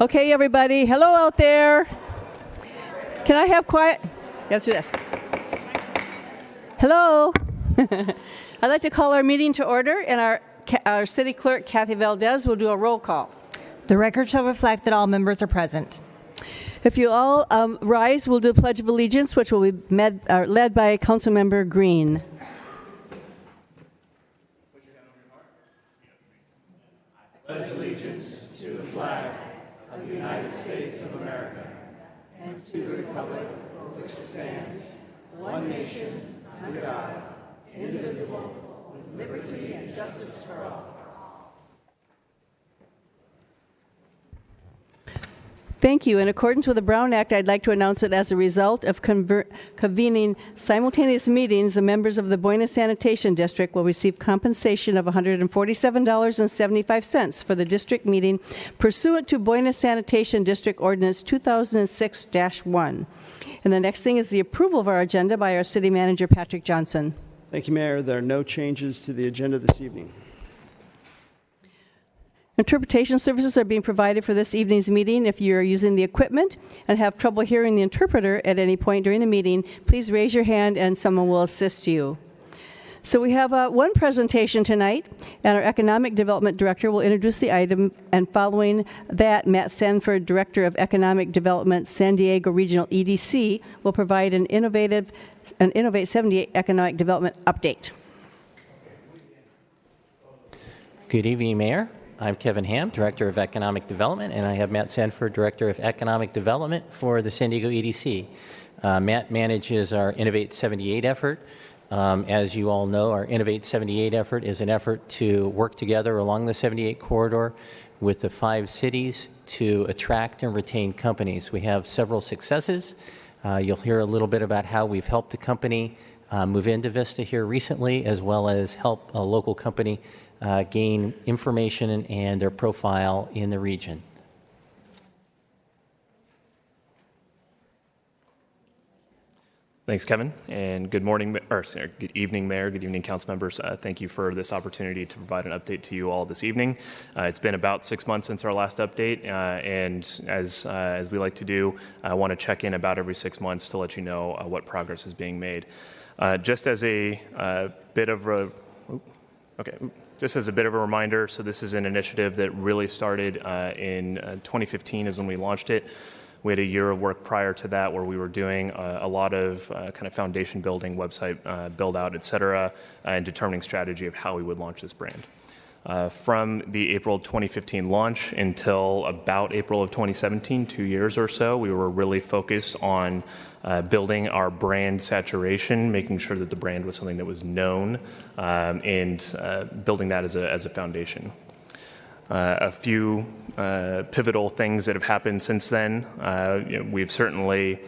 Okay, everybody. Hello out there. Can I have quiet? Let's do this. Hello. I'd like to call our meeting to order, and our city clerk, Kathy Valdez, will do a roll call. The record shall reflect that all members are present. If you all rise, we'll do the Pledge of Allegiance, which will be led by Councilmember Green. Pledge allegiance to the flag of the United States of America and to the republic for which it stands, one nation, under God, indivisible, with liberty and justice for all. Thank you. In accordance with the Brown Act, I'd like to announce that as a result of convening simultaneous meetings, the members of the Boyna Sanitation District will receive compensation of $147.75 for the district meeting pursuant to Boyna Sanitation District Ordinance 2006-1. And the next thing is the approval of our agenda by our city manager, Patrick Johnson. Thank you, Mayor. There are no changes to the agenda this evening. Interpretation services are being provided for this evening's meeting. If you are using the equipment and have trouble hearing the interpreter at any point during the meeting, please raise your hand and someone will assist you. So we have one presentation tonight, and our Economic Development Director will introduce the item, and following that, Matt Sanford, Director of Economic Development, San Diego Regional EDC, will provide an Innovate 78 Economic Development update. Good evening, Mayor. I'm Kevin Ham, Director of Economic Development, and I have Matt Sanford, Director of Economic Development for the San Diego EDC. Matt manages our Innovate 78 effort. As you all know, our Innovate 78 effort is an effort to work together along the 78 corridor with the 5 cities to attract and retain companies. We have several successes. You'll hear a little bit about how we've helped a company move into Vista here recently, as well as help a local company gain information and their profile in the region. Thanks, Kevin, and good evening, Mayor, good evening, council members. Thank you for this opportunity to provide an update to you all this evening. It's been about 6 months since our last update, and as we like to do, I want to check in about every 6 months to let you know what progress is being made. Just as a bit of a reminder, so this is an initiative that really started in 2015 is when we launched it. We had a year of work prior to that where we were doing a lot of kind of foundation building, website build out, et cetera, and determining strategy of how we would launch this brand. From the April 2015 launch until about April of 2017, 2 years or so, we were really focused on building our brand saturation, making sure that the brand was something that was known, and building that as a foundation. A few pivotal things that have happened since then. We've certainly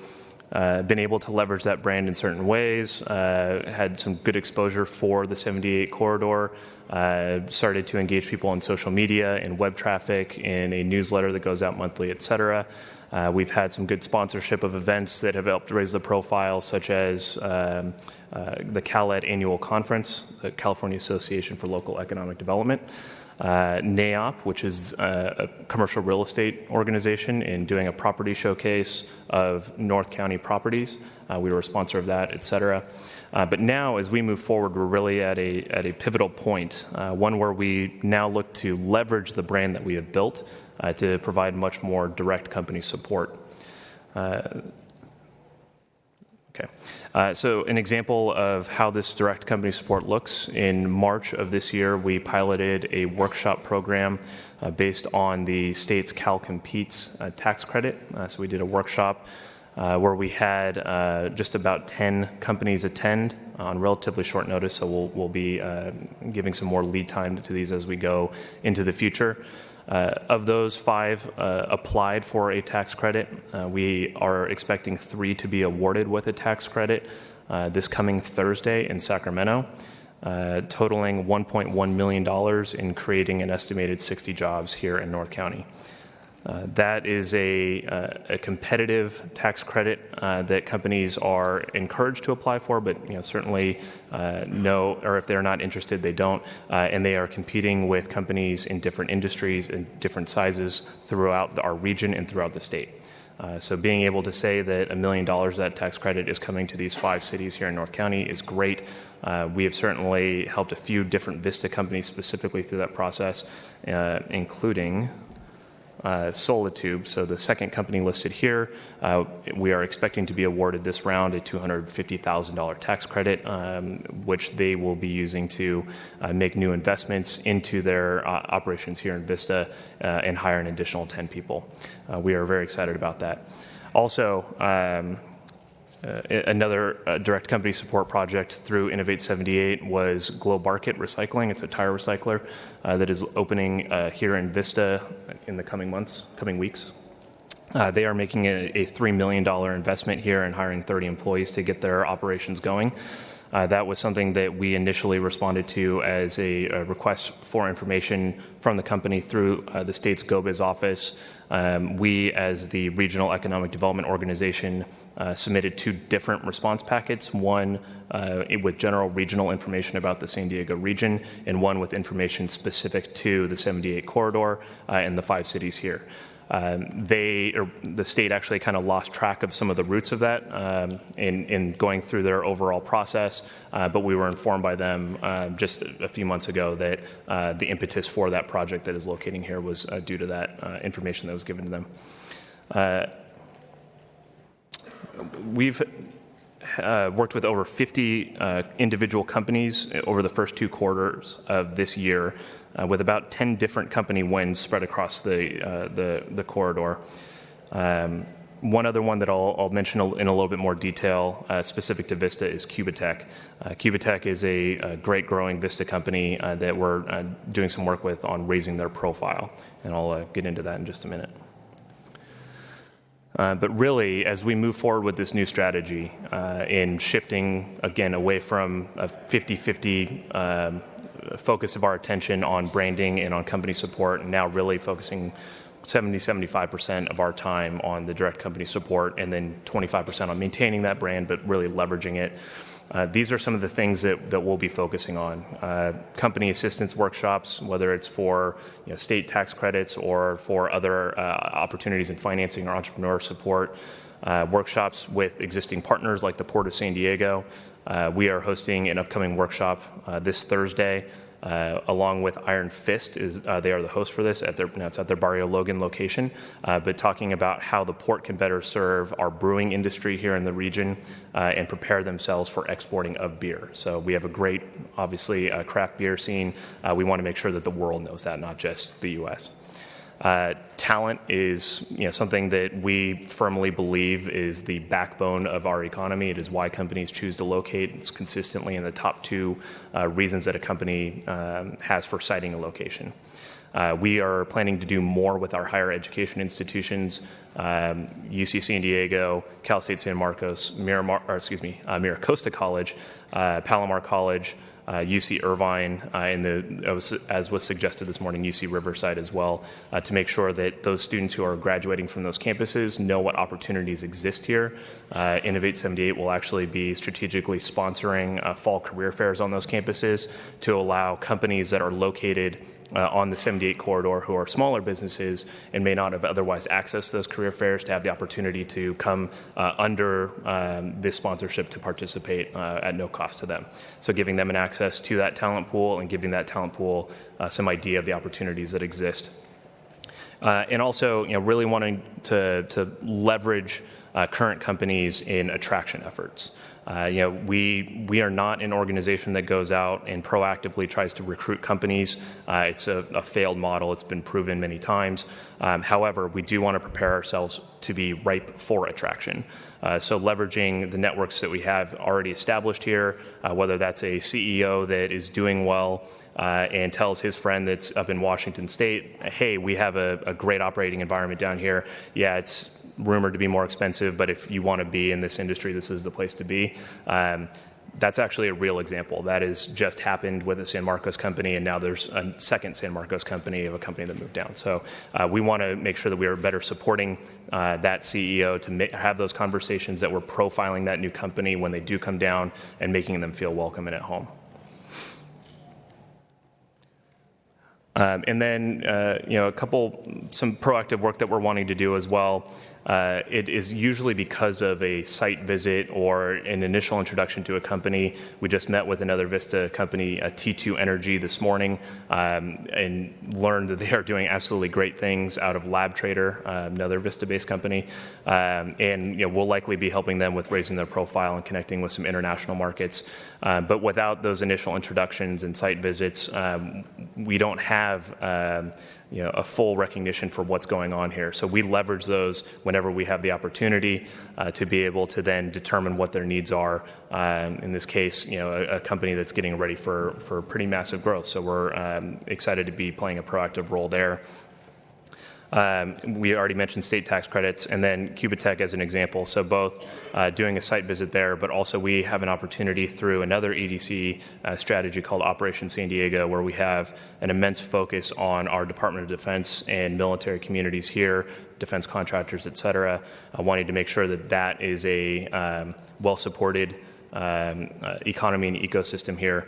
been able to leverage that brand in certain ways, had some good exposure for the 78 corridor, started to engage people on social media and web traffic in a newsletter that goes out monthly, et cetera. We've had some good sponsorship of events that have helped raise the profile, such as the CalEd Annual Conference, the California Association for Local Economic Development. NAOP, which is a commercial real estate organization, in doing a property showcase of North County properties. We were a sponsor of that, et cetera. But now, as we move forward, we're really at a pivotal point, one where we now look to leverage the brand that we have built to provide much more direct company support. So an example of how this direct company support looks, in March of this year, we piloted a workshop program based on the state's Cal Competes tax credit. So we did a workshop where we had just about 10 companies attend on relatively short notice, so we'll be giving some more lead time to these as we go into the future. Of those, 5 applied for a tax credit. We are expecting 3 to be awarded with a tax credit this coming Thursday in Sacramento, totaling $1.1 million in creating an estimated 60 jobs here in North County. That is a competitive tax credit that companies are encouraged to apply for, but certainly no, or if they're not interested, they don't. And they are competing with companies in different industries and different sizes throughout our region and throughout the state. So being able to say that $1 million of that tax credit is coming to these 5 cities here in North County is great. We have certainly helped a few different Vista companies specifically through that process, including Solitude. So the second company listed here, we are expecting to be awarded this round a $250,000 tax credit, which they will be using to make new investments into their operations here in Vista and hire an additional 10 people. We are very excited about that. Also, another direct company support project through Innovate 78 was Glow Barket Recycling. It's a tire recycler that is opening here in Vista in the coming weeks. They are making a $3 million investment here and hiring 30 employees to get their operations going. That was something that we initially responded to as a request for information from the company through the state's GoBiz office. We, as the Regional Economic Development Organization, submitted 2 different response packets, one with general regional information about the San Diego region and one with information specific to the 78 corridor and the 5 cities here. The state actually kind of lost track of some of the roots of that in going through their overall process, but we were informed by them just a few months ago that the impetus for that project that is locating here was due to that information that was given to them. We've worked with over 50 individual companies over the first 2 quarters of this year, with about 10 different company wins spread across the corridor. One other one that I'll mention in a little bit more detail, specific to Vista, is Cubatech. Cubatech is a great growing Vista company that we're doing some work with on raising their profile, and I'll get into that in just a minute. But really, as we move forward with this new strategy in shifting, again, away from a 50-50 focus of our attention on branding and on company support, and now really focusing 75% of our time on the direct company support and then 25% on maintaining that brand, but really leveraging it. These are some of the things that we'll be focusing on. Company assistance workshops, whether it's for state tax credits or for other opportunities in financing or entrepreneur support. Workshops with existing partners like the Port of San Diego. We are hosting an upcoming workshop this Thursday, along with Iron Fist. They are the host for this. It's at their Barrio Logan location, but talking about how the port can better serve our brewing industry here in the region and prepare themselves for exporting of beer. So we have a great, obviously, craft beer scene. We want to make sure that the world knows that, not just the U.S. Talent is something that we firmly believe is the backbone of our economy. It is why companies choose to locate. It's consistently in the top 2 reasons that a company has for citing a location. We are planning to do more with our higher education institutions, UC San Diego, Cal State San Marcos, Miracosta College, Palomar College, UC Irvine, and as was suggested this morning, UC Riverside as well, to make sure that those students who are graduating from those campuses know what opportunities exist here. Innovate 78 will actually be strategically sponsoring fall career fairs on those campuses to allow companies that are located on the 78 corridor who are smaller businesses and may not have otherwise accessed those career fairs to have the opportunity to come under this sponsorship to participate at no cost to them. So giving them an access to that talent pool and giving that talent pool some idea of the opportunities that exist. And also, really wanting to leverage current companies in attraction efforts. We are not an organization that goes out and proactively tries to recruit companies. It's a failed model. It's been proven many times. However, we do want to prepare ourselves to be ripe for attraction. So leveraging the networks that we have already established here, whether that's a CEO that is doing well and tells his friend that's up in Washington State, hey, we have a great operating environment down here. Yeah, it's rumored to be more expensive, but if you want to be in this industry, this is the place to be. That's actually a real example. That has just happened with a San Marcos company, and now there's a second San Marcos company of a company that moved down. So we want to make sure that we are better supporting that CEO to have those conversations, that we're profiling that new company when they do come down and making them feel welcome and at home. And then, some proactive work that we're wanting to do as well. It is usually because of a site visit or an initial introduction to a company. We just met with another Vista company, T2 Energy, this morning, and learned that they are doing absolutely great things out of Lab Trader, another Vista-based company. And we'll likely be helping them with raising their profile and connecting with some international markets. But without those initial introductions and site visits, we don't have a full recognition for what's going on here. So we leverage those whenever we have the opportunity to be able to then determine what their needs are. In this case, a company that's getting ready for pretty massive growth. So we're excited to be playing a proactive role there. We already mentioned state tax credits, and then Cubatech as an example. So both doing a site visit there, but also we have an opportunity through another EDC strategy called Operation San Diego, where we have an immense focus on our Department of Defense and military communities here, defense contractors, et cetera, wanting to make sure that that is a well-supported economy and ecosystem here.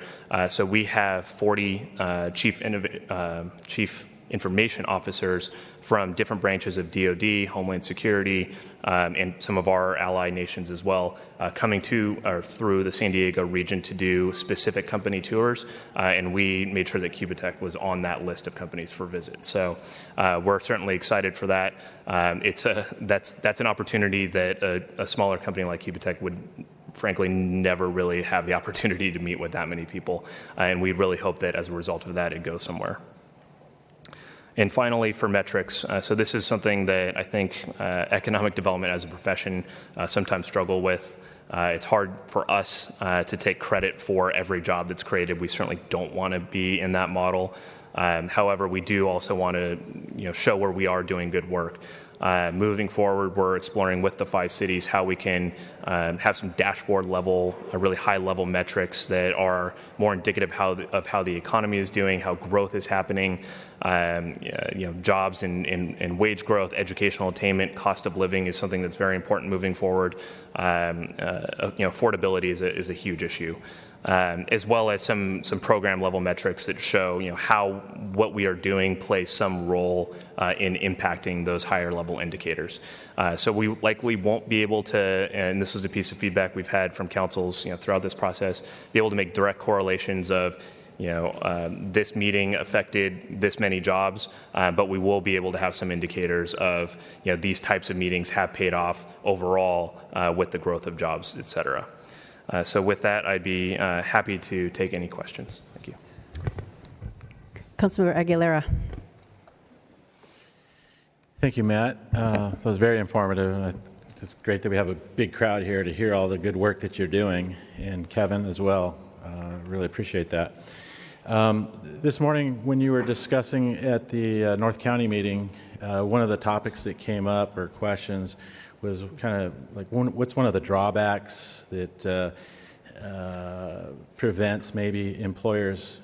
So we have 40 chief information officers from different branches of DoD, Homeland Security, and some of our ally nations as well, coming to or through the San Diego region to do specific company tours, and we made sure that Cubatech was on that list of companies for visit. So we're certainly excited for that. That's an opportunity that a smaller company like Cubatech would frankly never really have the opportunity to meet with that many people, and we really hope that as a result of that it goes somewhere. And finally, for metrics, so this is something that I think economic development as a profession sometimes struggle with. It's hard for us to take credit for every job that's created. We certainly don't want to be in that model. However, we do also want to show where we are doing good work. Moving forward, we're exploring with the 5 cities how we can have some dashboard level, really high level metrics that are more indicative of how the economy is doing, how growth is happening, jobs and wage growth, educational attainment, cost of living is something that's very important moving forward. Affordability is a huge issue. As well as some program level metrics that show how what we are doing plays some role in impacting those higher level indicators. So we likely won't be able to, and this was a piece of feedback we've had from councils throughout this process, be able to make direct correlations of this meeting affected this many jobs, but we will be able to have some indicators of these types of meetings have paid off overall with the growth of jobs, et cetera. So with that, I'd be happy to take any questions. Thank you. Councilmember Aguilera. Thank you, Matt. That was very informative. And it's great that we have a big crowd here to hear all the good work that you're doing, and Kevin as well. Really appreciate that. This morning, when you were discussing at the North County meeting, one of the topics that came up or questions was kind of like what's one of the drawbacks that prevents maybe employers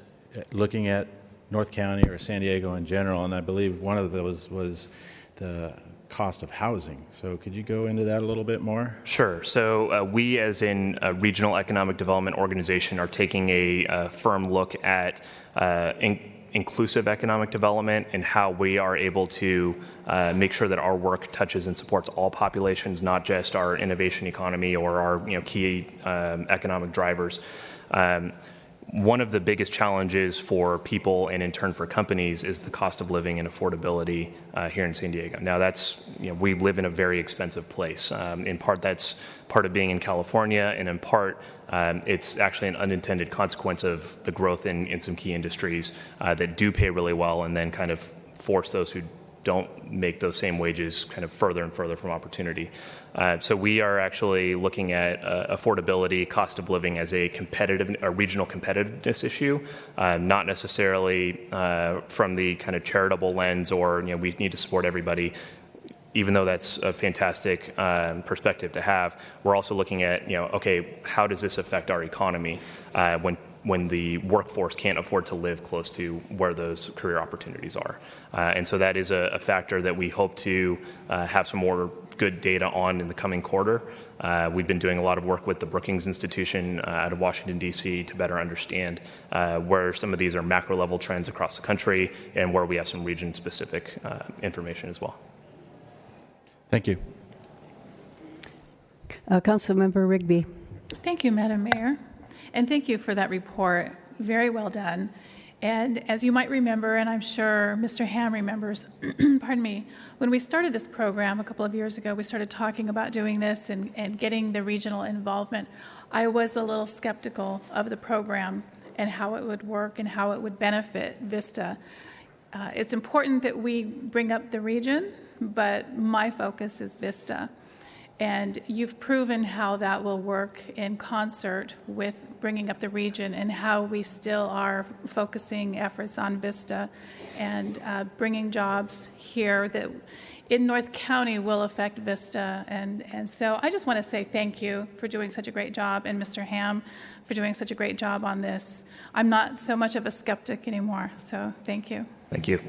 looking at North County or San Diego in general, and I believe one of those was the cost of housing. So could you go into that a little bit more? Sure. So we as in a regional economic development organization are taking a firm look at inclusive economic development and how we are able to make sure that our work touches and supports all populations, not just our innovation economy or our key economic drivers. One of the biggest challenges for people and in turn for companies is the cost of living and affordability here in San Diego. Now that's, we live in a very expensive place. In part, that's part of being in California, and in part, it's actually an unintended consequence of the growth in some key industries that do pay really well and then kind of force those who don't make those same wages kind of further and further from opportunity. So we are actually looking at affordability, cost of living as a regional competitiveness issue, not necessarily from the kind of charitable lens or we need to support everybody. even though that's a fantastic perspective to have, we're also looking at, okay, how does this affect our economy when the workforce can't afford to live close to where those career opportunities are. And so that is a factor that we hope to have some more good data on in the coming quarter. We've been doing a lot of work with the Brookings Institution out of Washington, D.C. to better understand where some of these are macro-level trends across the country and where we have some region-specific information as well. Thank you. Councilmember Rigby. Thank you, Madam Mayor. And thank you for that report. Very well done. And as you might remember, and I'm sure Mr. Ham remembers, pardon me, when we started this program a couple of years ago, we started talking about doing this and getting the regional involvement. I was a little skeptical of the program and how it would work and how it would benefit Vista. It's important that we bring up the region, but my focus is Vista. And you've proven how that will work in concert with bringing up the region and how we still are focusing efforts on Vista and bringing jobs here that in North County will affect Vista. And so I just want to say thank you for doing such a great job, and Mr. Ham for doing such a great job on this. I'm not so much of a skeptic anymore, so thank you. Thank you.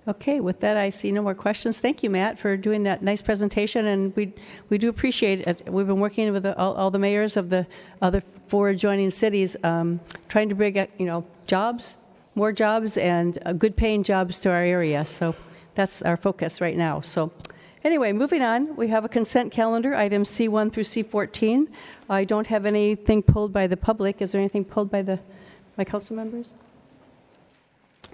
Okay, with that, I see no more questions. Thank you, Matt, for doing that nice presentation, and we do appreciate it. We've been working with all the mayors of the other 4 adjoining cities, trying to bring jobs, more jobs, and good-paying jobs to our area. So that's our focus right now. So anyway, moving on, we have a consent calendar, items C1 through C14. I don't have anything pulled by the public. Is there anything pulled by my council members?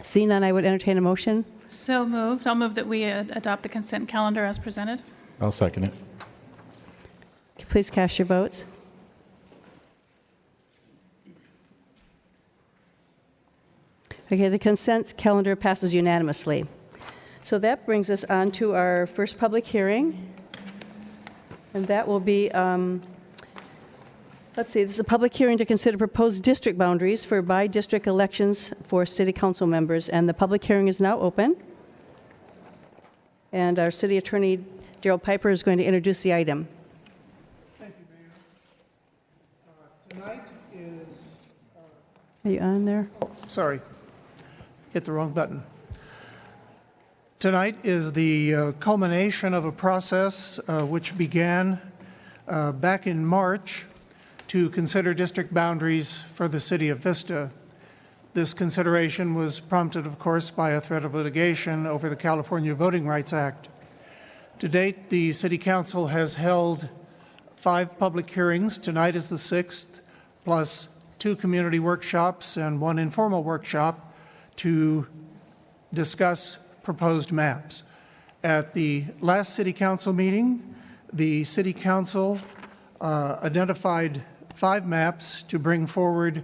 Seeing none, I would entertain a motion. So moved. I'll move that we adopt the consent calendar as presented. I'll second it. Please cast your votes. Okay, the consent calendar passes unanimously. So that brings us on to our first public hearing, and that will be, this is a public hearing to consider proposed district boundaries for by-district elections for city council members, and the public hearing is now open. And our city attorney, Daryl Piper, is going to introduce the item. Thank you, Mayor. Tonight is... Are you on there? Oh, sorry. Hit the wrong button. Tonight is the culmination of a process which began back in March to consider district boundaries for the city of Vista. This consideration was prompted, of course, by a threat of litigation over the California Voting Rights Act. To date, the City Council has held 5 public hearings. Tonight is the 6th, plus 2 community workshops and 1 informal workshop to discuss proposed maps. At the last City Council meeting, the City Council identified 5 maps to bring forward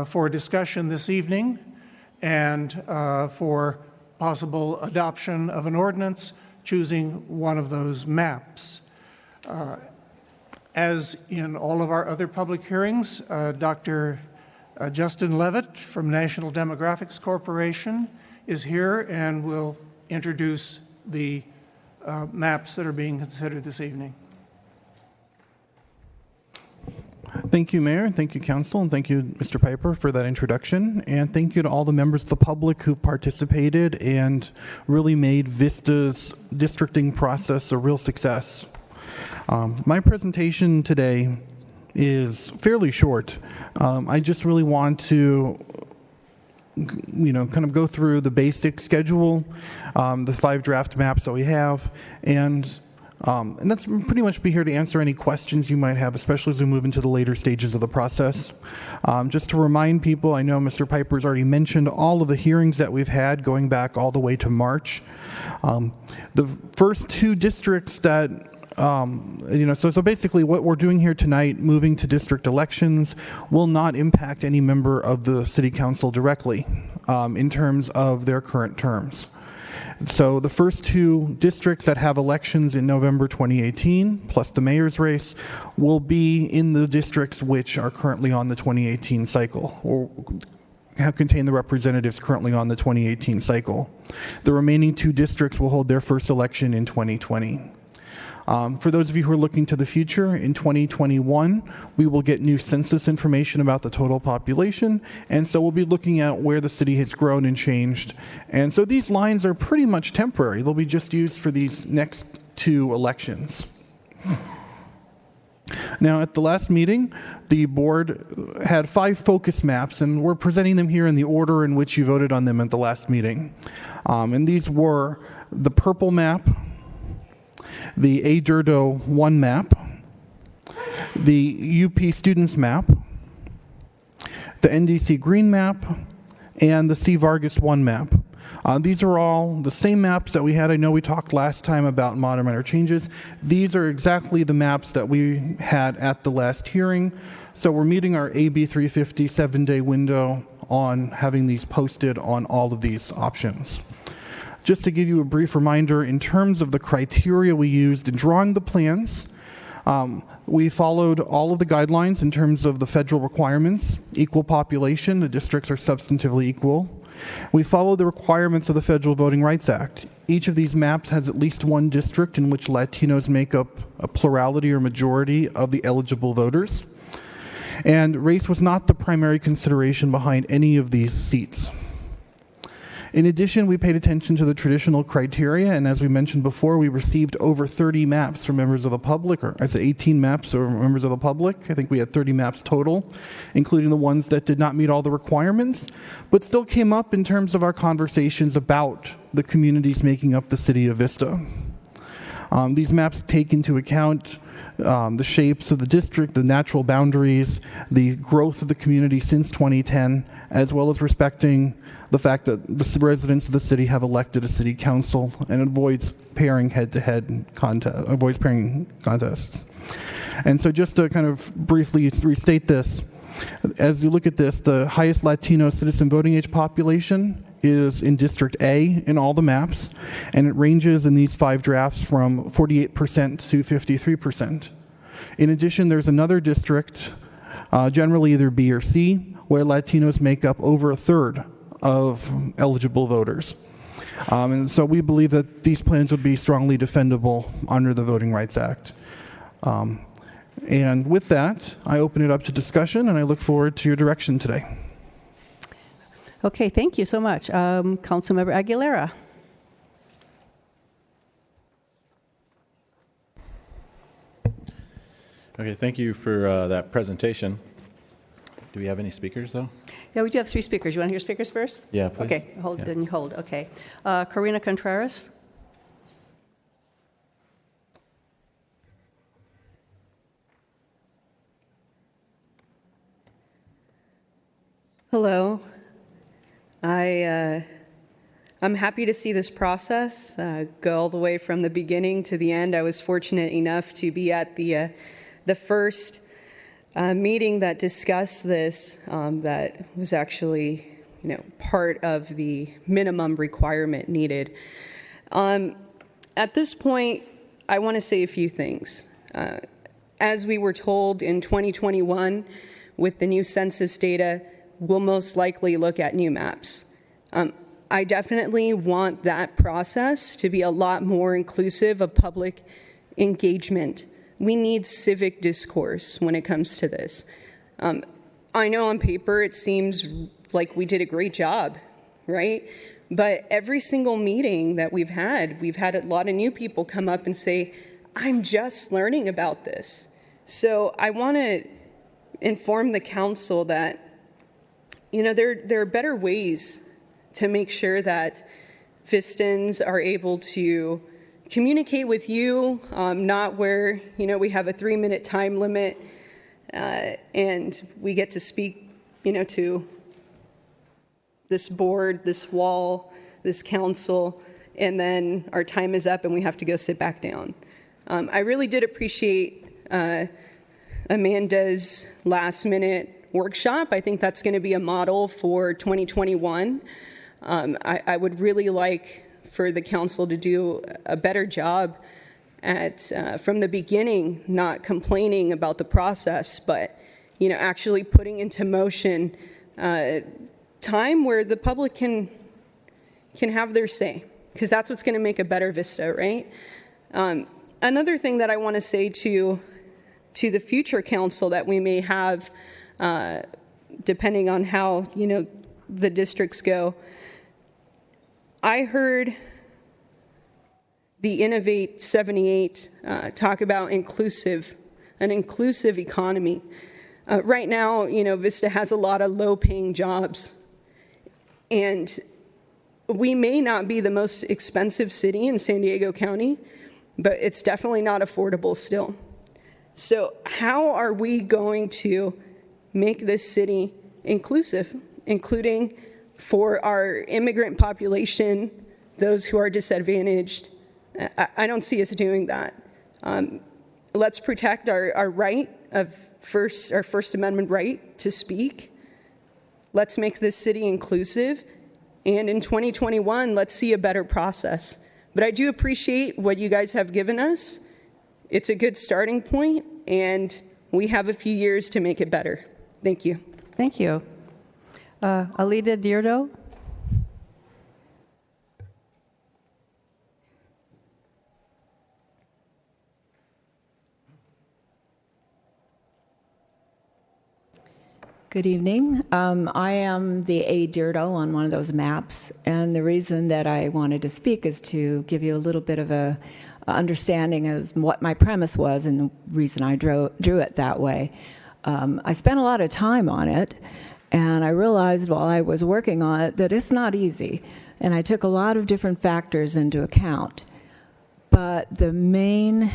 for discussion this evening and for possible adoption of an ordinance choosing one of those maps. As in all of our other public hearings, Dr. Justin Levitt from National Demographics Corporation is here and will introduce the maps that are being considered this evening. Thank you, Mayor. Thank you, Council. And thank you, Mr. Piper, for that introduction. And thank you to all the members of the public who participated and really made Vista's districting process a real success. My presentation today is fairly short. I just really want to kind of go through the basic schedule, the 5 draft maps that we have, and that's pretty much be here to answer any questions you might have, especially as we move into the later stages of the process. Just to remind people, I know Mr. Piper's already mentioned all of the hearings that we've had going back all the way to March. The first 2 districts that so basically what we're doing here tonight, moving to district elections, will not impact any member of the City Council directly in terms of their current terms. So the first 2 districts that have elections in November 2018, plus the mayor's race, will be in the districts which are currently on the 2018 cycle. contain the representatives currently on the 2018 cycle. The remaining 2 districts will hold their first election in 2020. For those of you who are looking to the future, in 2021, we will get new census information about the total population, and so we'll be looking at where the city has grown and changed. And so these lines are pretty much temporary. They'll be just used for these next 2 elections. Now, at the last meeting, the board had 5 focus maps, and we're presenting them here in the order in which you voted on them at the last meeting. And these were the purple map, the ADIRDO 1 map, the UP Students map, the NDC Green map, and the C. Vargas 1 map. These are all the same maps that we had. I know we talked last time about minor changes. These are exactly the maps that we had at the last hearing. So we're meeting our AB 350 7-day window on having these posted on all of these options. Just to give you a brief reminder, in terms of the criteria we used in drawing the plans, we followed all of the guidelines in terms of the federal requirements, equal population, the districts are substantively equal. We followed the requirements of the Federal Voting Rights Act. Each of these maps has at least 1 district in which Latinos make up a plurality or majority of the eligible voters. And race was not the primary consideration behind any of these seats. In addition, we paid attention to the traditional criteria, and as we mentioned before, we received over 30 maps from members of the public, or I said 18 maps from members of the public. I think we had 30 maps total, including the ones that did not meet all the requirements, but still came up in terms of our conversations about the communities making up the city of Vista. These maps take into account the shapes of the district, the natural boundaries, the growth of the community since 2010, as well as respecting the fact that the residents of the city have elected a city council and avoids pairing head-to-head contests. And so just to kind of briefly restate this, as you look at this, the highest Latino citizen voting age population is in District A in all the maps, and it ranges in these 5 drafts from 48% to 53%. In addition, there's another district, generally either B or C, where Latinos make up over 1/3 of eligible voters. And so we believe that these plans would be strongly defendable under the Voting Rights Act. And with that, I open it up to discussion, and I look forward to your direction today. Okay, thank you so much. Councilmember Aguilera. Okay, thank you for that presentation. Do we have any speakers, though? Yeah, we do have 3 speakers. You want to hear speakers first? Yeah, please. Okay, hold. Yeah. Then you hold. Okay. Karina Contreras. Hello. I'm happy to see this process go all the way from the beginning to the end. I was fortunate enough to be at the first meeting that discussed this, that was actually, part of the minimum requirement needed. At this point, I want to say a few things. As we were told in 2021, with the new census data, we'll most likely look at new maps. I definitely want that process to be a lot more inclusive of public engagement. We need civic discourse when it comes to this. I know on paper it seems like we did a great job, right? But every single meeting that we've had a lot of new people come up and say, I'm just learning about this. So I want to inform the council that, there are better ways to make sure that Vistans are able to communicate with you, not where, we have a 3-minute time limit and we get to speak, to this board, this wall, this council, and then our time is up and we have to go sit back down. I really did appreciate Amanda's last-minute workshop. I think that's going to be a model for 2021. I would really like for the council to do a better job at, from the beginning, not complaining about the process, but, actually putting into motion time where the public can have their say, because that's what's going to make a better Vista, right? Another thing that I want to say to the future council that we may have, depending on how the districts go, I heard the Innovate 78 talk about an inclusive economy. Right now, Vista has a lot of low-paying jobs, and we may not be the most expensive city in San Diego County, but it's definitely not affordable still. So how are we going to make this city inclusive, including for our immigrant population, those who are disadvantaged? I don't see us doing that. Let's protect our right of our First Amendment right to speak. Let's make this city inclusive. And in 2021, let's see a better process. But I do appreciate what you guys have given us. It's a good starting point, and we have a few years to make it better. Thank you. Thank you. Alida Diardo. Good evening. I am the A. Deardo on one of those maps, and the reason that I wanted to speak is to give you a little bit of a understanding as what my premise was and the reason I drew it that way. I spent a lot of time on it, and I realized while I was working on it that it's not easy, and I took a lot of different factors into account. But the main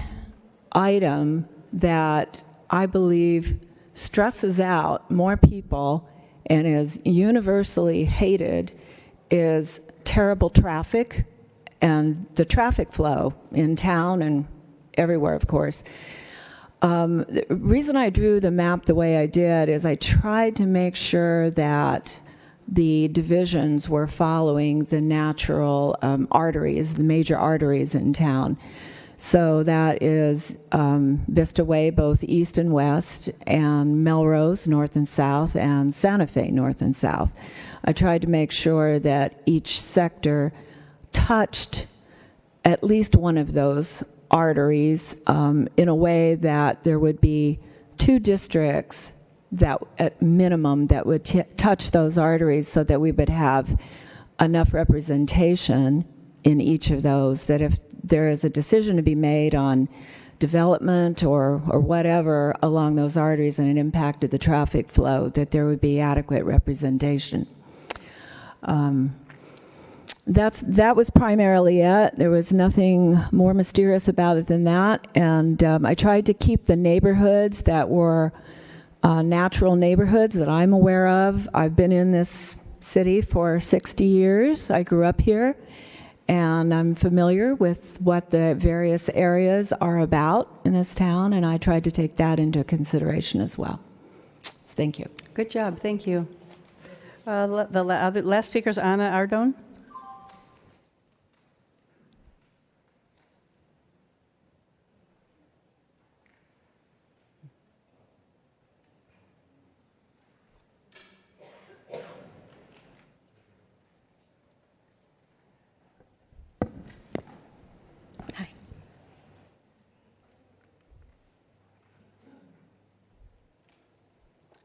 item that I believe stresses out more people and is universally hated is terrible traffic and the traffic flow in town and everywhere, of course. The reason I drew the map the way I did is I tried to make sure that the divisions were following the natural arteries, the major arteries in town. So that is Vista Way, both east and west, and Melrose, north and south, and Santa Fe, north and south. I tried to make sure that each sector touched at least one of those arteries in a way that there would be two districts that, at minimum, that would touch those arteries so that we would have enough representation in each of those, that if there is a decision to be made on development or whatever along those arteries and it impacted the traffic flow, that there would be adequate representation. That was primarily it. There was nothing more mysterious about it than that. And I tried to keep the neighborhoods that were natural neighborhoods that I'm aware of. I've been in this city for 60 years. I grew up here, and I'm familiar with what the various areas are about in this town, and I tried to take that into consideration as well. So thank you. Good job. Thank you. The last speaker is Ana Ardon.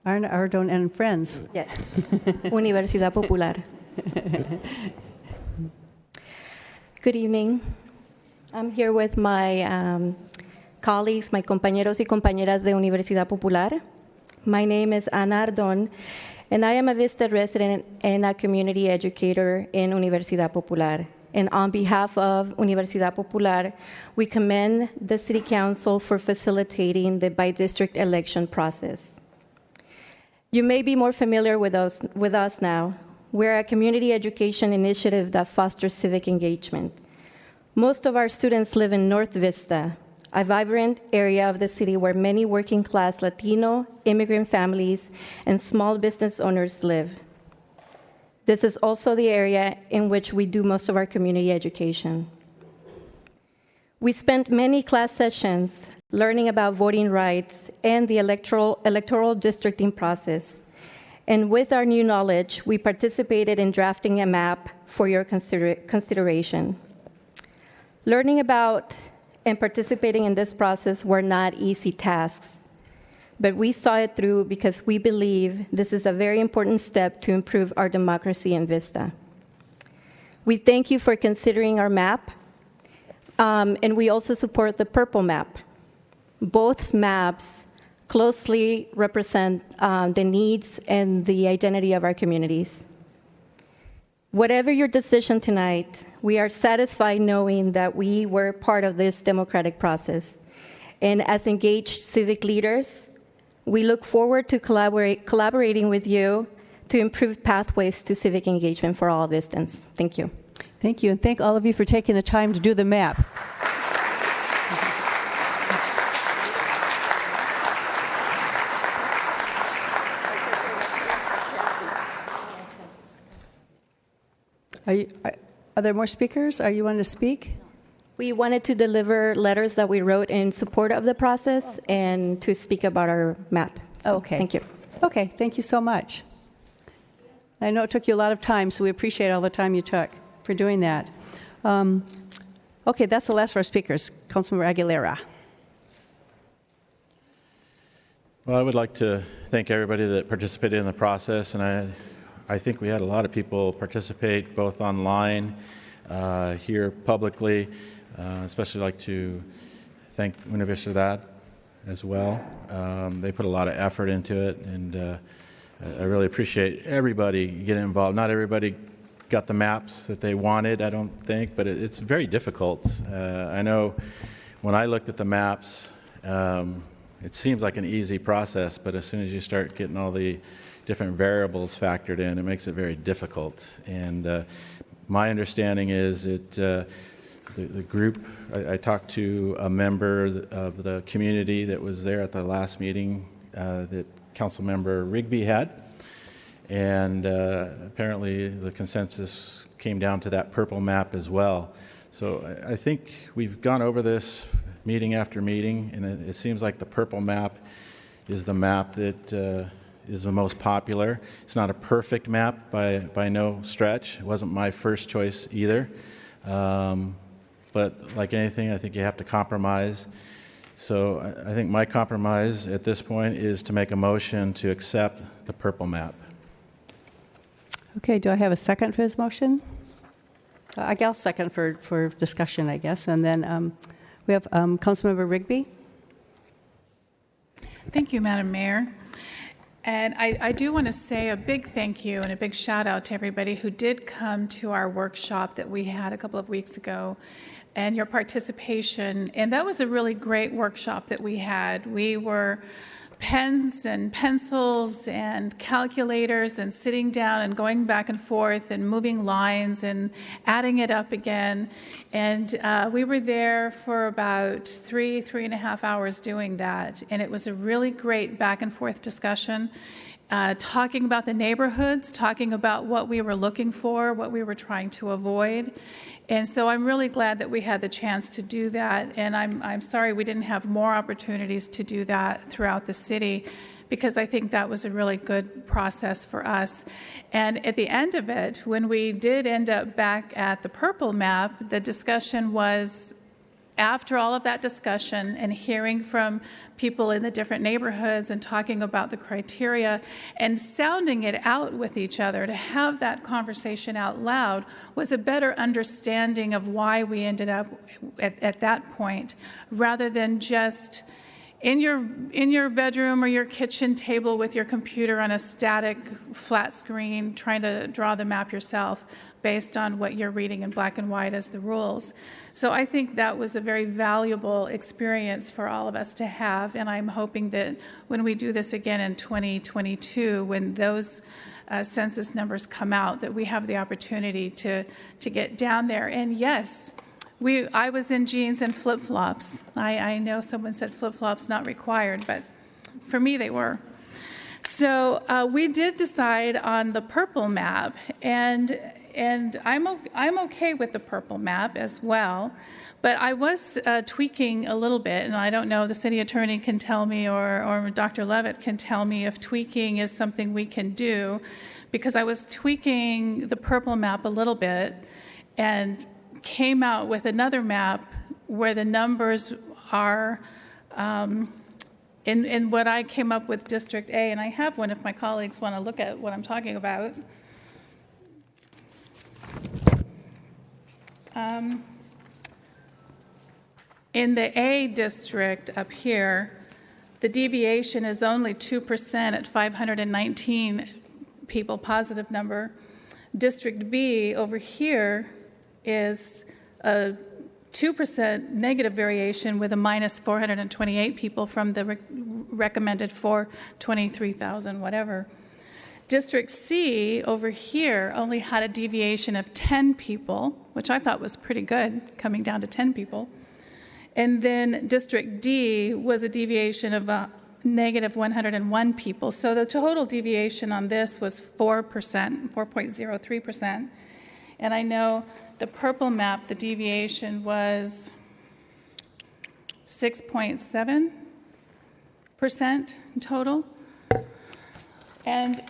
Ana Ardon and friends. Yes. Universidad Popular. Good evening. I'm here with my colleagues, my compañeros y compañeras de Universidad Popular. My name is Ana Ardon, and I am a Vista resident and a community educator in Universidad Popular. And on behalf of Universidad Popular, we commend the City Council for facilitating the by-district election process. You may be more familiar with us now. We're a community education initiative that fosters civic engagement. Most of our students live in North Vista, a vibrant area of the city where many working-class Latino, immigrant families, and small business owners live. This is also the area in which we do most of our community education. We spent many class sessions learning about voting rights and the electoral districting process. And with our new knowledge, we participated in drafting a map for your consideration. Learning about and participating in this process were not easy tasks, but we saw it through because we believe this is a very important step to improve our democracy in Vista. We thank you for considering our map, and we also support the purple map. Both maps closely represent the needs and the identity of our communities. Whatever your decision tonight, we are satisfied knowing that we were part of this democratic process. And as engaged civic leaders, we look forward to collaborating with you to improve pathways to civic engagement for all Vistans. Thank you. Thank you, and thank all of you for taking the time to do the map. Are there more speakers? Are you wanting to speak? We wanted to deliver letters that we wrote in support of the process and to speak about our map. So, okay. Thank you. Okay, thank you so much. I know it took you a lot of time, so we appreciate all the time you took for doing that. Okay, that's the last of our speakers. Councilmember Aguilera. Well, I would like to thank everybody that participated in the process, and I think we had a lot of people participate both online, here publicly. Especially like to thank Universidad as well. They put a lot of effort into it, and I really appreciate everybody getting involved. Not everybody got the maps that they wanted, I don't think, but it's very difficult. I know when I looked at the maps, it seems like an easy process, but as soon as you start getting all the different variables factored in, it makes it very difficult. And my understanding is the group, I talked to a member of the community that was there at the last meeting that Councilmember Rigby had, and apparently the consensus came down to that purple map as well. So I think we've gone over this meeting after meeting, and it seems like the purple map is the map that is the most popular. It's not a perfect map by no stretch. It wasn't my first choice either. But like anything, I think you have to compromise. So I think my compromise at this point is to make a motion to accept the purple map. Okay, do I have a second for his motion? I guess second for discussion, I guess. And then we have Councilmember Rigby. Thank you, Madam Mayor. And I do want to say a big thank you and a big shout out to everybody who did come to our workshop that we had a couple of weeks ago and your participation. And that was a really great workshop that we had. We were pens and pencils and calculators and sitting down and going back and forth and moving lines and adding it up again. And we were there for about 3.5 hours doing that. And it was a really great back and forth discussion, talking about the neighborhoods, talking about what we were looking for, what we were trying to avoid. And so I'm really glad that we had the chance to do that. And I'm sorry we didn't have more opportunities to do that throughout the city, because I think that was a really good process for us. And at the end of it, when we did end up back at the purple map, the discussion was, after all of that discussion and hearing from people in the different neighborhoods and talking about the criteria and sounding it out with each other, to have that conversation out loud was a better understanding of why we ended up at that point, rather than just in your bedroom or your kitchen table with your computer on a static flat screen trying to draw the map yourself based on what you're reading in black and white as the rules. So I think that was a very valuable experience for all of us to have, and I'm hoping that when we do this again in 2022, when those census numbers come out, that we have the opportunity to get down there. And yes, I was in jeans and flip-flops. I know someone said flip-flops not required, but for me they were. So we did decide on the purple map, and I'm okay with the purple map as well, but I was tweaking a little bit, and I don't know, the city attorney can tell me, or Dr. Levitt can tell me if tweaking is something we can do, because I was tweaking the purple map a little bit and came out with another map where the numbers are in what I came up with District A, and I have one if my colleagues want to look at what I'm talking about. In the A district up here, the deviation is only 2% at 519 people, positive number. District B over here is a 2% negative variation with a minus 428 people from the recommended for 23,000, whatever. District C over here only had a deviation of 10 people, which I thought was pretty good, coming down to 10 people. And then District D was a deviation of negative 101 people. So the total deviation on this was 4%, 4.03%. And I know the purple map, the deviation was 6.7% in total. And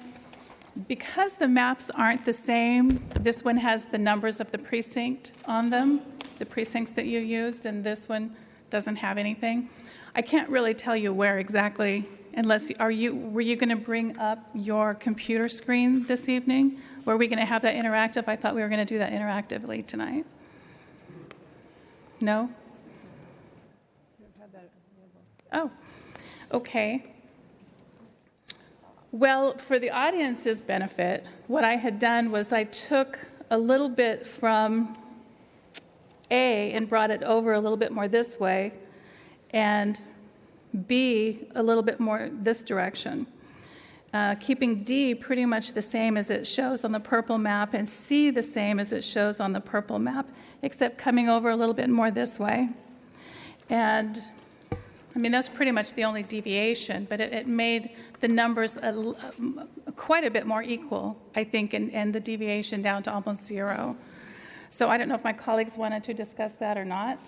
because the maps aren't the same, this one has the numbers of the precinct on them, the precincts that you used, and this one doesn't have anything. I can't really tell you where exactly, unless, were you going to bring up your computer screen this evening? Were we going to have that interactive? I thought we were going to do that interactively tonight. No? Oh, okay. Well, for the audience's benefit, what I had done was I took a little bit from A and brought it over a little bit more this way, and B a little bit more this direction. Keeping D pretty much the same as it shows on the purple map, and C the same as it shows on the purple map, except coming over a little bit more this way. And I mean, that's pretty much the only deviation, but it made the numbers quite a bit more equal, I think, and the deviation down to almost zero. So I don't know if my colleagues wanted to discuss that or not.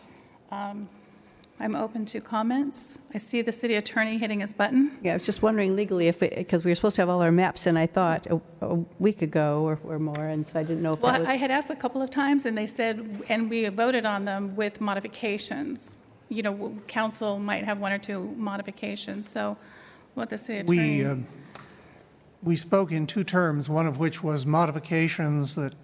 I'm open to comments. I see the city attorney hitting his button. Yeah, I was just wondering legally because we were supposed to have all our maps, and I thought a week ago or more, and so I didn't know if that was... Well, I had asked a couple of times, and they said, and we voted on them with modifications. You know, council might have one or two modifications. So what the city attorney... We spoke in two terms, one of which was modifications that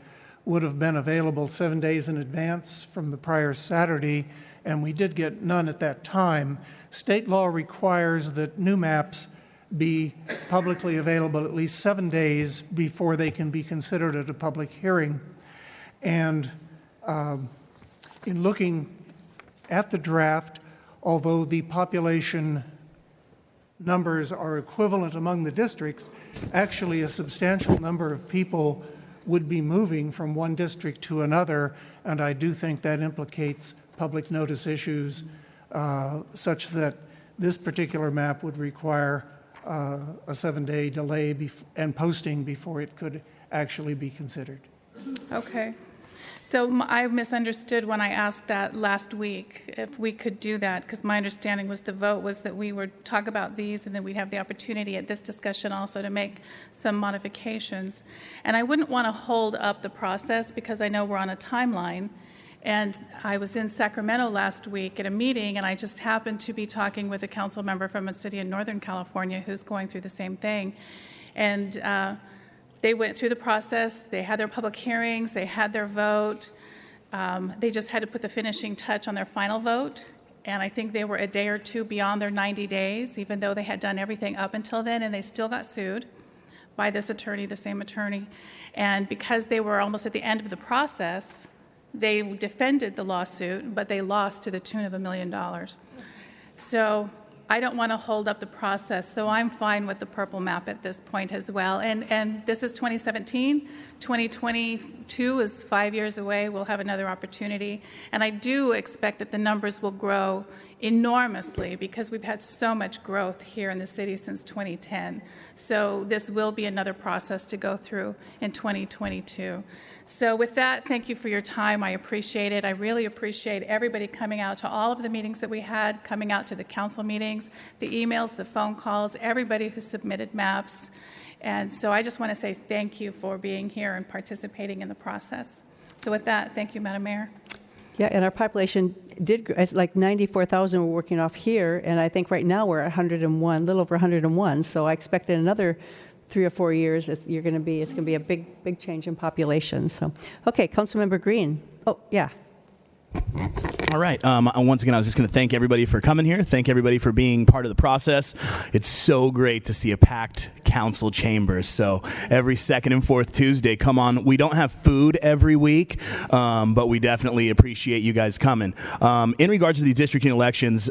would have been available 7 days in advance from the prior Saturday, and we did get none at that time. State law requires that new maps be publicly available at least 7 days before they can be considered at a public hearing. And in looking at the draft, although the population numbers are equivalent among the districts, actually a substantial number of people would be moving from one district to another, and I do think that implicates public notice issues such that this particular map would require a 7-day delay and posting before it could actually be considered. Okay. So I misunderstood when I asked that last week, if we could do that, because my understanding was the vote was that we would talk about these and then we'd have the opportunity at this discussion also to make some modifications. And I wouldn't want to hold up the process because I know we're on a timeline. And I was in Sacramento last week at a meeting, and I just happened to be talking with a council member from a city in Northern California who's going through the same thing. And they went through the process. They had their public hearings. They had their vote. They just had to put the finishing touch on their final vote. And I think they were a day or two beyond their 90 days, even though they had done everything up until then, and they still got sued by this attorney, the same attorney. And because they were almost at the end of the process, they defended the lawsuit, but they lost to the tune of $1 million. So I don't want to hold up the process, so I'm fine with the purple map at this point as well. And this is 2017. 2022 is 5 years away. We'll have another opportunity. And I do expect that the numbers will grow enormously because we've had so much growth here in the city since 2010. So this will be another process to go through in 2022. So with that, thank you for your time. I appreciate it. I really appreciate everybody coming out to all of the meetings that we had, coming out to the council meetings, the emails, the phone calls, everybody who submitted maps. And so I just want to say thank you for being here and participating in the process. So with that, thank you, Madam Mayor. Yeah, and our population did, it's like 94,000 we're working off here, and I think right now we're at 101, a little over 101. So I expect in another 3 or 4 years, it's going to be a big change in population. So, okay, Councilmember Green. Oh, yeah. All right. Once again, I was just going to thank everybody for coming here. Thank everybody for being part of the process. It's so great to see a packed council chambers. So every second and fourth Tuesday, come on. We don't have food every week, but we definitely appreciate you guys coming. In regards to the districting elections,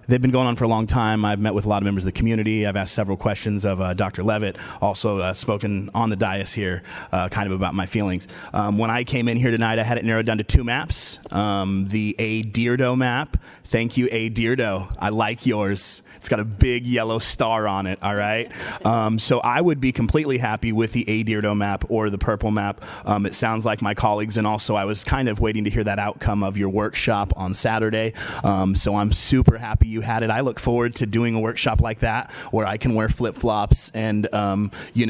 they've been going on for a long time. I've met with a lot of members of the community. I've asked several questions of Dr. Levitt, also spoken on the dais here kind of about my feelings. When I came in here tonight, I had it narrowed down to 2 maps. The A. Deardo map. Thank you, A. Deardo. I like yours. It's got a big yellow star on it, all right? So I would be completely happy with the A. Deardo map or the purple map. It sounds like my colleagues, and also I was kind of waiting to hear that outcome of your workshop on Saturday. So I'm super happy you had it. I look forward to doing a workshop like that where I can wear flip-flops and,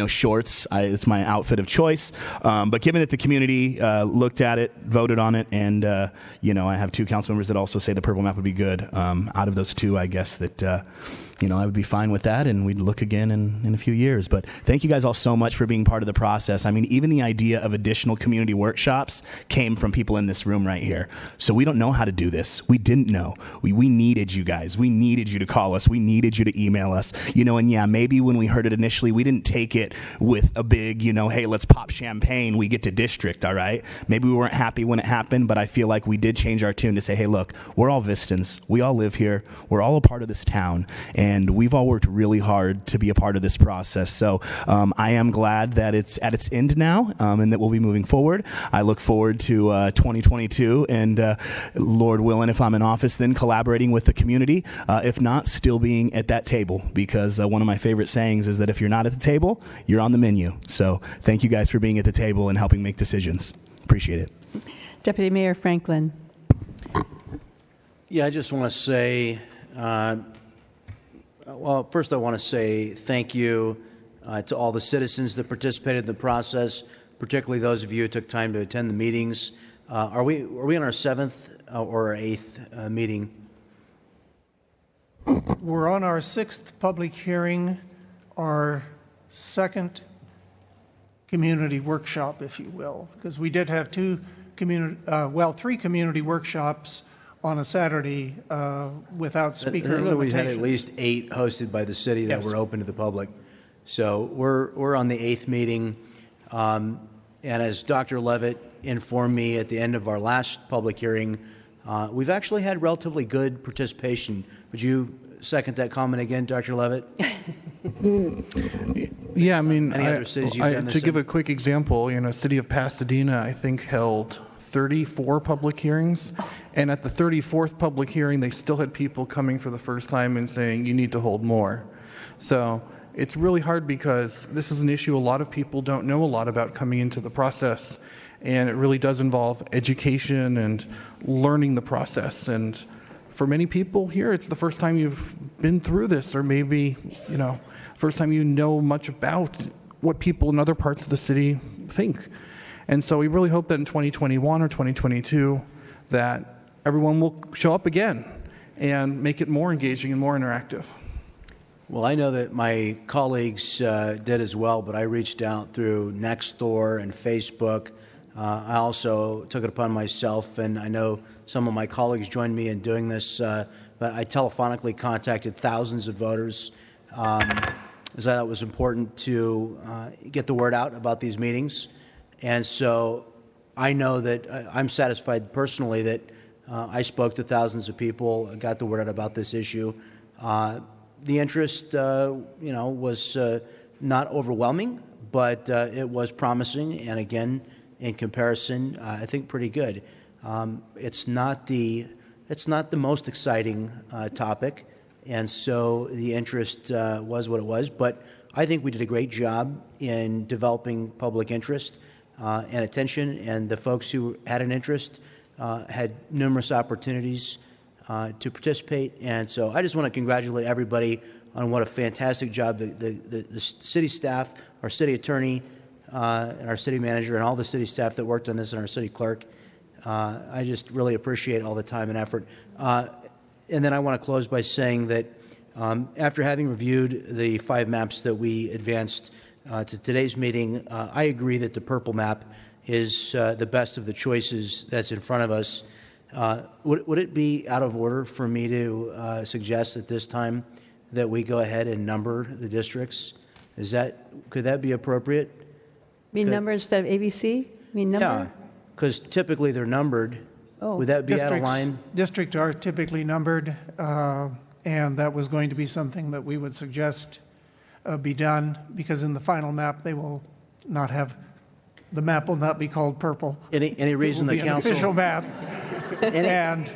shorts. It's my outfit of choice. But given that the community looked at it, voted on it, and, I have 2 council members that also say the purple map would be good. Out of those 2, I guess that, I would be fine with that, and we'd look again in a few years. But thank you guys all so much for being part of the process. I mean, even the idea of additional community workshops came from people in this room right here. So we don't know how to do this. We didn't know. We needed you guys. We needed you to call us. We needed you to email us. And yeah, maybe when we heard it initially, we didn't take it with a big, hey, let's pop champagne. We get to district, all right? Maybe we weren't happy when it happened, but I feel like we did change our tune to say, hey, look, we're all Vistans. We all live here. We're all a part of this town. And we've all worked really hard to be a part of this process. So I am glad that it's at its end now and that we'll be moving forward. I look forward to 2022 and Lord willing, if I'm in office, then collaborating with the community. If not, still being at that table, because one of my favorite sayings is that if you're not at the table, you're on the menu. So thank you guys for being at the table and helping make decisions. Appreciate it. Deputy Mayor Franklin. Yeah, I just want to say, first I want to say thank you to all the citizens that participated in the process, particularly those of you who took time to attend the meetings. Are we on our 7th or our 8th meeting? We're on our 6th public hearing, our 2nd community workshop, if you will, because we did have 3 community workshops on a Saturday without speaker limitations. We've had at least 8 hosted by the city that were open to the public. So we're on the 8th meeting. And as Dr. Levitt informed me at the end of our last public hearing, we've actually had relatively good participation. Would you second that comment again, Dr. Levitt? Yeah, I mean, Any other cities you've done this to give in? a quick example, City of Pasadena, I think, held 34 public hearings, and at the 34th public hearing, they still had people coming for the first time and saying, you need to hold more. So it's really hard because this is an issue a lot of people don't know a lot about coming into the process, and it really does involve education and learning the process. And for many people here, it's the first time you've been through this, or maybe, first time you know much about what people in other parts of the city think. And so we really hope that in 2021 or 2022 that everyone will show up again and make it more engaging and more interactive. Well, I know that my colleagues did as well, but I reached out through Nextdoor and Facebook. I also took it upon myself, and I know some of my colleagues joined me in doing this, but I telephonically contacted thousands of voters, as I thought it was important to get the word out about these meetings. And so I know that I'm satisfied personally that I spoke to thousands of people and got the word out about this issue. The interest, was not overwhelming, but it was promising, and again, in comparison, I think pretty good. It's not the most exciting topic, and so the interest was what it was. But I think we did a great job in developing public interest and attention, and the folks who had an interest had numerous opportunities to participate. And so I just want to congratulate everybody on what a fantastic job the city staff, our city attorney, and our city manager, and all the city staff that worked on this, and our city clerk. I just really appreciate all the time and effort. And then I want to close by saying that after having reviewed the 5 maps that we advanced to today's meeting, I agree that the purple map is the best of the choices that's in front of us. Would it be out of order for me to suggest at this time that we go ahead and number the districts? Could that be appropriate? Number instead of ABC? Number? Yeah, because typically they're numbered. Oh. Would that be out of line? Districts are typically numbered, and that was going to be something that we would suggest be done, because in the final map they will not have, the map will not be called purple. Any reason the council? Official map. And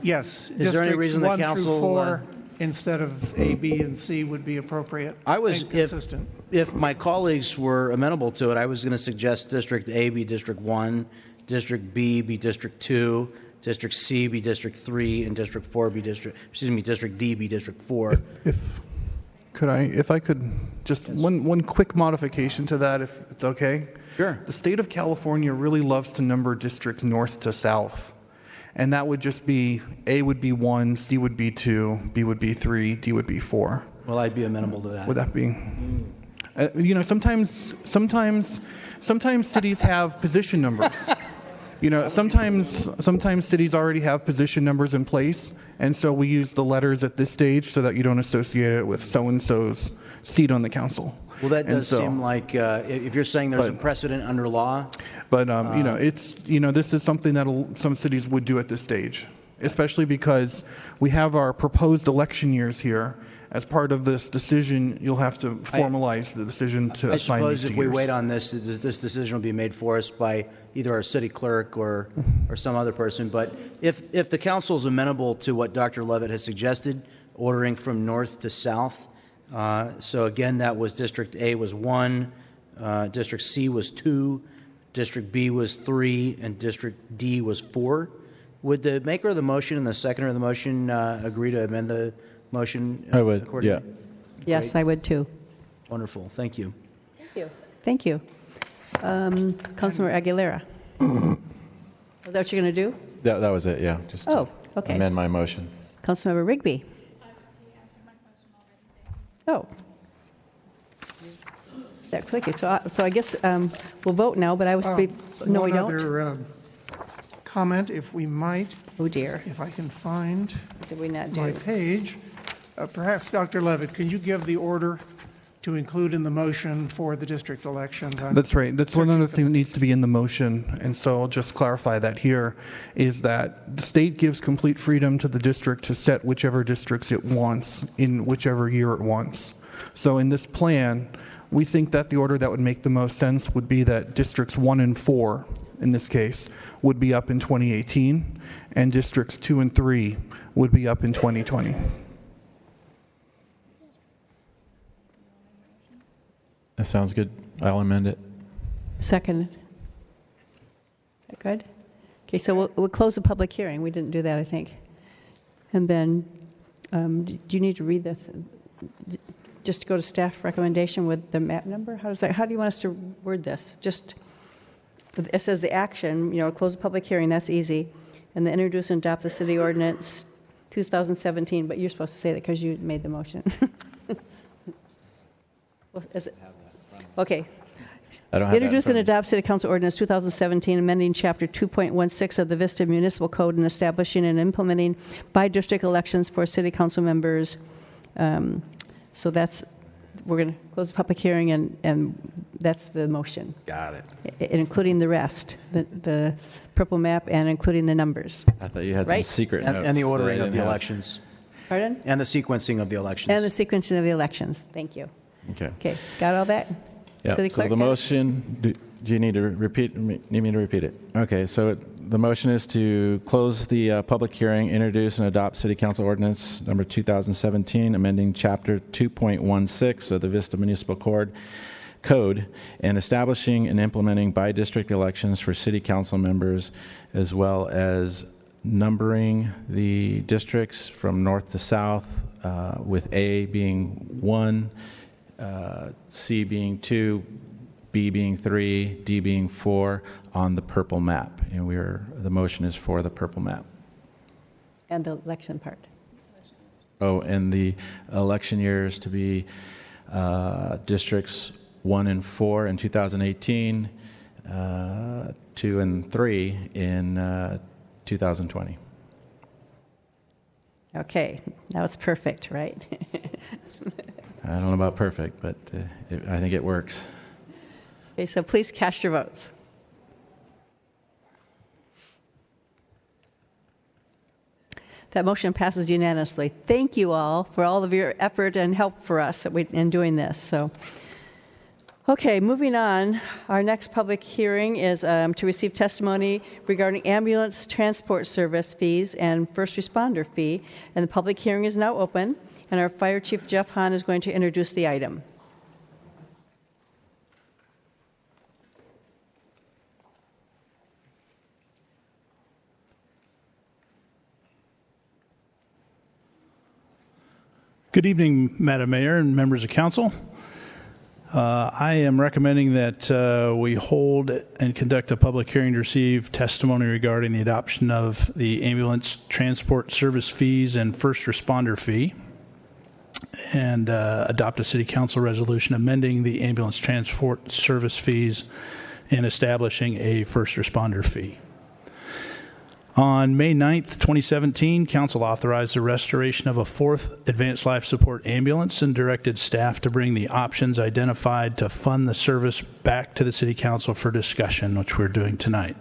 yes, is there any reason the council? 1 through 4 instead of A, B, and C would be appropriate. I was and consistent. If my colleagues were amenable to it, I was going to suggest District A be District 1, District B be District 2, District C be District 3, and District 4 be District D be District 4. If I could just one quick modification to that, if it's okay. Sure. The state of California really loves to number districts north to south. And that would just be, A would be 1, C would be 2, B would be 3, D would be 4. Well, I'd be amenable to that. Would that be? Sometimes cities have position numbers. Sometimes cities already have position numbers in place, and so we use the letters at this stage so that you don't associate it with so-and-so's seat on the council. Well, that does seem like, if you're saying there's a precedent under law. But, this is something that some cities would do at this stage, especially because we have our proposed election years here. As part of this decision, you'll have to formalize the decision to assign these I suppose if we wait on this decision will be made for us by either our city clerk or some other person. But if the council is amenable to what Dr. Levitt has suggested, ordering from north to south, so again, that was District A was 1, District C was 2, District B was 3, and District D was 4. Would the maker of the motion and the seconder of the motion agree to amend the motion? I would, yeah. Yes, Great. I would too. Wonderful. Thank you. Thank you. Councilmember Aguilera. Is that what you're going to do? That was it, yeah. Just okay. amend my motion. Councilmember Rigby. Oh. That clicky. So I guess we'll vote now, but I was... no, we don't? Another comment, if we might. Oh, dear. If I can find Did we not do? my page. Perhaps, Dr. Levitt, can you give the order to include in the motion for the district elections? That's right. That's one other thing that needs to be in the motion, and so I'll just clarify that here, is that the state gives complete freedom to the district to set whichever districts it wants in whichever year it wants. So in this plan, we think that the order that would make the most sense would be that districts 1 and 4, in this case, would be up in 2018, and districts 2 and 3 would be up in 2020. That sounds good. I'll amend it. Second. Good. Okay, so we'll close the public hearing. We didn't do that, I think. And then, do you need to read the, just to go to staff recommendation with the map number? How do you want us to word this? Just, it says the action, close the public hearing, that's easy. And then introduce and adopt the city ordinance 2017, but you're supposed to say that because you made the motion. Well, is it? Okay. Introduce and adopt City Council Ordinance 2017, amending Chapter 2.16 of the Vista Municipal Code and establishing and implementing by-district elections for City Council members. So we're going to close the public hearing, and that's the motion. Got it. Including the rest, the purple map, and including the numbers. I thought you had right? some secret notes. And the ordering of the elections. Pardon? And the sequencing of the elections. And the sequencing of the elections. Thank you. Okay. Okay, got all that? Yeah. City So Clerk? the motion, do you need to repeat? Need me to repeat it? Okay. So the motion is to close the public hearing, introduce and adopt City Council Ordinance number 2017, amending Chapter 2.16 of the Vista Municipal Code, and establishing and implementing by-district elections for City Council members, as well as numbering the districts from north to south, with A being 1, C being 2, B being 3, D being 4 on the purple map. And the motion is for the purple map. And the election part. Oh, and the election years to be districts 1 and 4 in 2018, 2 and 3 in 2020. Okay, now it's perfect, right? I don't know about perfect, but I think it works. Okay, so please cast your votes. That motion passes unanimously. Thank you all for all of your effort and help for us in doing this. So, okay, moving on. Our next public hearing is to receive testimony regarding ambulance transport service fees and first responder fee. And the public hearing is now open. And our Fire Chief Jeff Hahn is going to introduce the item. Good evening, Madam Mayor and members of council. I am recommending that we hold and conduct a public hearing to receive testimony regarding the adoption of the ambulance transport service fees and first responder fee, and adopt a city council resolution amending the ambulance transport service fees and establishing a first responder fee. On May 9th, 2017, Council authorized the restoration of a 4th Advanced Life Support ambulance and directed staff to bring the options identified to fund the service back to the City Council for discussion, which we're doing tonight.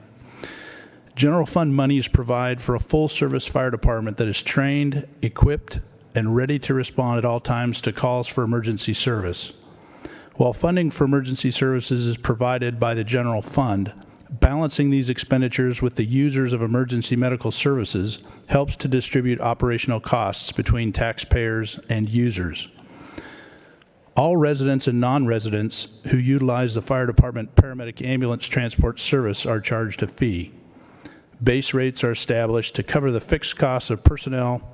General fund monies provide for a full-service fire department that is trained, equipped, and ready to respond at all times to calls for emergency service. While funding for emergency services is provided by the general fund, balancing these expenditures with the users of emergency medical services helps to distribute operational costs between taxpayers and users. All residents and non-residents who utilize the fire department paramedic ambulance transport service are charged a fee. Base rates are established to cover the fixed costs of personnel,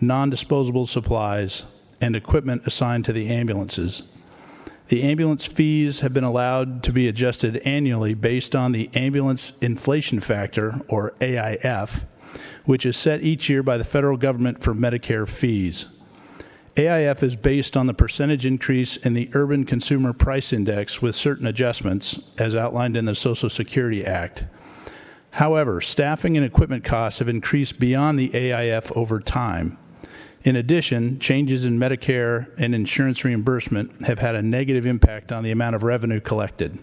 non-disposable supplies, and equipment assigned to the ambulances. The ambulance fees have been allowed to be adjusted annually based on the ambulance inflation factor, or AIF, which is set each year by the federal government for Medicare fees. AIF is based on the percentage increase in the Urban Consumer Price Index with certain adjustments, as outlined in the Social Security Act. However, staffing and equipment costs have increased beyond the AIF over time. In addition, changes in Medicare and insurance reimbursement have had a negative impact on the amount of revenue collected.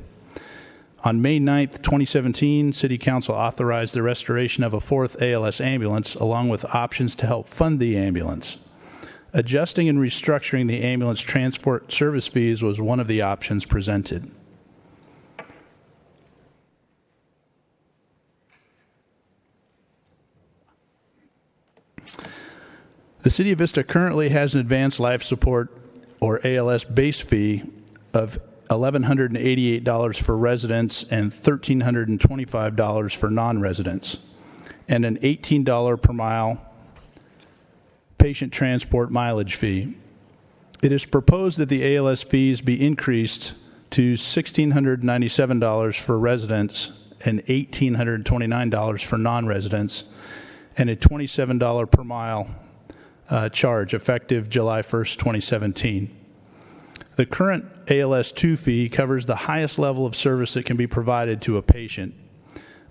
On May 9th, 2017, City Council authorized the restoration of a 4th ALS ambulance along with options to help fund the ambulance. Adjusting and restructuring the ambulance transport service fees was one of the options presented. The City of Vista currently has an advanced life support, or ALS, base fee of $1,188 for residents and $1,325 for non-residents, and an $18 per mile patient transport mileage fee. It is proposed that the ALS fees be increased to $1,697 for residents and $1,829 for non-residents, and a $27 per mile charge effective July 1st, 2017. The current ALS 2 fee covers the highest level of service that can be provided to a patient.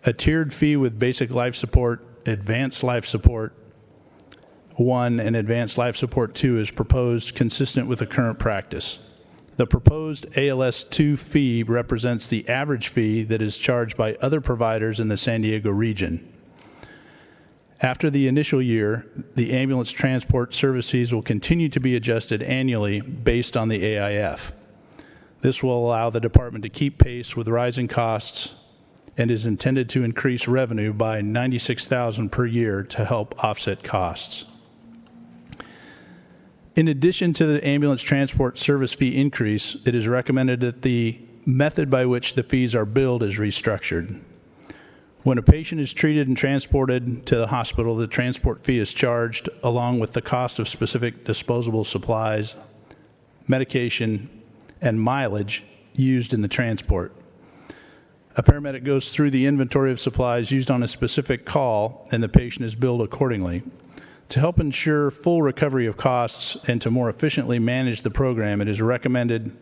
A tiered fee with basic life support, advanced life support 1, and advanced life support 2 is proposed consistent with the current practice. The proposed ALS 2 fee represents the average fee that is charged by other providers in the San Diego region. After the initial year, the ambulance transport service fees will continue to be adjusted annually based on the AIF. This will allow the department to keep pace with rising costs and is intended to increase revenue by $96,000 per year to help offset costs. In addition to the ambulance transport service fee increase, it is recommended that the method by which the fees are billed is restructured. When a patient is treated and transported to the hospital, the transport fee is charged along with the cost of specific disposable supplies, medication, and mileage used in the transport. A paramedic goes through the inventory of supplies used on a specific call, and the patient is billed accordingly. To help ensure full recovery of costs and to more efficiently manage the program, it is recommended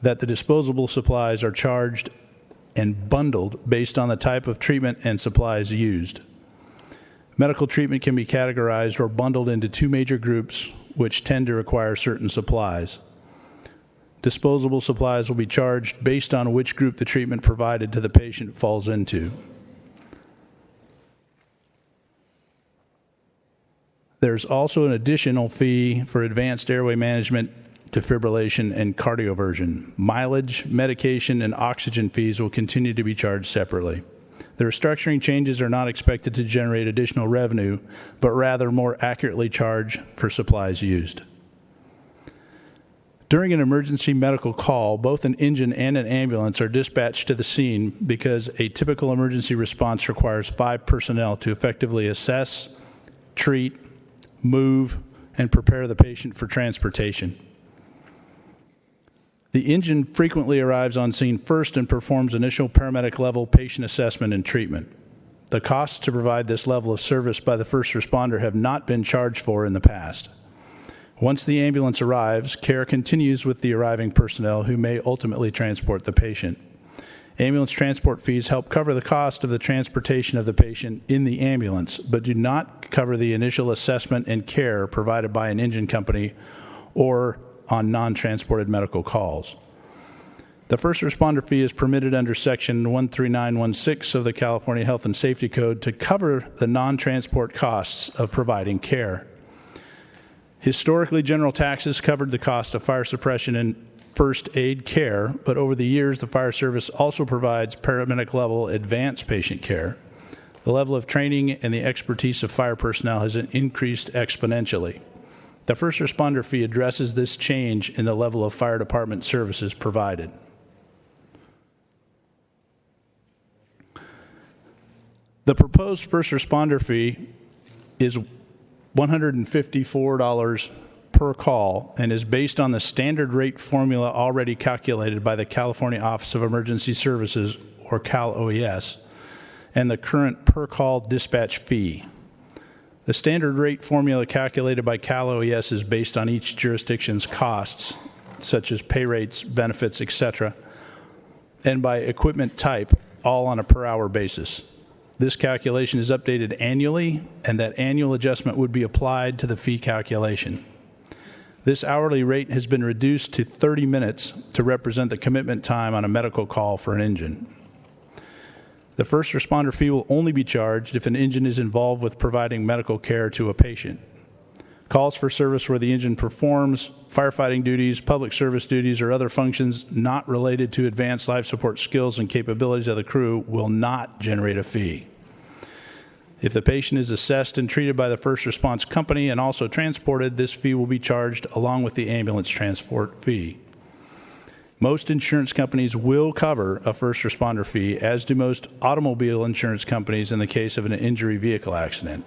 that the disposable supplies are charged and bundled based on the type of treatment and supplies used. Medical treatment can be categorized or bundled into two major groups, which tend to require certain supplies. Disposable supplies will be charged based on which group the treatment provided to the patient falls into. There's also an additional fee for advanced airway management, defibrillation, and cardioversion. Mileage, medication, and oxygen fees will continue to be charged separately. The restructuring changes are not expected to generate additional revenue, but rather more accurately charge for supplies used. During an emergency medical call, both an engine and an ambulance are dispatched to the scene because a typical emergency response requires 5 personnel to effectively assess, treat, move, and prepare the patient for transportation. The engine frequently arrives on scene first and performs initial paramedic level patient assessment and treatment. The costs to provide this level of service by the first responder have not been charged for in the past. Once the ambulance arrives, care continues with the arriving personnel who may ultimately transport the patient. Ambulance transport fees help cover the cost of the transportation of the patient in the ambulance, but do not cover the initial assessment and care provided by an engine company or on non-transported medical calls. The first responder fee is permitted under Section 13916 of the California Health and Safety Code to cover the non-transport costs of providing care. Historically, general taxes covered the cost of fire suppression and first aid care, but over the years, the fire service also provides paramedic level advanced patient care. The level of training and the expertise of fire personnel has increased exponentially. The first responder fee addresses this change in the level of fire department services provided. The proposed first responder fee is $154 per call and is based on the standard rate formula already calculated by the California Office of Emergency Services, or Cal-OES, and the current per call dispatch fee. The standard rate formula calculated by Cal-OES is based on each jurisdiction's costs, such as pay rates, benefits, etc., and by equipment type, all on a per hour basis. This calculation is updated annually, and that annual adjustment would be applied to the fee calculation. This hourly rate has been reduced to 30 minutes to represent the commitment time on a medical call for an engine. The first responder fee will only be charged if an engine is involved with providing medical care to a patient. Calls for service where the engine performs firefighting duties, public service duties, or other functions not related to advanced life support skills and capabilities of the crew will not generate a fee. If the patient is assessed and treated by the first response company and also transported, this fee will be charged along with the ambulance transport fee. Most insurance companies will cover a first responder fee, as do most automobile insurance companies in the case of an injury vehicle accident.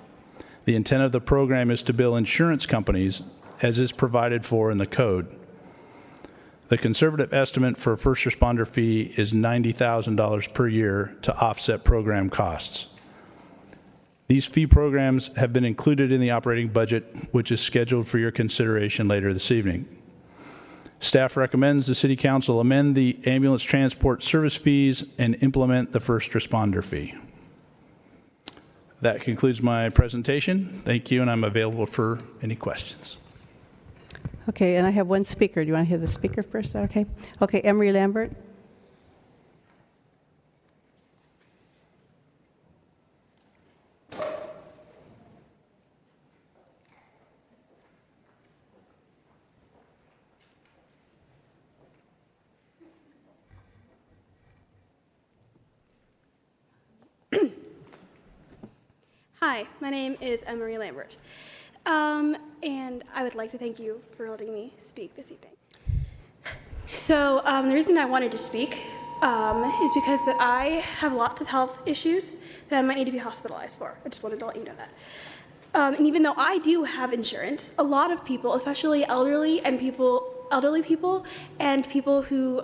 The intent of the program is to bill insurance companies as is provided for in the code. The conservative estimate for a first responder fee is $90,000 per year to offset program costs. These fee programs have been included in the operating budget, which is scheduled for your consideration later this evening. Staff recommends the City Council amend the ambulance transport service fees and implement the first responder fee. That concludes my presentation. Thank you, and I'm available for any questions. Okay, and I have one speaker. Do you want to hear the speaker first? Okay. Okay, Emery Lambert. Hi, my name is Emery Lambert, and I would like to thank you for letting me speak this evening. So the reason I wanted to speak is because that I have lots of health issues that I might need to be hospitalized for. I just wanted to let you know that. And even though I do have insurance, a lot of people, especially elderly people and people who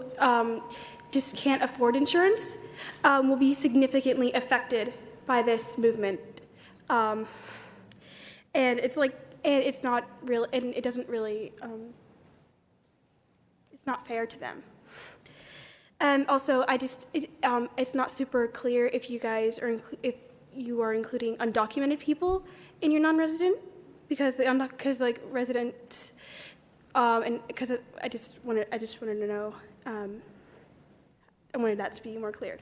just can't afford insurance, will be significantly affected by this movement. And it's not real, and it doesn't really, it's not fair to them. And also, it's not super clear if you guys are if you are including undocumented people in your non-resident, because like residents, and because I just wanted to know, I wanted that to be more cleared.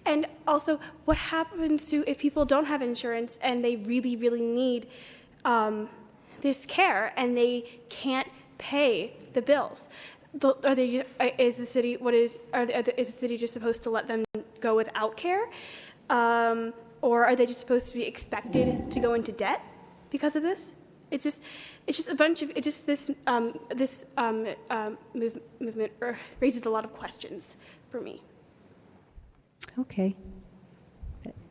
And also, what happens to if people don't have insurance and they really, really need this care and they can't pay the bills? Is the city just supposed to let them go without care, or are they just supposed to be expected to go into debt because of this? It's just a bunch of this movement raises a lot of questions for me. Okay.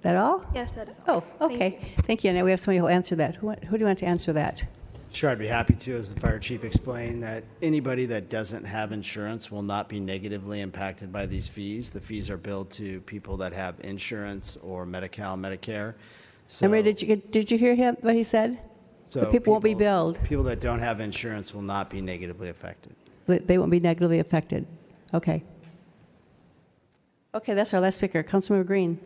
That all? Yes, that is all. Oh, okay. Thank you. Now we have somebody who will answer that. Who do you want to answer that? Sure, I'd be happy to. As the fire chief explained, that anybody that doesn't have insurance will not be negatively impacted by these fees. The fees are billed to people that have insurance or Medi-Cal, Medicare. So, Emery, did you hear him, what he said? So the people won't be billed. People that don't have insurance will not be negatively affected. They won't be negatively affected. Okay. Okay, that's our last speaker, Councilmember Green.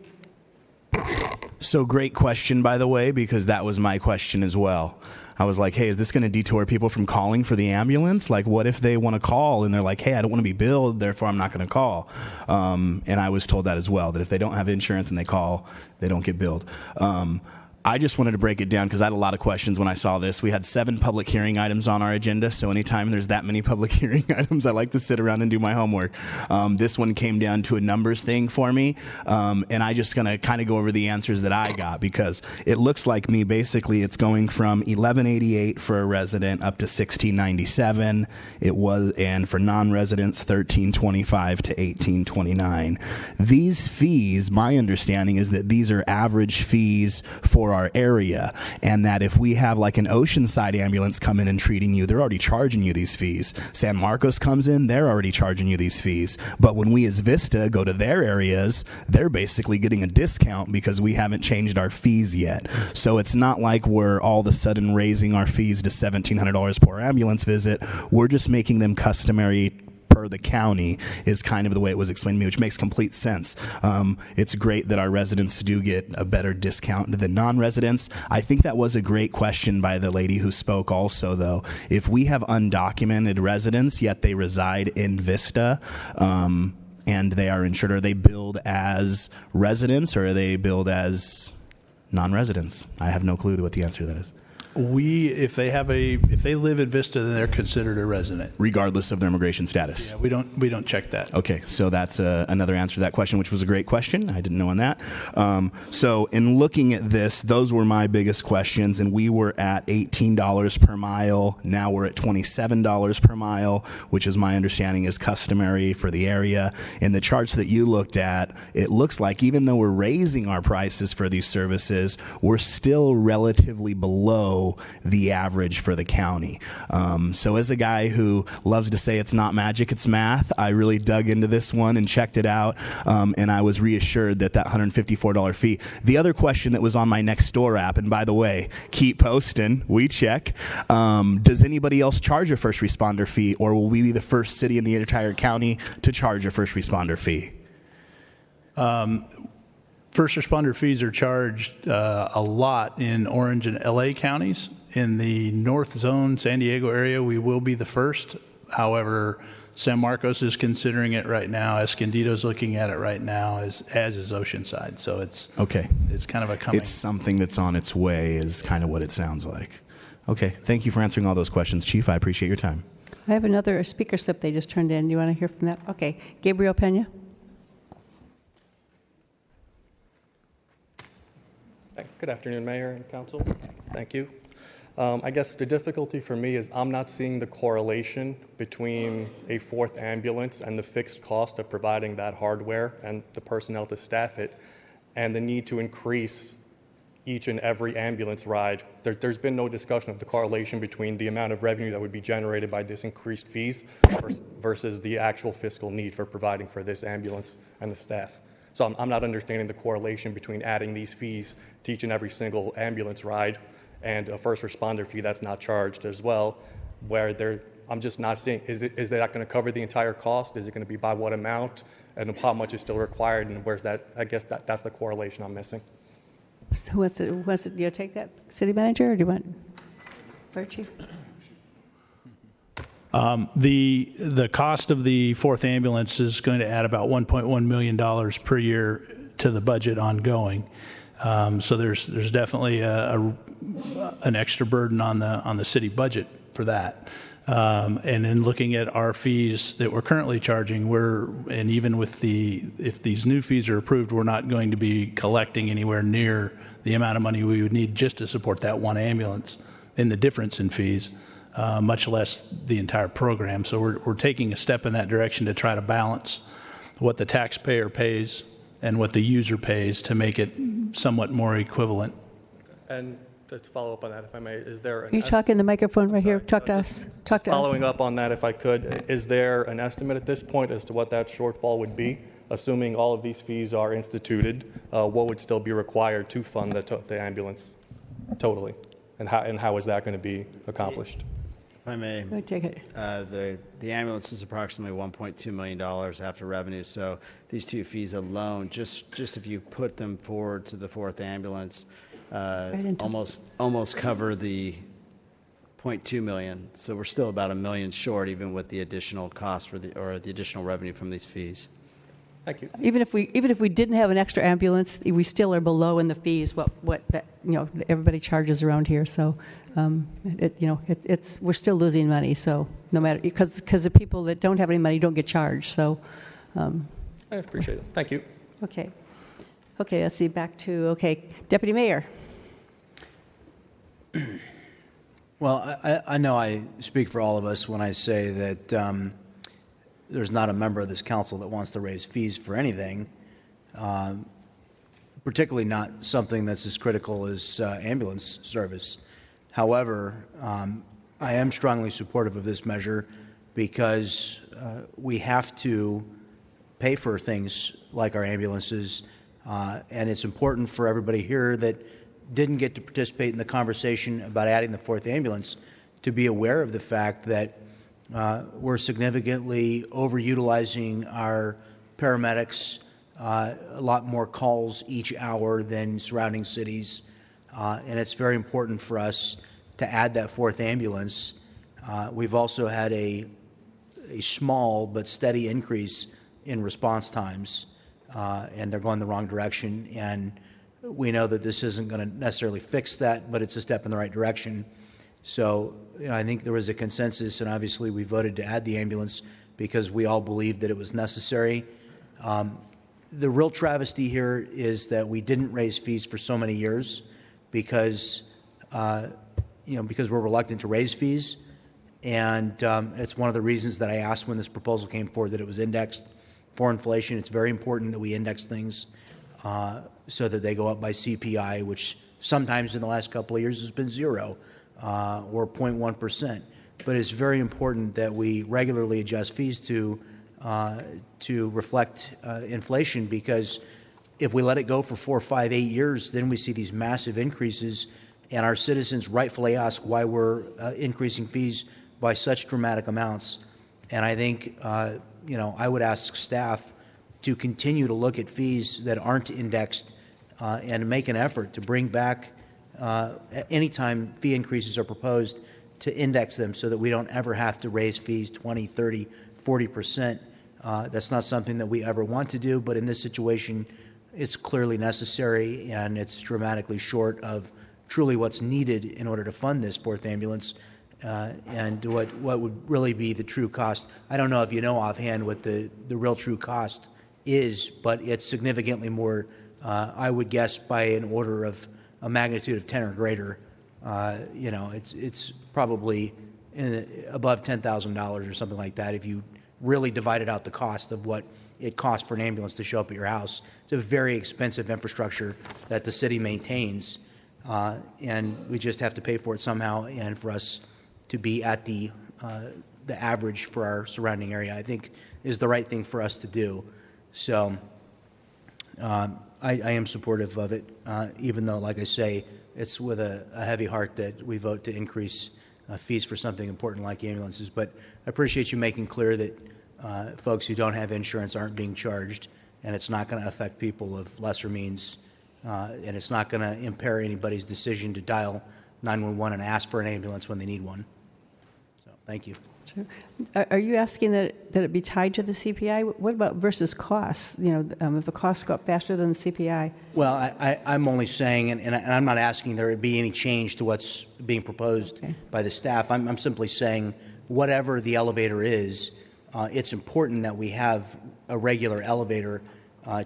So great question, by the way, because that was my question as well. I was like, hey, is this going to detour people from calling for the ambulance? Like, what if they want to call and they're like, hey, I don't want to be billed, therefore I'm not going to call. And I was told that as well, that if they don't have insurance and they call, they don't get billed. I just wanted to break it down because I had a lot of questions when I saw this. We had 7 public hearing items on our agenda, so anytime there's that many public hearing items, I like to sit around and do my homework. This one came down to a numbers thing for me, and I just going to kind of go over the answers that I got because it looks like me, basically, it's going from $11.88 for a resident up to $16.97. It was, and for non-residents, $13.25 to $18.29. These fees, my understanding is that these are average fees for our area, and that if we have like an Oceanside ambulance come in and treating you, they're already charging you these fees. San Marcos comes in, they're already charging you these fees. But when we as Vista go to their areas, they're basically getting a discount because we haven't changed our fees yet. So it's not like we're all of a sudden raising our fees to $1,700 per ambulance visit. We're just making them customary per the county is kind of the way it was explained to me, which makes complete sense. It's great that our residents do get a better discount than non-residents. I think that was a great question by the lady who spoke also, though. If we have undocumented residents, yet they reside in Vista, and they are insured, are they billed as residents or are they billed as non-residents? I have no clue what the answer to that is. If they live in Vista, then they're considered a resident, regardless of their immigration status. Yeah, we don't check that. Okay, so that's another answer to that question, which was a great question. I didn't know on that. So in looking at this, those were my biggest questions, and we were at $18 per mile. Now we're at $27 per mile, which is my understanding is customary for the area. In the charts that you looked at, it looks like even though we're raising our prices for these services, we're still relatively below the average for the county. So as a guy who loves to say it's not magic, it's math, I really dug into this one and checked it out, and I was reassured that $154 fee. The other question that was on my Nextdoor app, and by the way, keep posting, we check, does anybody else charge a first responder fee, or will we be the first city in the entire county to charge a first responder fee? First responder fees are charged a lot in Orange and LA counties. In the North Zone, San Diego area, we will be the first. However, San Marcos is considering it right now. Escondido's looking at it right now, as is Oceanside. So it's okay. It's kind of a coming. It's something that's on its way is kind of what it sounds like. Okay, thank you for answering all those questions, Chief. I appreciate your time. I have another speaker slip they just turned in. Do you want to hear from that? Okay, Gabriel Pena. Good afternoon, Mayor and Council. Thank you. I guess the difficulty for me is I'm not seeing the correlation between a fourth ambulance and the fixed cost of providing that hardware and the personnel to staff it, and the need to increase each and every ambulance ride. There's been no discussion of the correlation between the amount of revenue that would be generated by this increased fees versus the actual fiscal need for providing for this ambulance and the staff. So I'm not understanding the correlation between adding these fees to each and every single ambulance ride and a first responder fee that's not charged as well, where I'm just not seeing, is that going to cover the entire cost? Is it going to be by what amount? And how much is still required? And where's that? I guess that's the correlation I'm missing. Who wants to do you take that, City Manager, or do you want Fire Chief? The cost of the fourth ambulance is going to add about $1.1 million per year to the budget ongoing. So there's definitely an extra burden on the city budget for that. And then looking at our fees that we're currently charging, and even with if these new fees are approved, we're not going to be collecting anywhere near the amount of money we would need just to support that one ambulance and the difference in fees, much less the entire program. So we're taking a step in that direction to try to balance what the taxpayer pays and what the user pays to make it somewhat more equivalent. And to follow up on that, if I may, is there You talk in the microphone right here. Talk to us. Talk to us. Following up on that, if I could, is there an estimate at this point as to what that shortfall would be? Assuming all of these fees are instituted, what would still be required to fund the ambulance totally? And how is that going to be accomplished? If I may, take it. The ambulance is approximately $1.2 million after revenue. So these two fees alone, just if you put them forward to the fourth ambulance, almost cover the $0.2 million. So we're still about $1 million short, even with the additional cost the additional revenue from these fees. Thank you. Even if we didn't have an extra ambulance, we still are below in the fees what that, everybody charges around here. So we're still losing money. So no matter because the people that don't have any money don't get charged. So I appreciate it. Thank you. Okay. Let's see. Back to Deputy Mayor. Well, I know I speak for all of us when I say that there's not a member of this council that wants to raise fees for anything, particularly not something that's as critical as ambulance service. However, I am strongly supportive of this measure because we have to pay for things like our ambulances, and it's important for everybody here that didn't get to participate in the conversation about adding the fourth ambulance to be aware of the fact that we're significantly overutilizing our paramedics, a lot more calls each hour than surrounding cities, and it's very important for us to add that fourth ambulance. We've also had a small but steady increase in response times, and they're going the wrong direction, and we know that this isn't going to necessarily fix that, but it's a step in the right direction. So I think there was a consensus, and obviously we voted to add the ambulance because we all believed that it was necessary. The real travesty here is that we didn't raise fees for so many years because we're reluctant to raise fees, and it's one of the reasons that I asked when this proposal came forward that it was indexed for inflation. It's very important that we index things so that they go up by CPI, which sometimes in the last couple of years has been 0 or 0.1%. But it's very important that we regularly adjust fees to reflect inflation, because if we let it go for 4, 5, 8 years, then we see these massive increases, and our citizens rightfully ask why we're increasing fees by such dramatic amounts. And I think I would ask staff to continue to look at fees that aren't indexed and make an effort to bring back anytime fee increases are proposed to index them so that we don't ever have to raise fees 20, 30, 40%. That's not something that we ever want to do, but in this situation, it's clearly necessary, and it's dramatically short of truly what's needed in order to fund this fourth ambulance and what would really be the true cost. I don't know if you know offhand what the real true cost is, but it's significantly more, I would guess, by an order of a magnitude of 10 or greater, it's probably above $10,000 or something like that if you really divided out the cost of what it costs for an ambulance to show up at your house. It's a very expensive infrastructure that the city maintains, and we just have to pay for it somehow. And for us to be at the average for our surrounding area, I think, is the right thing for us to do. So I am supportive of it, even though, like I say, it's with a heavy heart that we vote to increase fees for something important like ambulances. But I appreciate you making clear that folks who don't have insurance aren't being charged, and it's not going to affect people of lesser means, and it's not going to impair anybody's decision to dial 911 and ask for an ambulance when they need one. So thank you. Sure. Are you asking that it be tied to the CPI? What about versus costs? If the costs go up faster than the CPI? Well, I'm only saying, and I'm not asking there be any change to what's being proposed by the staff. I'm simply saying whatever the elevator is, it's important that we have a regular elevator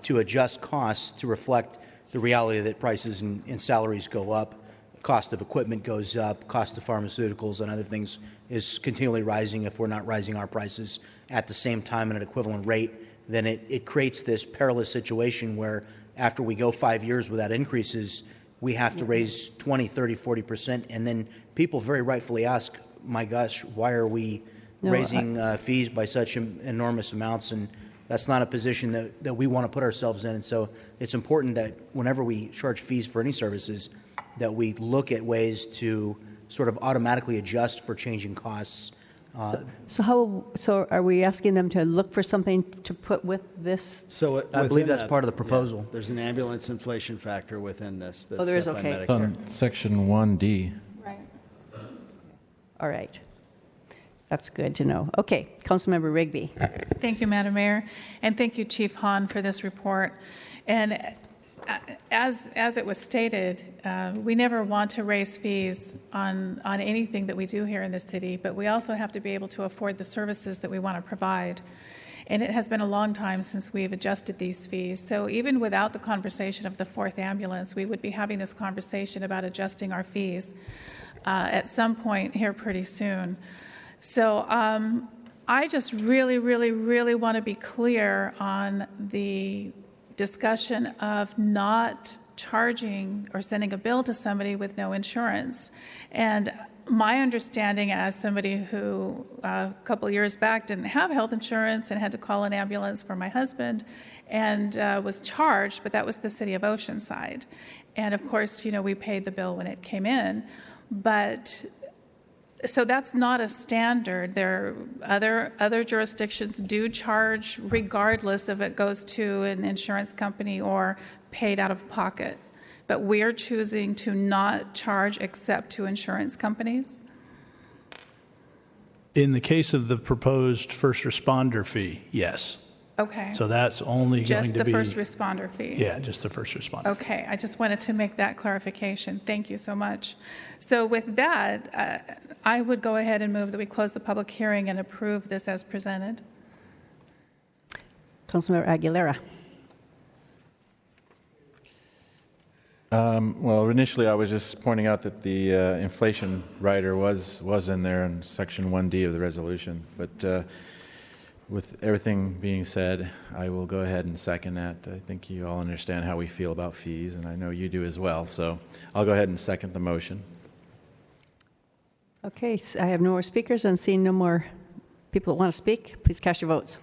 to adjust costs to reflect the reality that prices and salaries go up, cost of equipment goes up, cost of pharmaceuticals and other things is continually rising. If we're not rising our prices at the same time at an equivalent rate, then it creates this perilous situation where after we go 5 years without increases, we have to raise 20, 30, 40%, and then people very rightfully ask, my gosh, why are we raising fees by such enormous amounts? And that's not a position that we want to put ourselves in. And so it's important that whenever we charge fees for any services, that we look at ways to sort of automatically adjust for changing costs. So are we asking them to look for something to put with this? So I believe that's part of the proposal. Yeah, there's an ambulance inflation factor within this. That's there is, set by okay. Medicare. It's on section 1D. Right. All right. That's good to know. Okay, Councilmember Rigby. Thank you, Madam Mayor, and thank you, Chief Hahn, for this report. And as it was stated, we never want to raise fees on anything that we do here in the city, but we also have to be able to afford the services that we want to provide. And it has been a long time since we've adjusted these fees. So even without the conversation of the fourth ambulance, we would be having this conversation about adjusting our fees at some point here pretty soon. So I just really, really, really want to be clear on the discussion of not charging or sending a bill to somebody with no insurance. And my understanding as somebody who a couple of years back didn't have health insurance and had to call an ambulance for my husband and was charged, but that was the city of Oceanside. And of course, we paid the bill when it came in. But so that's not a standard. There other jurisdictions do charge regardless if it goes to an insurance company or paid out of pocket. But we're choosing to not charge except to insurance companies. In the case of the proposed first responder fee, yes. Okay. So that's only just going to be... Just the first responder fee? Yeah, just the first responder fee. Okay, I just wanted to make that clarification. Thank you so much. So with that, I would go ahead and move that we close the public hearing and approve this as presented. Councilmember Aguilera. Well, initially I was just pointing out that the inflation rider was in there in section 1D of the resolution, but with everything being said, I will go ahead and second that. I think you all understand how we feel about fees, and I know you do as well, so I'll go ahead and second the motion. Okay, so I have no more speakers and seeing no more people that want to speak, please cast your votes.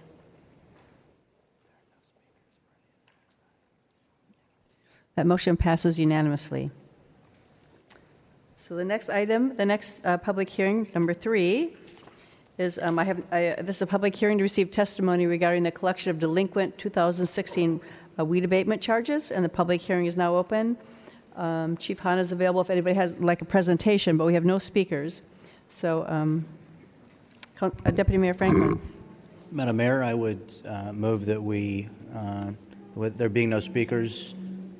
That motion passes unanimously. So the next item, the next public hearing, number 3, is this is a public hearing to receive testimony regarding the collection of delinquent 2016 weed abatement charges, and the public hearing is now open. Chief Hahn is available if anybody has like a presentation, but we have no speakers. So, Deputy Mayor Franklin. Madam Mayor, I would move that we, with there being no speakers,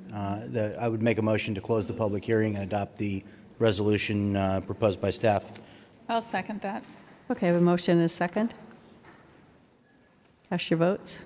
that I would make a motion to close the public hearing and adopt the resolution proposed by staff. I'll second that. Okay, I have a motion and a second. Cast your votes.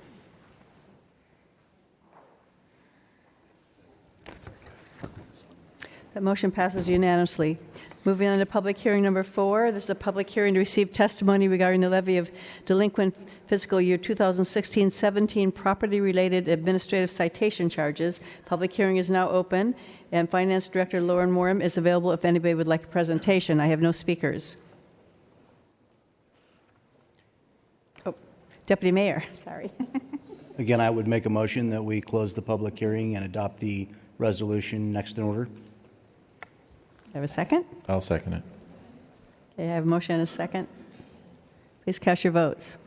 That motion passes unanimously. Moving on to public hearing number 4. This is a public hearing to receive testimony regarding the levy of delinquent fiscal year 2016-17 property-related administrative citation charges. Public hearing is now open, and Finance Director Lauren Morum is available if anybody would like a presentation. I have no speakers. Oh, Deputy Mayor, sorry. Again, I would make a motion that we close the public hearing and adopt the resolution next in order. Have a second? I'll second it. Okay, I have a motion and a second. Please cast your votes.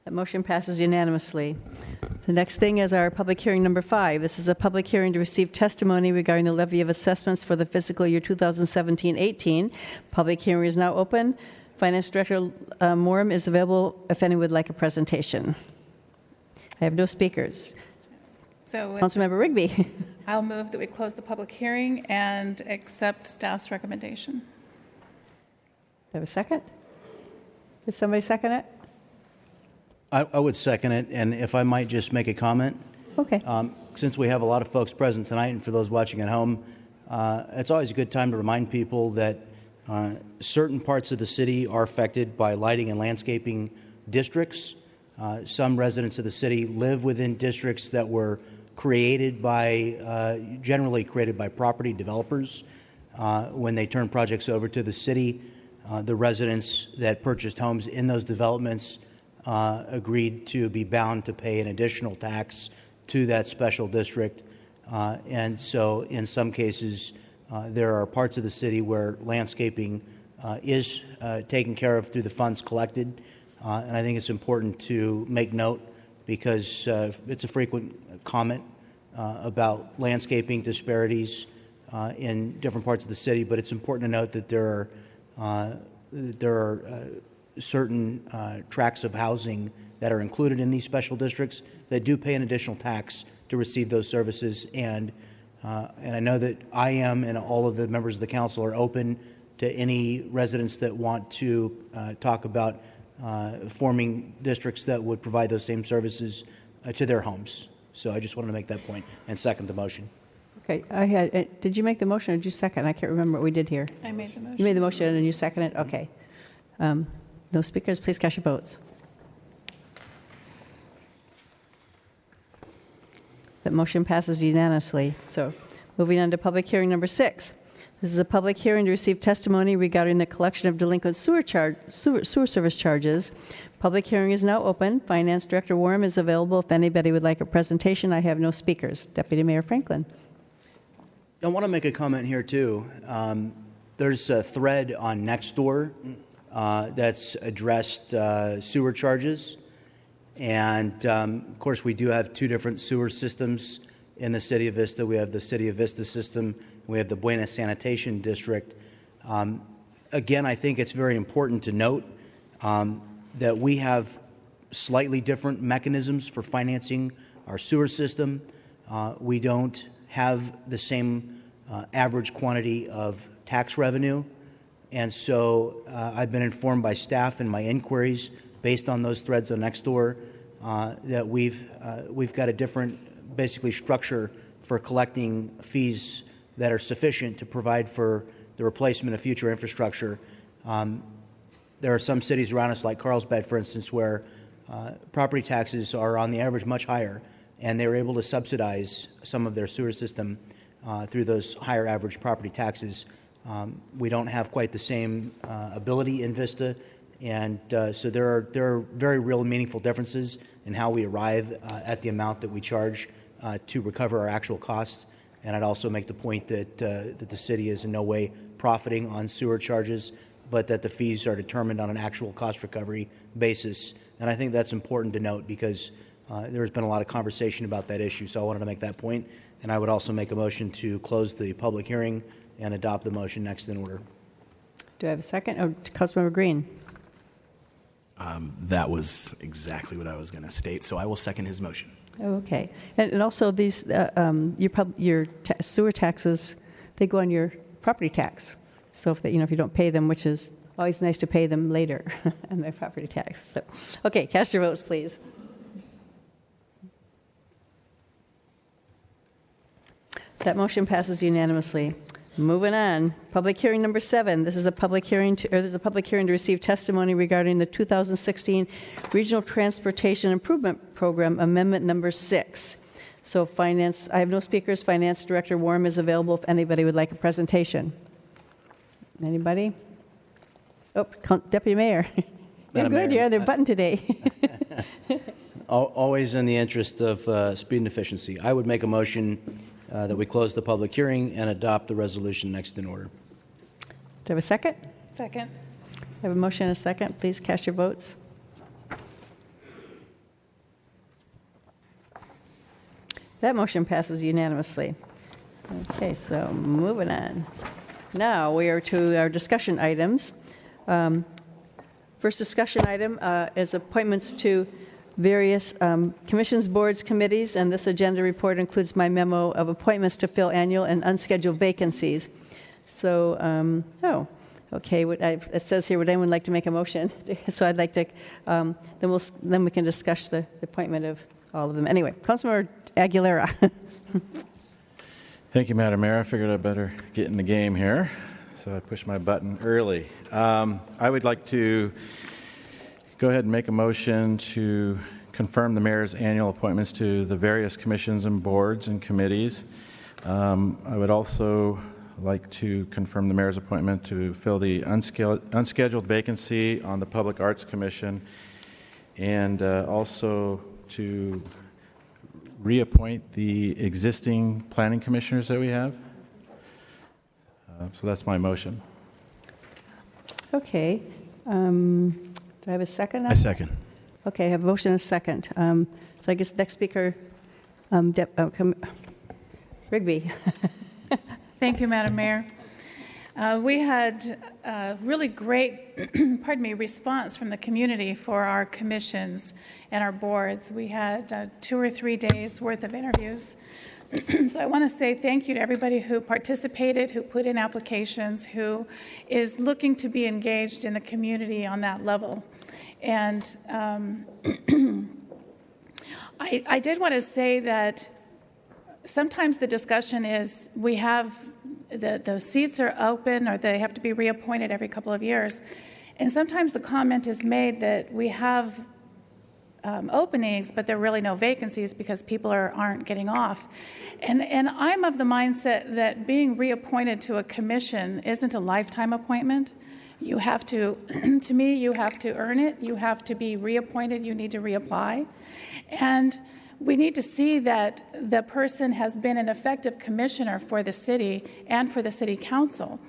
That motion passes unanimously. The next thing is our public hearing number 5. This is a public hearing to receive testimony regarding the levy of assessments for the fiscal year 2017-18. Public hearing is now open. Finance Director Morum is available if anyone would like a presentation. I have no speakers. So Councilmember Rigby. I'll move that we close the public hearing and accept staff's recommendation. Have a second? Did somebody second it? I would second it, and if I might just make a comment. Okay. Since we have a lot of folks present tonight, and for those watching at home, it's always a good time to remind people that certain parts of the city are affected by lighting and landscaping districts. Some residents of the city live within districts that were created by, generally created by property developers. When they turn projects over to the city, the residents that purchased homes in those developments agreed to be bound to pay an additional tax to that special district. And so in some cases, there are parts of the city where landscaping is taken care of through the funds collected. And I think it's important to make note because it's a frequent comment about landscaping disparities in different parts of the city. But it's important to note that there are certain tracts of housing that are included in these special districts that do pay an additional tax to receive those services. And I know that I am and all of the members of the council are open to any residents that want to talk about forming districts that would provide those same services to their homes. So I just wanted to make that point and second the motion. Okay. Did you make the motion or did you second? I can't remember what we did here. I made the motion. You made the motion and you seconded it? Okay. No speakers. Please cast your votes. That motion passes unanimously. So moving on to public hearing number 6. This is a public hearing to receive testimony regarding the collection of delinquent sewer service charges. Public hearing is now open. Finance Director Warren is available if anybody would like a presentation. I have no speakers. Deputy Mayor Franklin. I want to make a comment here too. There's a thread on Nextdoor that's addressed sewer charges. And of course, we do have two different sewer systems in the City of Vista. We have the City of Vista system. We have the Buena Sanitation District. Again, I think it's very important to note that we have slightly different mechanisms for financing our sewer system. We don't have the same average quantity of tax revenue. And so I've been informed by staff in my inquiries based on those threads on Nextdoor that we've got a different basically structure for collecting fees that are sufficient to provide for the replacement of future infrastructure. There are some cities around us like Carlsbad, for instance, where property taxes are on the average much higher, and they're able to subsidize some of their sewer system through those higher average property taxes. We don't have quite the same ability in Vista, and so there are very real meaningful differences in how we arrive at the amount that we charge to recover our actual costs. And I'd also make the point that the city is in no way profiting on sewer charges, but that the fees are determined on an actual cost recovery basis. And I think that's important to note because there's been a lot of conversation about that issue. So I wanted to make that point. And I would also make a motion to close the public hearing and adopt the motion next in order. Do I have a second? Oh, Councilmember Green. That was exactly what I was going to state, so I will second his motion. Okay. And also these, your sewer taxes, they go on your property tax. So if you don't pay them, which is always nice to pay them later on their property tax. So, okay, cast your votes, please. That motion passes unanimously. Moving on, public hearing number 7. This is a public hearing to receive testimony regarding the 2016 Regional Transportation Improvement Program Amendment number 6. So finance, I have no speakers. Finance Director Warm is available if anybody would like a presentation. Anybody? Oh, Deputy Mayor. You're Madam good. Mayor, You're on their button today. Always in the interest of speed and efficiency, I would make a motion that we close the public hearing and adopt the resolution next in order. Do I have a second? Second. I have a motion and a second. Please cast your votes. That motion passes unanimously. Okay, so moving on. Now we are to our discussion items. First discussion item is appointments to various commissions, boards, committees, and this agenda report includes my memo of appointments to fill annual and unscheduled vacancies. So, okay. It says here, would anyone like to make a motion? So I'd like to. Then we can discuss the appointment of all of them. Anyway, Councilmember Aguilera. Thank you, Madam Mayor. I figured I'd better get in the game here, so I pushed my button early. I would like to go ahead and make a motion to confirm the mayor's annual appointments to the various commissions and boards and committees. I would also like to confirm the mayor's appointment to fill the unscheduled vacancy on the Public Arts Commission, and also to reappoint the existing planning commissioners that we have. So that's my motion. Okay. Do I have a second? I second. Okay, I have a motion and a second. So I guess next speaker, Rigby. Thank you, Madam Mayor. We had a really great response from the community for our commissions and our boards. We had 2 or 3 days worth of interviews. So I want to say thank you to everybody who participated, who put in applications, who is looking to be engaged in the community on that level. And I did want to say that sometimes the discussion is we have the seats are open or they have to be reappointed every couple of years. And sometimes the comment is made that we have openings, but there are really no vacancies because people aren't getting off. And I'm of the mindset that being reappointed to a commission isn't a lifetime appointment. You have to, to me, you have to earn it. You have to be reappointed. You need to reapply. And we need to see that the person has been an effective commissioner for the city and for the city council.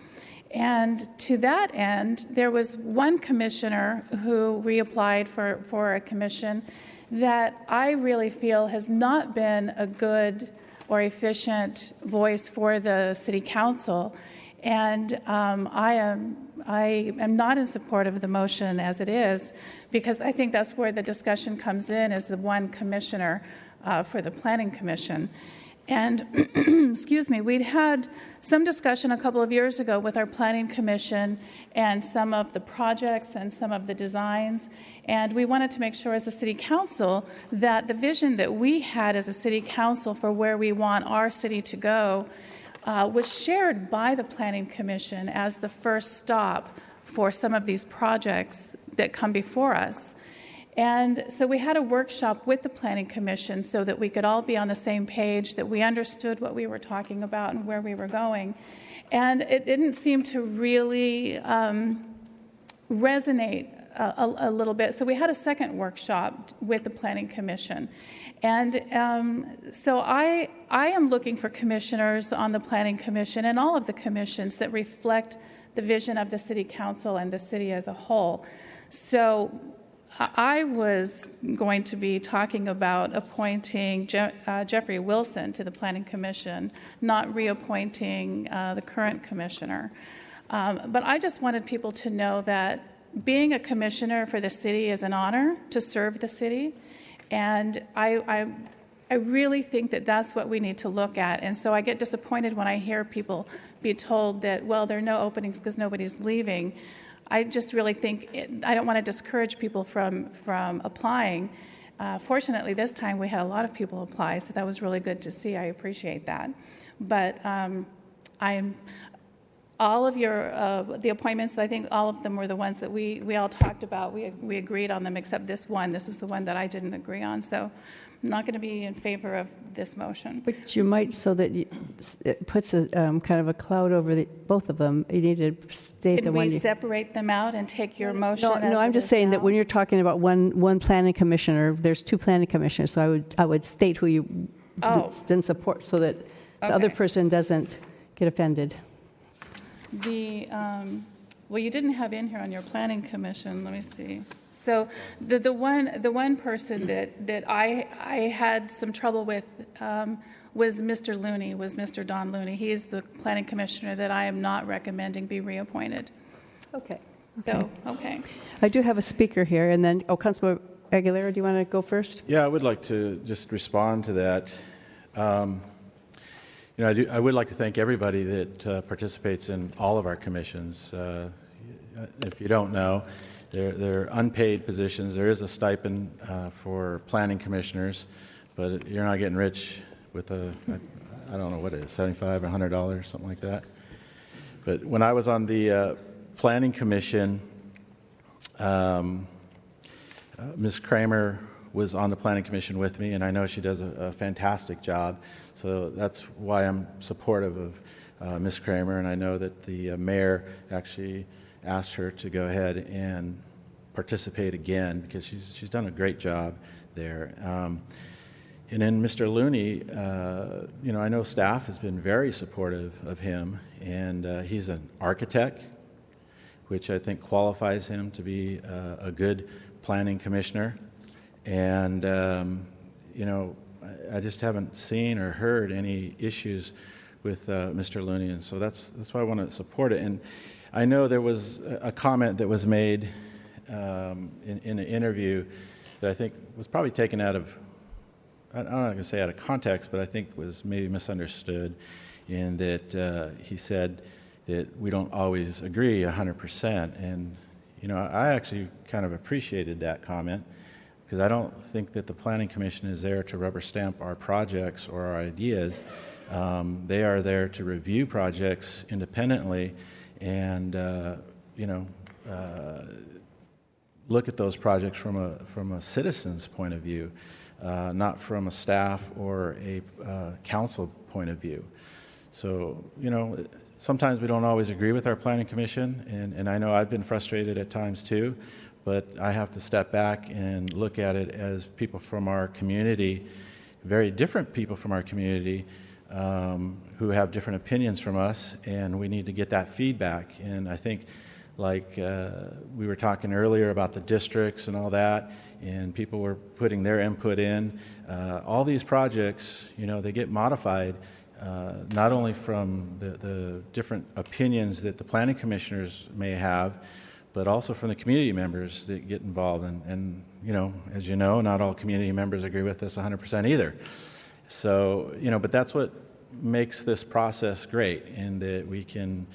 And to that end, there was one commissioner who reapplied for a commission that I really feel has not been a good or efficient voice for the city council. And I am not in support of the motion as it is, because I think that's where the discussion comes in, is the one commissioner for the Planning Commission. And, excuse me, we'd had some discussion a couple of years ago with our Planning Commission and some of the projects and some of the designs. And we wanted to make sure as a City Council that the vision that we had as a City Council for where we want our city to go was shared by the Planning Commission as the first stop for some of these projects that come before us. And so we had a workshop with the Planning Commission so that we could all be on the same page, that we understood what we were talking about and where we were going. And it didn't seem to really resonate a little bit. So we had a second workshop with the Planning Commission. And so I am looking for commissioners on the Planning Commission and all of the commissions that reflect the vision of the City Council and the city as a whole. So I was going to be talking about appointing Jeffrey Wilson to the Planning Commission, not reappointing the current commissioner. But I just wanted people to know that being a commissioner for the city is an honor to serve the city. And I really think that that's what we need to look at. And so I get disappointed when I hear people be told that, well, there are no openings because nobody's leaving. I just really think I don't want to discourage people from applying. Fortunately, this time we had a lot of people apply, so that was really good to see. I appreciate that. But all of the appointments, I think all of them were the ones that we all talked about. We agreed on them except this one. This is the one that I didn't agree on. So I'm not going to be in favor of this motion. But you might, so that it puts a kind of a cloud over both of them. You need to state Can the one. we separate them out and take your motion? No, I'm just saying that when you're talking about one planning commissioner, there's two planning commissioners. So I would state who you didn't support, so that the other person doesn't get offended. Well, you didn't have in here on your planning commission. Let me see. So the one person that I had some trouble with was Mr. Looney, was Mr. Don Looney. He is the planning commissioner that I am not recommending be reappointed. Okay. So, okay. I do have a speaker here, and then, Councilor Aguilera, do you want to go first? Yeah, I would like to just respond to that. I would like to thank everybody that participates in all of our commissions. If you don't know, they're unpaid positions. There is a stipend for planning commissioners, but you're not getting rich with I don't know what it is, $75 or $100, something like that. But when I was on the planning commission, Ms. Kramer was on the planning commission with me, and I know she does a fantastic job. So that's why I'm supportive of Ms. Kramer, and I know that the mayor actually asked her to go ahead and participate again because she's done a great job there. And then Mr. Looney, I know staff has been very supportive of him, and he's an architect, which I think qualifies him to be a good planning commissioner. And, I just haven't seen or heard any issues with Mr. Looney, and so that's why I want to support it. And I know there was a comment that was made in an interview that I think was probably taken out of, I'm not going to say out of context, but I think was maybe misunderstood, in that he said that we don't always agree 100%. And, I actually kind of appreciated that comment, because I don't think that the Planning Commission is there to rubber stamp our projects or our ideas. They are there to review projects independently and, look at those projects from a citizen's point of view, not from a staff or a council point of view. So, sometimes we don't always agree with our Planning Commission, and I know I've been frustrated at times too, but I have to step back and look at it as people from our community, very different people from our community, who have different opinions from us, and we need to get that feedback. And I think, like we were talking earlier about the districts and all that, and people were putting their input in, all these projects, they get modified, not only from the different opinions that the planning commissioners may have, but also from the community members that get involved. And as you know, not all community members agree with this 100% either. So, but that's what makes this process great, in that we can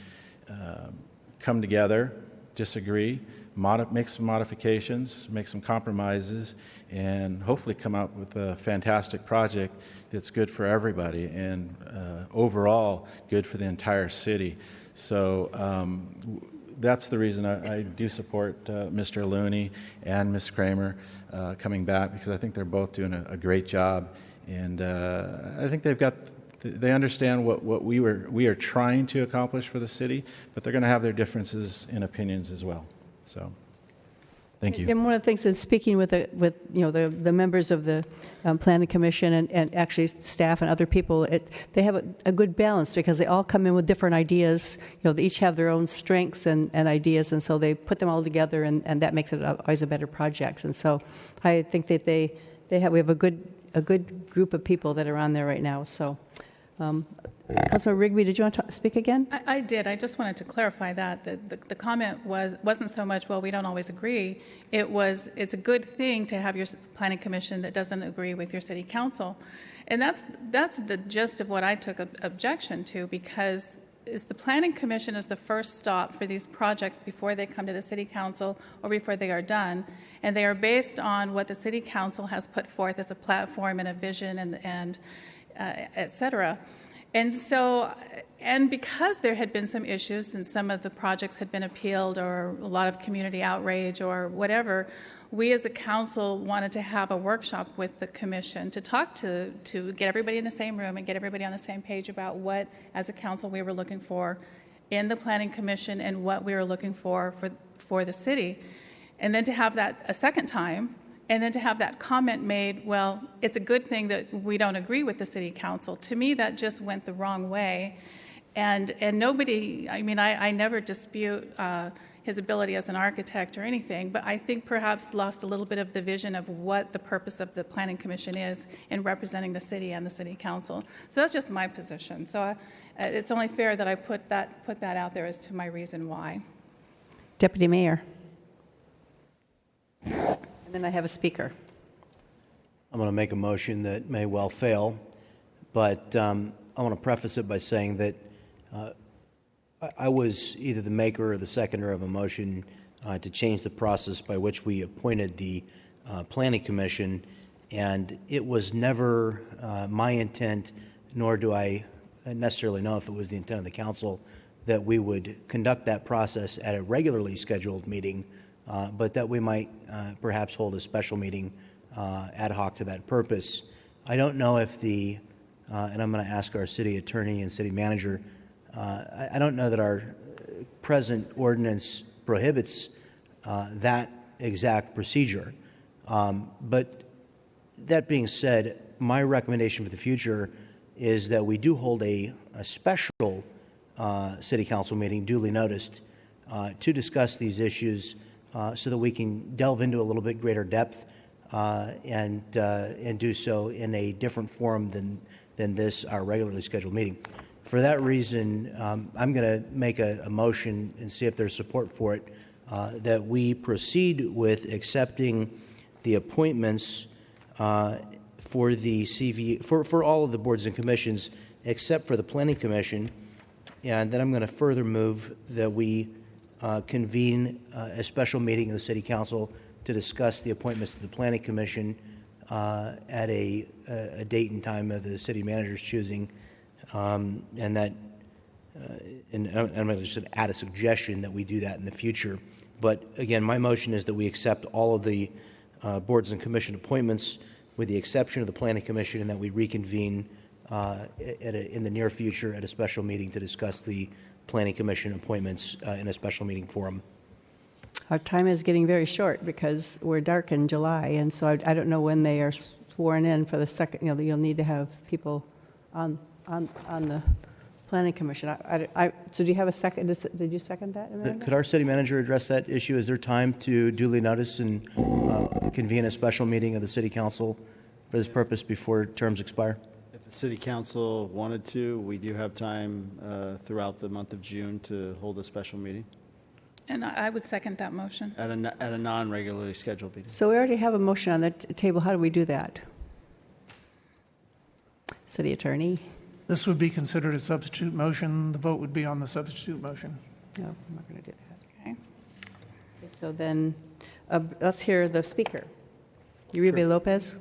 come together, disagree, make some modifications, make some compromises, and hopefully come up with a fantastic project that's good for everybody and overall good for the entire city. So that's the reason I do support Mr. Looney and Ms. Kramer coming back, because I think they're both doing a great job, and I think they understand what we are trying to accomplish for the city, but they're going to have their differences in opinions as well. So, thank you. And one of the things in speaking with the members of the Planning Commission and actually staff and other people, they have a good balance, because they all come in with different ideas. They each have their own strengths and ideas, and so they put them all together, and that makes it always a better project. And so I think that we have a good group of people that are on there right now. So. Councilor Rigby, did you want to speak again? I did. I just wanted to clarify that the comment wasn't so much, well, we don't always agree. It's a good thing to have your planning commission that doesn't agree with your city council. And that's the gist of what I took objection to, because the Planning Commission is the first stop for these projects before they come to the City Council or before they are done, and they are based on what the City Council has put forth as a platform and a vision and et cetera. And so, and because there had been some issues and some of the projects had been appealed or a lot of community outrage or whatever, we as a council wanted to have a workshop with the commission to talk to get everybody in the same room and get everybody on the same page about what, as a council, we were looking for in the Planning Commission and what we were looking for the city. And then to have that a second time, and then to have that comment made, well, it's a good thing that we don't agree with the City Council. To me, that just went the wrong way. And nobody, I mean, I never dispute his ability as an architect or anything, but I think perhaps lost a little bit of the vision of what the purpose of the Planning Commission is in representing the city and the City Council. So that's just my position. So it's only fair that I put that out there as to my reason why. Deputy Mayor. And then I have a speaker. I'm going to make a motion that may well fail, but I want to preface it by saying that I was either the maker or the seconder of a motion to change the process by which we appointed the Planning Commission, and it was never my intent, nor do I necessarily know if it was the intent of the council, that we would conduct that process at a regularly scheduled meeting, but that we might perhaps hold a special meeting ad hoc to that purpose. I don't know if and I'm going to ask our city attorney and city manager, I don't know that our present ordinance prohibits that exact procedure. But that being said, my recommendation for the future is that we do hold a special city council meeting, duly noticed, to discuss these issues so that we can delve into a little bit greater depth and do so in a different forum than this, our regularly scheduled meeting. For that reason, I'm going to make a motion and see if there's support for it, that we proceed with accepting the appointments for the CV for all of the boards and commissions except for the Planning Commission, and then I'm going to further move that we convene a special meeting of the City Council to discuss the appointments to the Planning Commission at a date and time of the city manager's choosing. And that, and I'm going to just add a suggestion that we do that in the future. But again, my motion is that we accept all of the boards and commission appointments with the exception of the Planning Commission, and that we reconvene in the near future at a special meeting to discuss the Planning Commission appointments in a special meeting forum. Our time is getting very short because we're dark in July, and so I don't know when they are sworn in for the second. You know, you'll need to have people on the Planning Commission. So do you have a second? Did you second that, Amanda? Could our city manager address that issue? Is there time to duly notice and convene a special meeting of the City Council for this purpose before terms expire? If the City Council wanted to, we do have time throughout the month of June to hold a special meeting. And I would second that motion. At a non-regularly scheduled meeting. So we already have a motion on the table. How do we do that? City Attorney? This would be considered a substitute motion. The vote would be on the substitute motion. No, I'm not going to do that. Okay. So then let's hear the speaker. Uribe Lopez.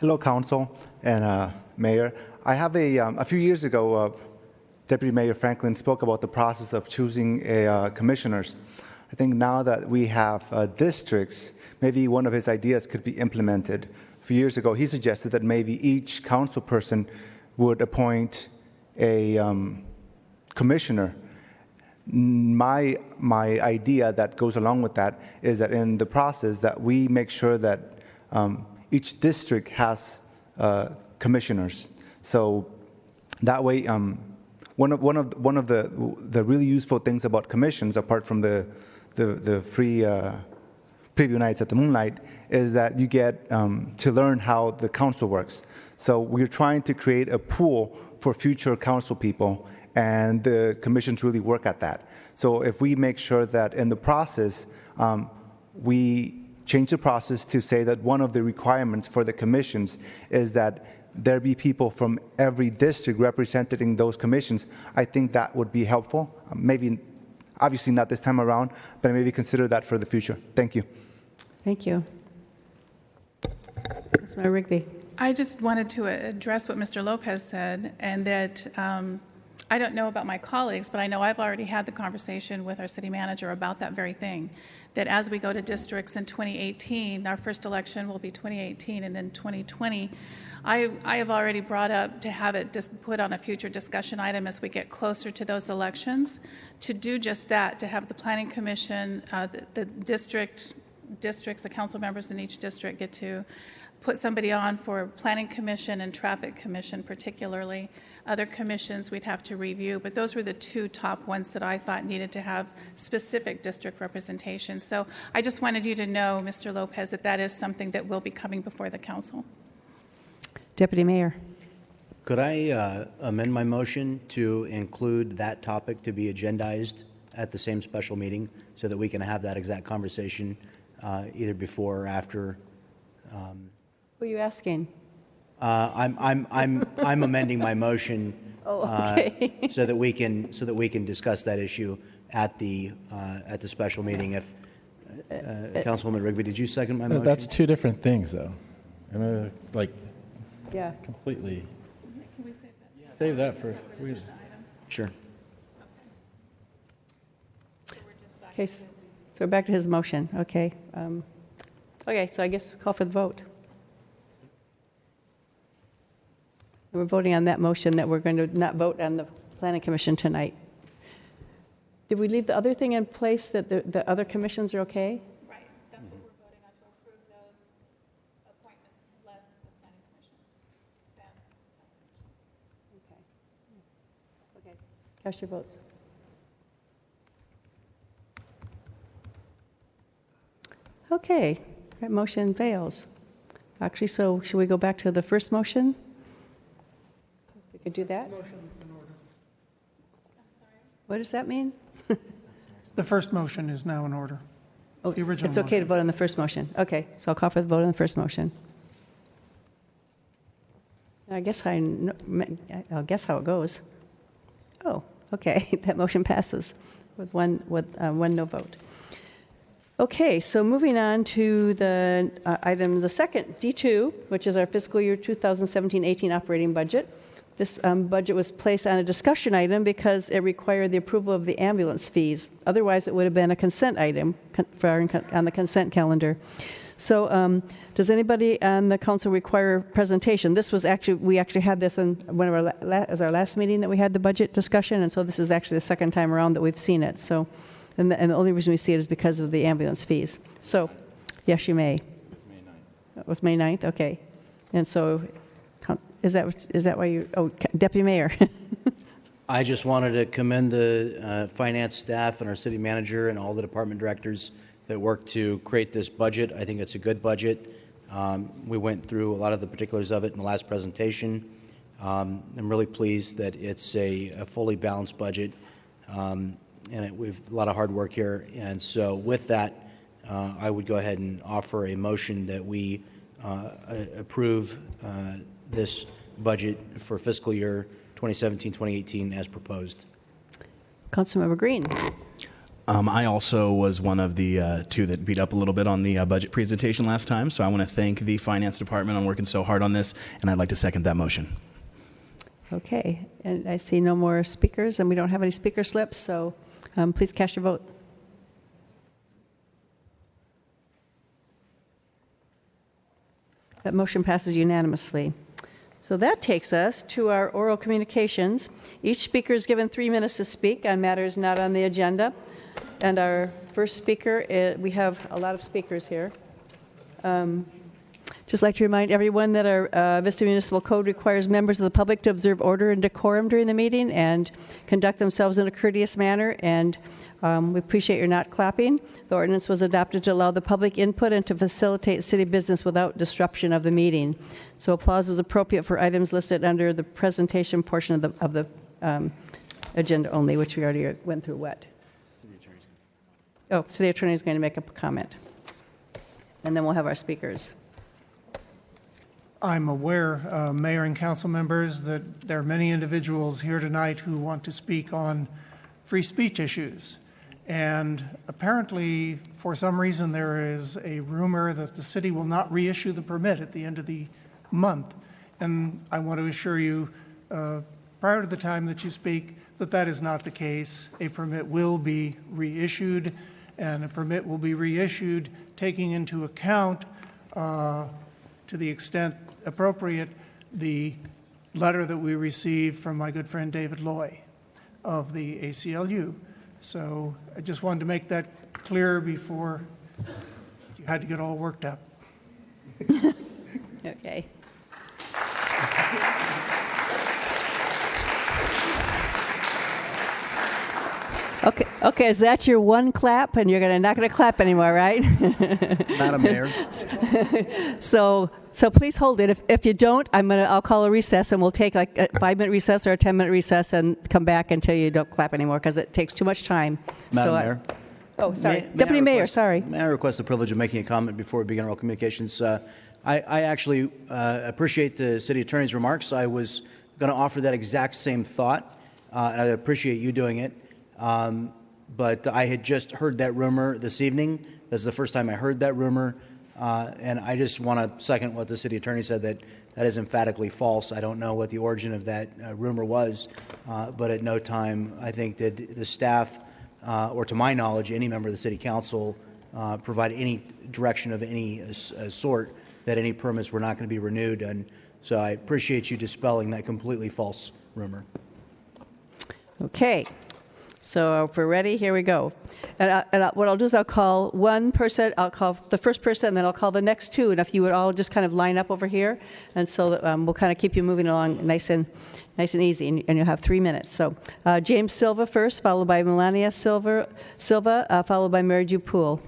Hello, Council and Mayor. I have a few years ago, Deputy Mayor Franklin spoke about the process of choosing commissioners. I think now that we have districts, maybe one of his ideas could be implemented. A few years ago, he suggested that maybe each council person would appoint a commissioner. My idea that goes along with that is that in the process that we make sure that each district has commissioners. So that way, one of the really useful things about commissions, apart from the free preview nights at the Moonlight, is that you get to learn how the council works. So we're trying to create a pool for future council people, and the commissions really work at that. So if we make sure that in the process we change the process to say that one of the requirements for the commissions is that there be people from every district represented in those commissions. I think that would be helpful. Maybe, obviously not this time around, but maybe consider that for the future. Thank you. Thank you. Councilmember Rigby. I just wanted to address what Mr. Lopez said, and that I don't know about my colleagues, but I know I've already had the conversation with our city manager about that very thing, that as we go to districts in 2018, our first election will be 2018 and then 2020, I have already brought up to have it put on a future discussion item as we get closer to those elections, to do just that, to have the Planning Commission, the districts, the council members in each district get to put somebody on for Planning Commission and Traffic Commission particularly. Other commissions we'd have to review, but those were the two top ones that I thought needed to have specific district representation. So I just wanted you to know, Mr. Lopez, that that is something that will be coming before the council. Deputy Mayor. Could I amend my motion to include that topic to be agendized at the same special meeting so that we can have that exact conversation either before or after? Who are you asking? I'm amending my motion so that we can discuss that issue at the special meeting. If Councilwoman Rigby, did you second my motion? That's two different things, though. Yeah. Completely. Can we save that for? Sure. Okay, so we're back to his motion. Okay. Okay, so I guess call for the vote. We're voting on that motion that we're going to not vote on the Planning Commission tonight. Did we leave the other thing in place that the other commissions are okay? Right. That's what we're voting on, to approve those appointments less the Planning Commission. Okay. Okay. Cast your votes. Okay. That motion fails. Actually, so should we go back to the first motion? We could do that. What does that mean? The first motion is now in order. Oh, the original it's okay to vote on the first motion. Okay, so I'll call for the vote on the first motion. I guess I'll guess how it goes. Oh, okay. That motion passes with one no vote. Okay, so moving on to the item, the second, D2, which is our fiscal year 2017-18 operating budget. This budget was placed on a discussion item because it required the approval of the ambulance fees. Otherwise, it would have been a consent item on the consent calendar. So does anybody on the council require presentation? This was actually, we actually had this in one of our last meeting that we had the budget discussion, and so this is actually the second time around that we've seen it. So, and the only reason we see it is because of the ambulance fees. So, yes, you may. It was May 9th? Okay. And so, is that why you, Deputy Mayor. I just wanted to commend the finance staff and our city manager and all the department directors that worked to create this budget. I think it's a good budget. We went through a lot of the particulars of it in the last presentation. I'm really pleased that it's a fully balanced budget, and we've a lot of hard work here. And so with that, I would go ahead and offer a motion that we approve this budget for fiscal year 2017-2018 as proposed. Councilmember Green. I also was one of the two that beat up a little bit on the budget presentation last time, so I want to thank the finance department on working so hard on this, and I'd like to second that motion. Okay, and I see no more speakers, and we don't have any speaker slips, so please cast your vote. That motion passes unanimously. So that takes us to our oral communications. Each speaker is given 3 minutes to speak on matters not on the agenda. And our first speaker, we have a lot of speakers here. Just like to remind everyone that our Vista Municipal Code requires members of the public to observe order and decorum during the meeting and conduct themselves in a courteous manner. And we appreciate your not clapping. The ordinance was adopted to allow the public input and to facilitate city business without disruption of the meeting. So applause is appropriate for items listed under the presentation portion of the agenda only, which we already went through. What? City Attorney is going to make a comment. and then we'll have our speakers. I'm aware, Mayor and council members, that there are many individuals here tonight who want to speak on free speech issues. And apparently, for some reason, there is a rumor that the city will not reissue the permit at the end of the month. And I want to assure you, prior to the time that you speak, that that is not the case. A permit will be reissued, and a permit will be reissued taking into account, to the extent appropriate, the letter that we received from my good friend David Loy of the ACLU. So I just wanted to make that clear before you had to get all worked up. Okay. Okay, is that your one clap? And you're not going to clap anymore, right? Madam Mayor. So please hold it. If you don't, I'll call a recess, and we'll take like a 5-minute recess or a 10-minute recess and come back until you don't clap anymore, because it takes too much time. Madam Mayor. Sorry. May Deputy I Mayor, request- sorry. May I request the privilege of making a comment before we begin oral communications? I actually appreciate the city attorney's remarks. I was going to offer that exact same thought, and I appreciate you doing it. But I had just heard that rumor this evening. This is the first time I heard that rumor. And I just want to second what the city attorney said, that is emphatically false. I don't know what the origin of that rumor was, but at no time, I think, did the staff, or to my knowledge, any member of the city council provide any direction of any sort that any permits were not going to be renewed. And so I appreciate you dispelling that completely false rumor. Okay. So if we're ready, here we go. And what I'll do is I'll call one person, I'll call the first person, and then I'll call the next two. And if you would all just kind of line up over here, and so that, we'll kind of keep you moving along nice and easy, and you'll have 3 minutes. So James Silva first, followed by Melania Silva, followed by Mary Ju Poole.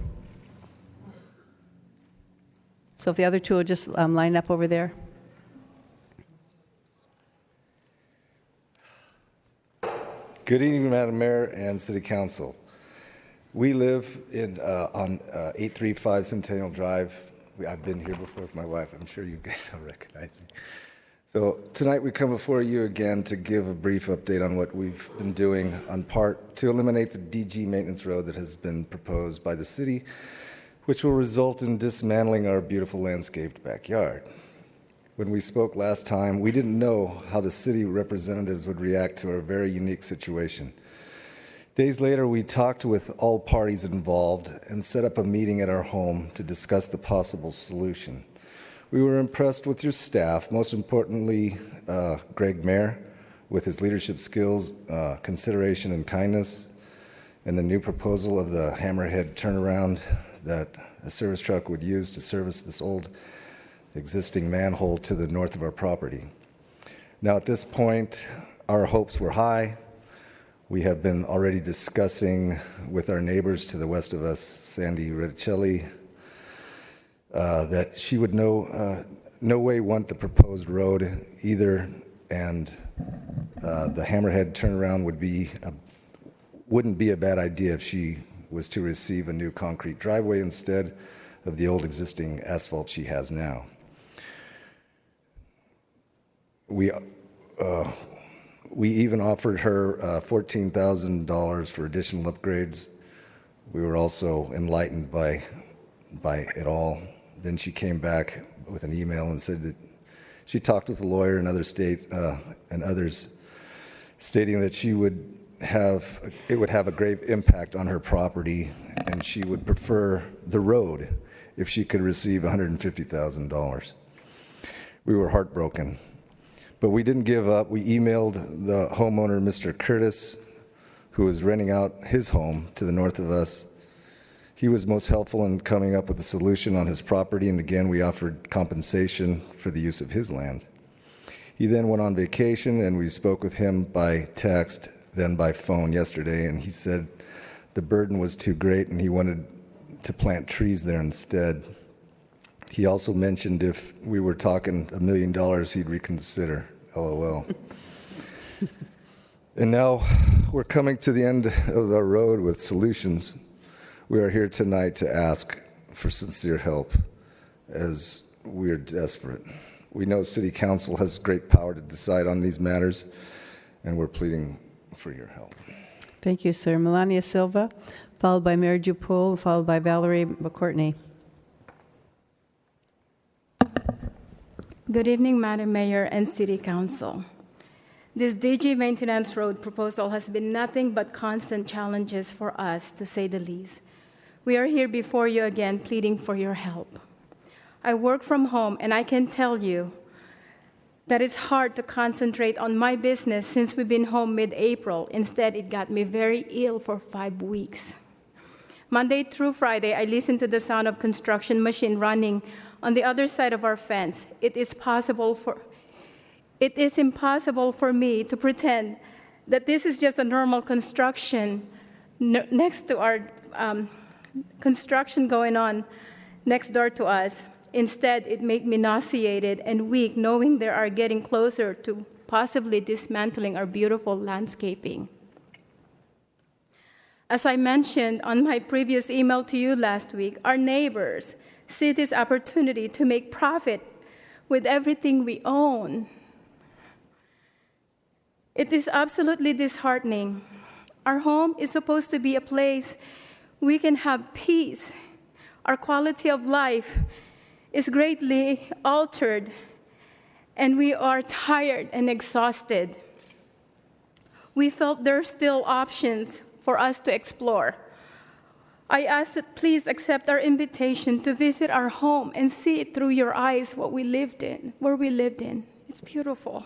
So if the other two will just line up over there. Good evening, Madam Mayor and City Council. We live on 835 Centennial Drive. I've been here before with my wife. I'm sure you guys all recognize me. So tonight we come before you again to give a brief update on what we've been doing on part to eliminate the DG maintenance road that has been proposed by the city, which will result in dismantling our beautiful landscaped backyard. When we spoke last time, we didn't know how the city representatives would react to our very unique situation. Days later, we talked with all parties involved and set up a meeting at our home to discuss the possible solution. We were impressed with your staff, most importantly, Greg Mayer, with his leadership skills, consideration, and kindness, and the new proposal of the hammerhead turnaround that a service truck would use to service this old existing manhole to the north of our property. Now, at this point, our hopes were high. We have been already discussing with our neighbors to the west of us, Sandy Riccicelli, that she would no way want the proposed road either, and the hammerhead turnaround wouldn't be a bad idea if she was to receive a new concrete driveway instead of the old existing asphalt she has now. We even offered her $14,000 for additional upgrades. We were also enlightened by it all. Then she came back with an email and said that she talked with a lawyer in other states and others, stating that it would have a grave impact on her property, and she would prefer the road if she could receive $150,000. We were heartbroken. But we didn't give up. We emailed the homeowner, Mr. Curtis, who was renting out his home to the north of us. He was most helpful in coming up with a solution on his property, and again, we offered compensation for the use of his land. He then went on vacation, and we spoke with him by text, then by phone yesterday, and he said the burden was too great and he wanted to plant trees there instead. He also mentioned if we were talking $1 million, he'd reconsider. LOL. And now we're coming to the end of our road with solutions. We are here tonight to ask for sincere help, as we are desperate. We know City Council has great power to decide on these matters, and we're pleading for your help. Thank you, sir. Melania Silva, followed by Mayor Dupul, followed by Valerie McCourtney. Good evening, Madam Mayor and City Council. This DG Maintenance Road proposal has been nothing but constant challenges for us, to say the least. We are here before you again, pleading for your help. I work from home, and I can tell you that it's hard to concentrate on my business since we've been home mid-April. Instead, it got me very ill for 5 weeks. Monday through Friday, I listen to the sound of construction machine running on the other side of our fence. It is impossible for me to pretend that this is just a normal construction next to our construction going on next door to us. Instead, it made me nauseated and weak, knowing they are getting closer to possibly dismantling our beautiful landscaping. As I mentioned on my previous email to you last week, our neighbors see this opportunity to make profit with everything we own. It is absolutely disheartening. Our home is supposed to be a place we can have peace. Our quality of life is greatly altered, and we are tired and exhausted. We felt there are still options for us to explore. I ask that please accept our invitation to visit our home and see it through your eyes where we lived in. It's beautiful.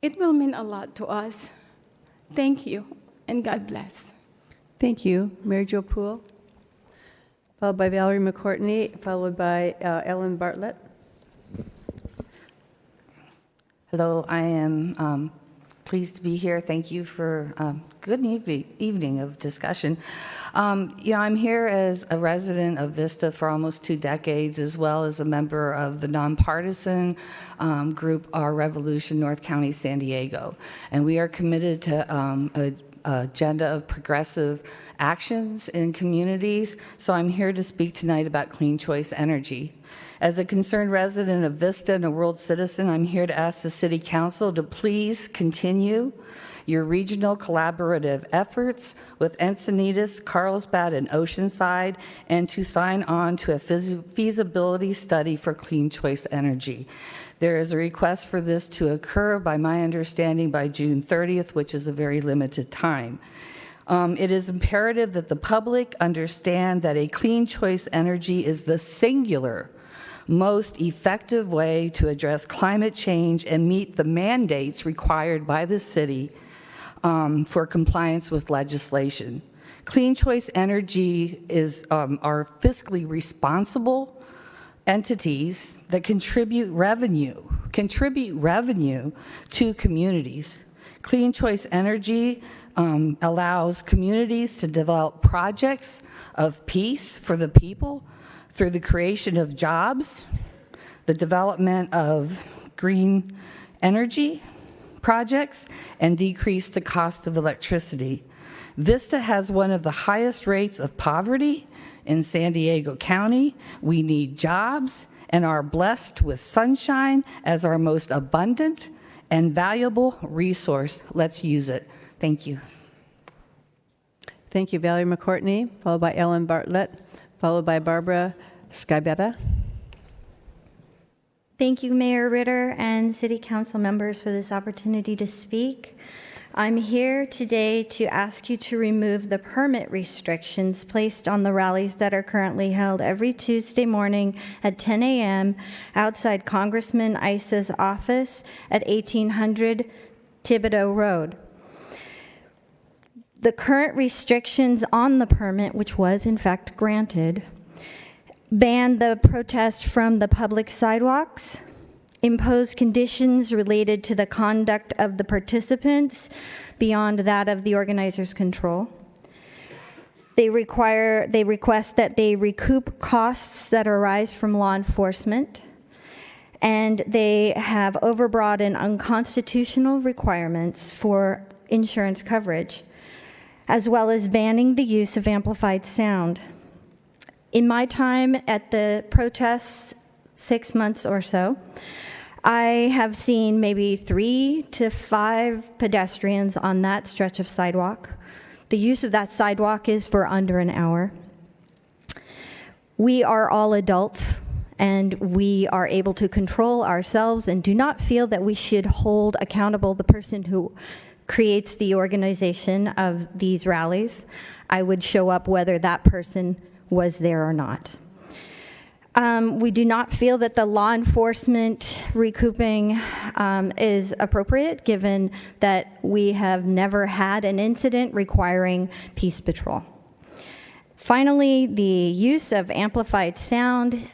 It will mean a lot to us. Thank you, and God bless. Thank you. Mayor Joe Poole, followed by Valerie McCourtney, followed by Ellen Bartlett. Hello, I am pleased to be here. Thank you for a good evening of discussion. I'm here as a resident of Vista for almost 2 decades, as well as a member of the nonpartisan group Our Revolution North County San Diego. And we are committed to an agenda of progressive actions in communities. So I'm here to speak tonight about clean choice energy. As a concerned resident of Vista and a world citizen, I'm here to ask the City Council to please continue your regional collaborative efforts with Encinitas, Carlsbad, and Oceanside, and to sign on to a feasibility study for clean choice energy. There is a request for this to occur, by my understanding, by June 30th, which is a very limited time. It is imperative that the public understand that a clean choice energy is the singular most effective way to address climate change and meet the mandates required by the city for compliance with legislation. Clean choice energy are fiscally responsible entities that contribute revenue to communities. Clean choice energy allows communities to develop projects of peace for the people through the creation of jobs, the development of green energy projects, and decrease the cost of electricity. Vista has one of the highest rates of poverty in San Diego County. We need jobs and are blessed with sunshine as our most abundant and valuable resource. Let's use it. Thank you. Thank you, Valerie McCourtney, followed by Ellen Bartlett, followed by Barbara Skybetta. Thank you, Mayor Ritter and City Council members, for this opportunity to speak. I'm here today to ask you to remove the permit restrictions placed on the rallies that are currently held every Tuesday morning at 10 a.m. outside Congressman Isa's office at 1800 Thibodeau Road. The current restrictions on the permit, which was in fact granted, ban the protest from the public sidewalks, impose conditions related to the conduct of the participants beyond that of the organizers' control. They request that they recoup costs that arise from law enforcement, and they have overbroad and unconstitutional requirements for insurance coverage, as well as banning the use of amplified sound. In my time at the protests, 6 months or so, I have seen maybe 3 to 5 pedestrians on that stretch of sidewalk. The use of that sidewalk is for under an hour. We are all adults, and we are able to control ourselves and do not feel that we should hold accountable the person who creates the organization of these rallies. I would show up whether that person was there or not. We do not feel that the law enforcement recouping is appropriate, given that we have never had an incident requiring peace patrol. Finally, the use of amplified sound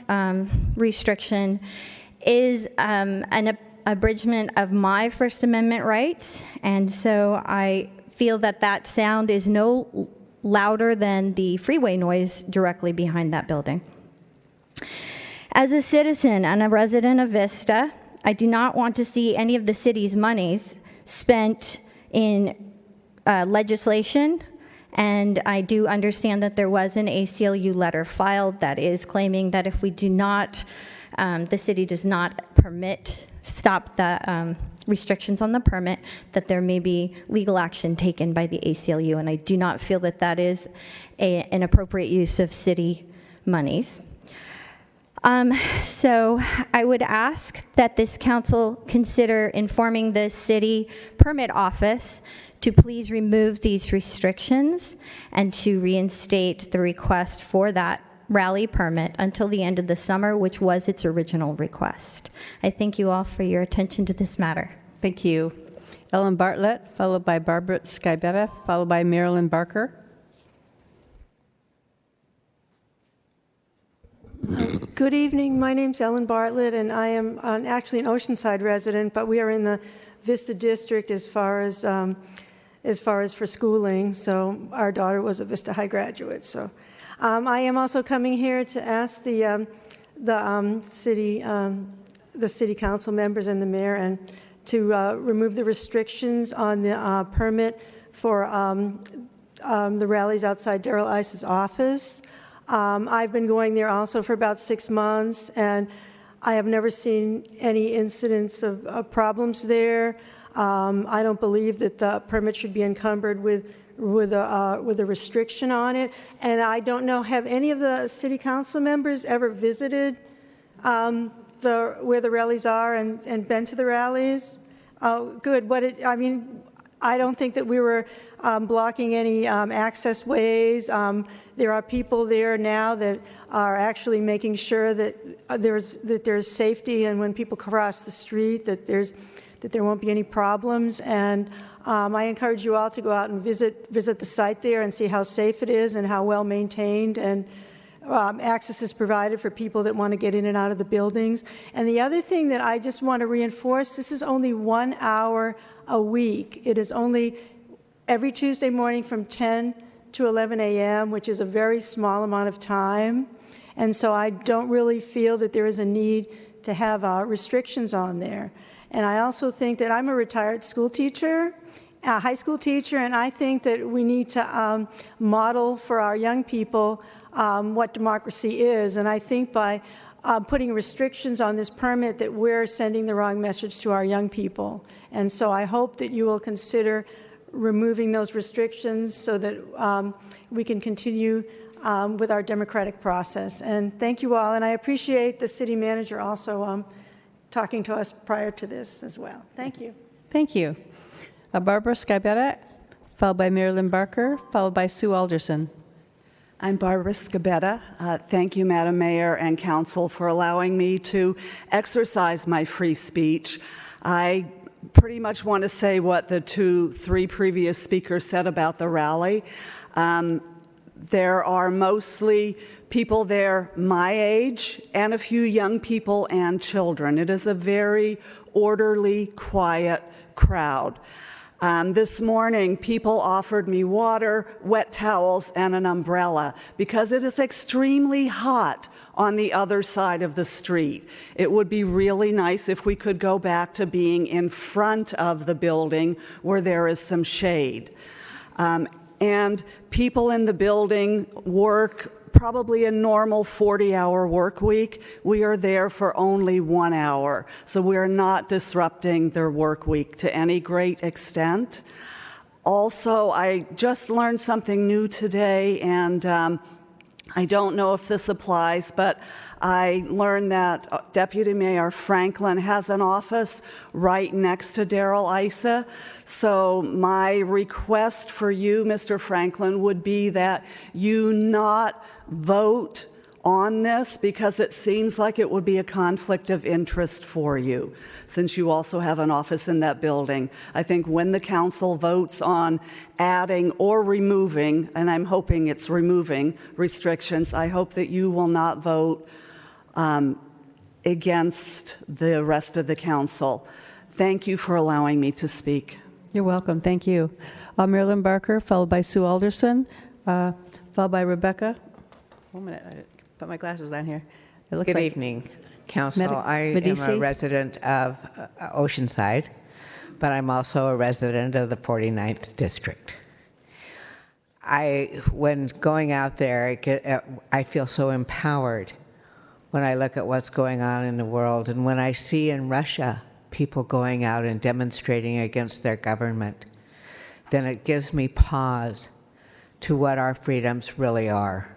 restriction is an abridgment of my First Amendment rights, and so I feel that that sound is no louder than the freeway noise directly behind that building. As a citizen and a resident of Vista, I do not want to see any of the city's monies spent in legislation, and I do understand that there was an ACLU letter filed that is claiming that if we do not, the city does not stop the restrictions on the permit, that there may be legal action taken by the ACLU, and I do not feel that that is an appropriate use of city monies. So I would ask that this council consider informing the city permit office to please remove these restrictions and to reinstate the request for that rally permit until the end of the summer, which was its original request. I thank you all for your attention to this matter. Thank you. Ellen Bartlett, followed by Barbara Skybetta, followed by Marilyn Barker. Good evening. My name's Ellen Bartlett, and I am actually an Oceanside resident, but we are in the Vista District as far as for schooling. So our daughter was a Vista High graduate. So I am also coming here to ask the city council members and the mayor and to remove the restrictions on the permit for the rallies outside Darrell Ice's office. I've been going there also for about 6 months, and I have never seen any incidents of problems there. I don't believe that the permit should be encumbered with a restriction on it. And I don't know, have any of the city council members ever visited where the rallies are and been to the rallies? Oh, good. I don't think that we were blocking any access ways. There are people there now that are actually making sure that there's safety, and when people cross the street, that there won't be any problems. And I encourage you all to go out and visit the site there and see how safe it is and how well maintained, and access is provided for people that want to get in and out of the buildings. And the other thing that I just want to reinforce, this is only 1 hour a week. It is only every Tuesday morning from 10 to 11 a.m., which is a very small amount of time. And so I don't really feel that there is a need to have restrictions on there. And I also think that I'm a retired school teacher, a high school teacher, and I think that we need to model for our young people what democracy is. And I think by putting restrictions on this permit that we're sending the wrong message to our young people. And so I hope that you will consider removing those restrictions so that we can continue with our democratic process. And thank you all. And I appreciate the city manager also talking to us prior to this as well. Thank you. Thank you. Barbara Skybetta, followed by Marilyn Barker, followed by Sue Alderson. I'm Barbara Skybetta. Thank you, Madam Mayor and Council, for allowing me to exercise my free speech. I pretty much want to say what the 3 previous speakers said about the rally. There are mostly people there my age and a few young people and children. It is a very orderly, quiet crowd. This morning, people offered me water, wet towels, and an umbrella because it is extremely hot on the other side of the street. It would be really nice if we could go back to being in front of the building where there is some shade. And people in the building work probably a normal 40-hour work week, we are there for only 1 hour. So we are not disrupting their work week to any great extent. Also, I just learned something new today, and I don't know if this applies, but I learned that Deputy Mayor Franklin has an office right next to Darrell Issa. So my request for you, Mr. Franklin, would be that you not vote on this, because it seems like it would be a conflict of interest for you, since you also have an office in that building. I think when the council votes on adding or removing, and I'm hoping it's removing restrictions, I hope that you will not vote against the rest of the council. Thank you for allowing me to speak. You're welcome. Thank you. Marilyn Barker, followed by Sue Alderson, followed by Rebecca. 1 minute. I put my glasses down here. It looks Good like evening, Council. I am Medici? a resident of Oceanside, but I'm also a resident of the 49th District. When going out there, I feel so empowered when I look at what's going on in the world, and when I see in Russia people going out and demonstrating against their government, then it gives me pause to what our freedoms really are,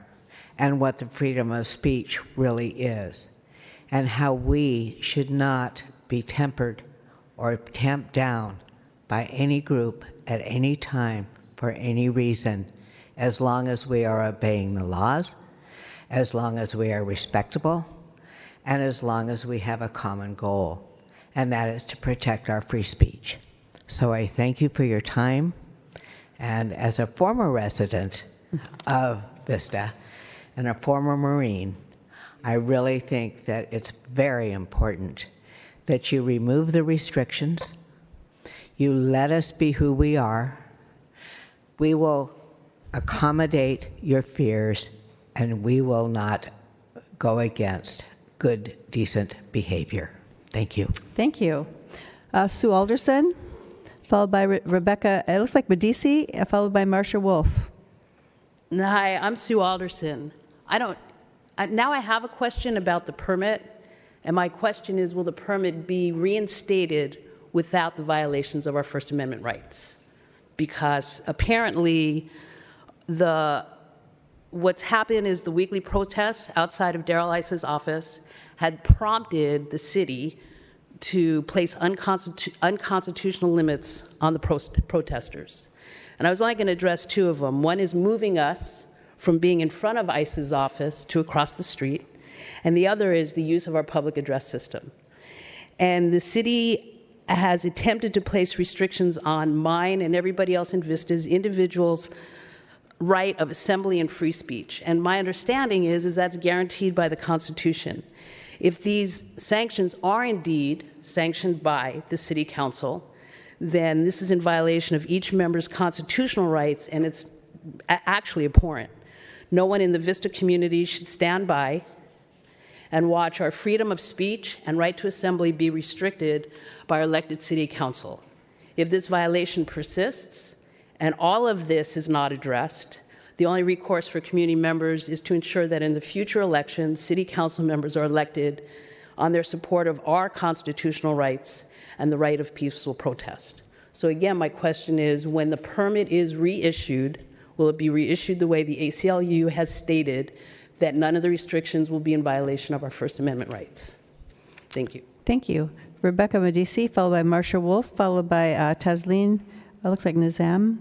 and what the freedom of speech really is, and how we should not be tempered or tamped down by any group at any time for any reason, as long as we are obeying the laws, as long as we are respectable, and as long as we have a common goal, and that is to protect our free speech. So I thank you for your time, and as a former resident of Vista, and a former Marine, I really think that it's very important that you remove the restrictions, you let us be who we are, we will accommodate your fears, and we will not go against good, decent behavior. Thank you. Thank you. Sue Alderson, followed by Rebecca, it looks like Medici, followed by Marcia Wolf. Hi, I'm Sue Alderson. Now I have a question about the permit, and my question is, will the permit be reinstated without the violations of our First Amendment rights? Because apparently what's happened is the weekly protests outside of Darrell Issa's office had prompted the city to place unconstitutional limits on the protesters. And I was only going to address two of them. One is moving us from being in front of ICE's office to across the street, and the other is the use of our public address system. And the city has attempted to place restrictions on mine and everybody else in Vista's individuals' right of assembly and free speech. And my understanding is that's guaranteed by the Constitution. If these sanctions are indeed sanctioned by the City Council, then this is in violation of each member's constitutional rights, and it's actually abhorrent. No one in the Vista community should stand by and watch our freedom of speech and right to assembly be restricted by our elected City Council. If this violation persists and all of this is not addressed, the only recourse for community members is to ensure that in the future elections, City Council members are elected on their support of our constitutional rights and the right of peaceful protest. So again, my question is, when the permit is reissued, will it be reissued the way the ACLU has stated, that none of the restrictions will be in violation of our First Amendment rights? Thank you. Thank you. Rebecca Medici, followed by Marcia Wolf, followed by Tasleen, looks like Nizam.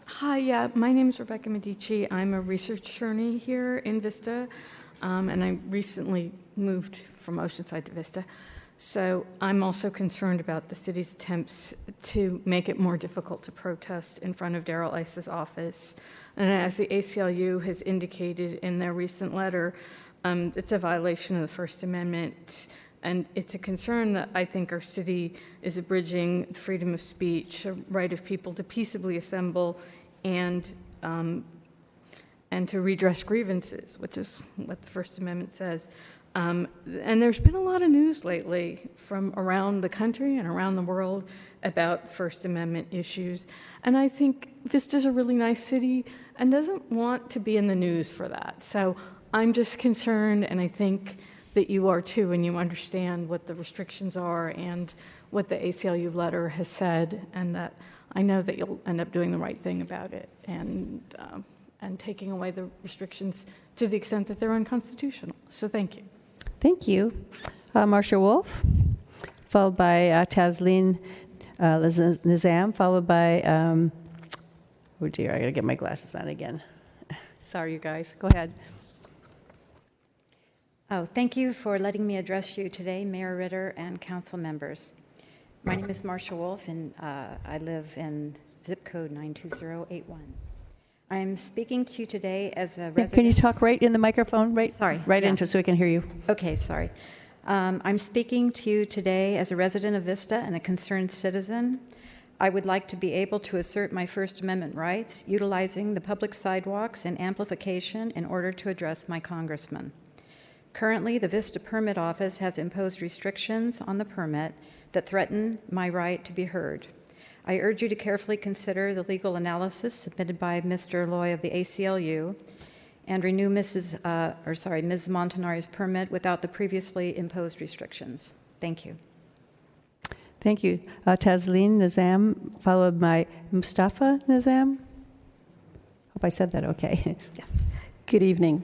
Hi, my name is Rebecca Medici. I'm a research attorney here in Vista, and I recently moved from Oceanside to Vista. So I'm also concerned about the city's attempts to make it more difficult to protest in front of Darrell Issa's office. And as the ACLU has indicated in their recent letter, it's a violation of the First Amendment. And it's a concern that I think our city is abridging freedom of speech, a right of people to peaceably assemble and to redress grievances, which is what the First Amendment says. And there's been a lot of news lately from around the country and around the world about First Amendment issues. And I think Vista's a really nice city and doesn't want to be in the news for that. So I'm just concerned, and I think that you are too, and you understand what the restrictions are and what the ACLU letter has said, and that I know that you'll end up doing the right thing about it and taking away the restrictions to the extent that they're unconstitutional. So thank you. Thank you. Marcia Wolf, followed by Tasleen Nizam, followed by, oh dear, I gotta get my glasses on again. Sorry, you guys. Go ahead. Oh, thank you for letting me address you today, Mayor Ritter and council members. My name is Marcia Wolf, and I live in zip code 92081. I'm speaking to you today as a resident. Can you talk right in the microphone? Sorry. Right into it so we can hear you. Okay, sorry. I'm speaking to you today as a resident of Vista and a concerned citizen. I would like to be able to assert my First Amendment rights utilizing the public sidewalks and amplification in order to address my congressman. Currently, the Vista Permit Office has imposed restrictions on the permit that threaten my right to be heard. I urge you to carefully consider the legal analysis submitted by Mr. Loy of the ACLU and renew Ms. Montanari's permit without the previously imposed restrictions. Thank you. Thank you. Tasleen Nizam, followed by Mustafa Nizam. Hope I said that okay. Yes. Good evening.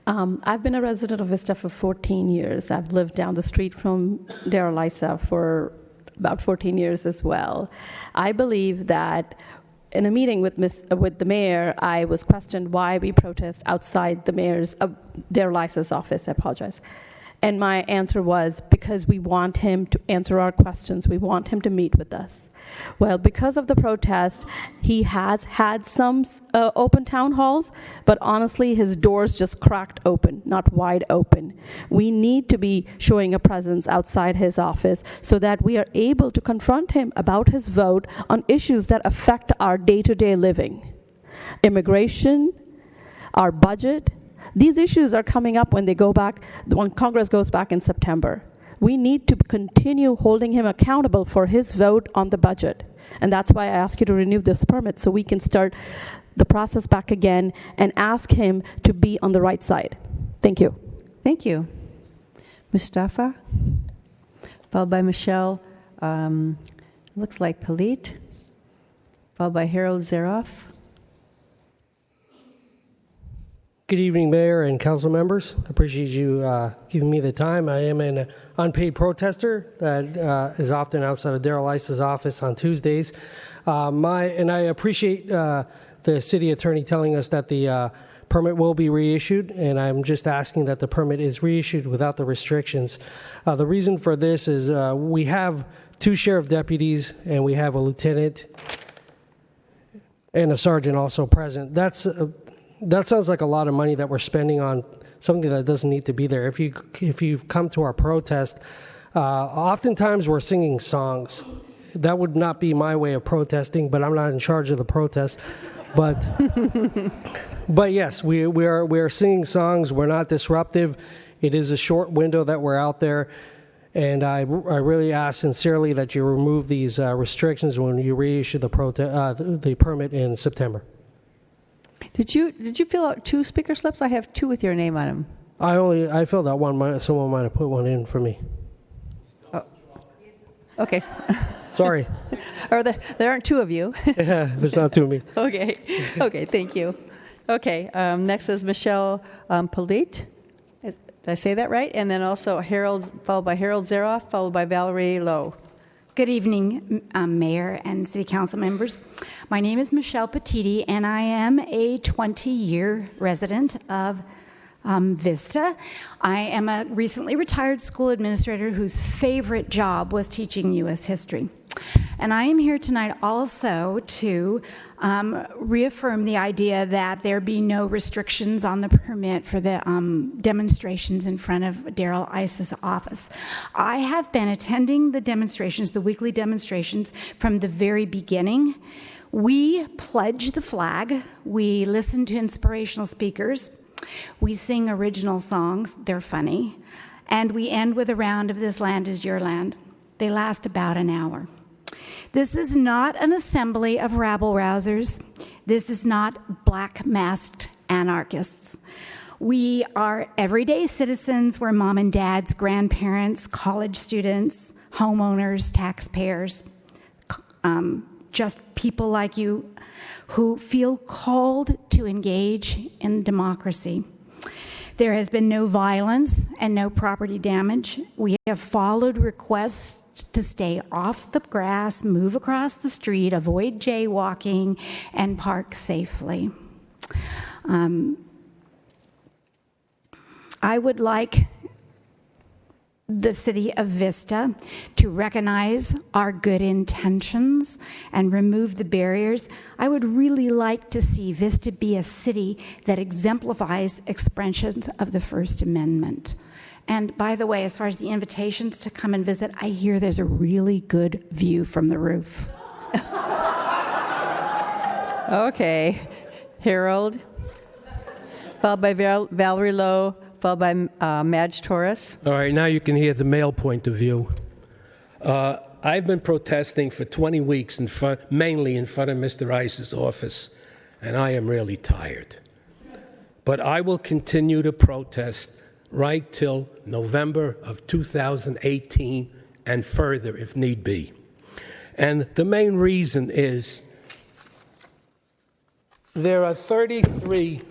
I've been a resident of Vista for 14 years. I've lived down the street from Daryl Issa for about 14 years as well. I believe that in a meeting with the mayor, I was questioned why we protest outside the mayor's Daryl Issa's office. I apologize. And my answer was because we want him to answer our questions. We want him to meet with us. Well, because of the protest, he has had some open town halls, but honestly, his doors just cracked open, not wide open. We need to be showing a presence outside his office so that we are able to confront him about his vote on issues that affect our day-to-day living. Immigration, our budget, these issues are coming up when Congress goes back in September. We need to continue holding him accountable for his vote on the budget. And that's why I ask you to renew this permit so we can start the process back again and ask him to be on the right side. Thank you. Thank you. Mustafa, followed by Michelle, looks like Palit, followed by Harold Zeroff. Good evening, Mayor and council members. I appreciate you giving me the time. I am an unpaid protester that is often outside of Daryl Issa's office on Tuesdays. And I appreciate the city attorney telling us that the permit will be reissued, and I'm just asking that the permit is reissued without the restrictions. The reason for this is we have 2 sheriff deputies, and we have a lieutenant and a sergeant also present. That sounds like a lot of money that we're spending on something that doesn't need to be there. If you've come to our protest, oftentimes we're singing songs. That would not be my way of protesting, but I'm not in charge of the protest. But yes, we are singing songs. We're not disruptive. It is a short window that we're out there, and I really ask sincerely that you remove these restrictions when you reissue the permit in September. Did you fill out 2 speaker slips? I have 2 with your name on them. I filled out one. Someone might have put one in for me. Oh. Okay. Sorry. Or there aren't 2 of you. Yeah, there's not 2 of me. Okay. Okay. Thank you. Okay. Next is Michelle Palit. Did I say that right? And then also followed by Harold Zeroff, followed by Valerie Lowe. Good evening, Mayor and City Council members. My name is Michelle Petiti, and I am a 20-year resident of Vista. I am a recently retired school administrator whose favorite job was teaching U.S. history. And I am here tonight also to reaffirm the idea that there be no restrictions on the permit for the demonstrations in front of Daryl Issa's office. I have been attending the demonstrations, the weekly demonstrations, from the very beginning. We pledge the flag. We listen to inspirational speakers. We sing original songs, they're funny, and we end with a round of This Land Is Your Land. They last about an hour. This is not an assembly of rabble-rousers. This is not black-masked anarchists. We are everyday citizens. We're mom and dads, grandparents, college students, homeowners, taxpayers, just people like you who feel called to engage in democracy. There has been no violence and no property damage. We have followed requests to stay off the grass, move across the street, avoid jaywalking, and park safely. I would like the City of Vista to recognize our good intentions and remove the barriers. I would really like to see Vista be a city that exemplifies expressions of the First Amendment. And by the way, as far as the invitations to come and visit, I hear there's a really good view from the roof. Okay. Harold, followed by Valerie Lowe, followed by Madge Torres. All right, now you can hear the male point of view. I've been protesting for 20 weeks, mainly in front of Mr. Rice's office, and I am really tired. But I will continue to protest right till November of 2018 and further if need be. And the main reason is there are 33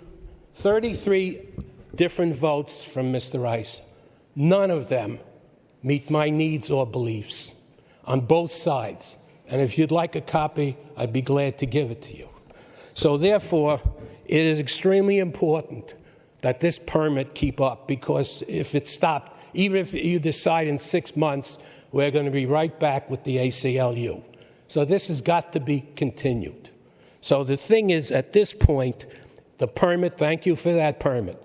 different votes from Mr. Rice. None of them meet my needs or beliefs on both sides. And if you'd like a copy, I'd be glad to give it to you. So therefore, it is extremely important that this permit keep up, because if it stopped, even if you decide in 6 months, we're going to be right back with the ACLU. So this has got to be continued. So the thing is, at this point, the permit, thank you for that permit.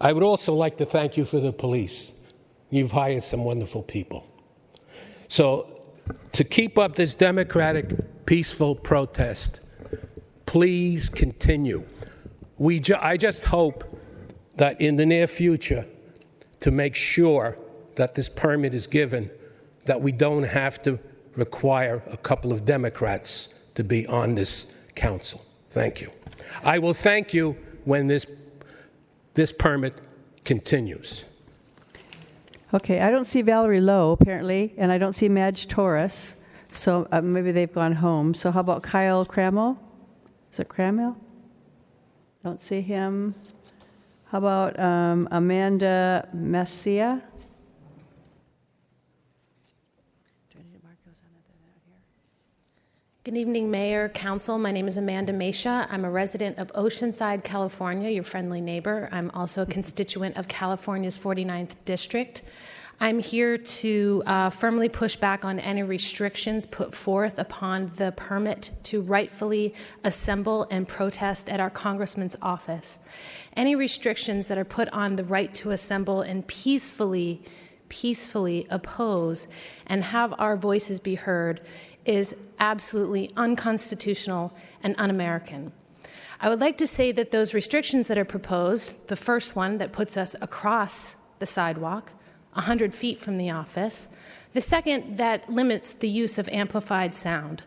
I would also like to thank you for the police. You've hired some wonderful people. So to keep up this democratic, peaceful protest, please continue. I just hope that in the near future, to make sure that this permit is given, that we don't have to require a couple of Democrats to be on this council. Thank you. I will thank you when this permit continues. Okay, I don't see Valerie Lowe, apparently, and I don't see Madge Torres, so maybe they've gone home. So how about Kyle Crammell? Is it Crammell? Don't see him. How about Amanda Messia? Good evening, Mayor, Council. My name is Amanda Mesha. I'm a resident of Oceanside, California, your friendly neighbor. I'm also a constituent of California's 49th District. I'm here to firmly push back on any restrictions put forth upon the permit to rightfully assemble and protest at our Congressman's office. Any restrictions that are put on the right to assemble and peacefully oppose and have our voices be heard is absolutely unconstitutional and un-American. I would like to say that those restrictions that are proposed, the first one that puts us across the sidewalk, 100 feet from the office, the second that limits the use of amplified sound,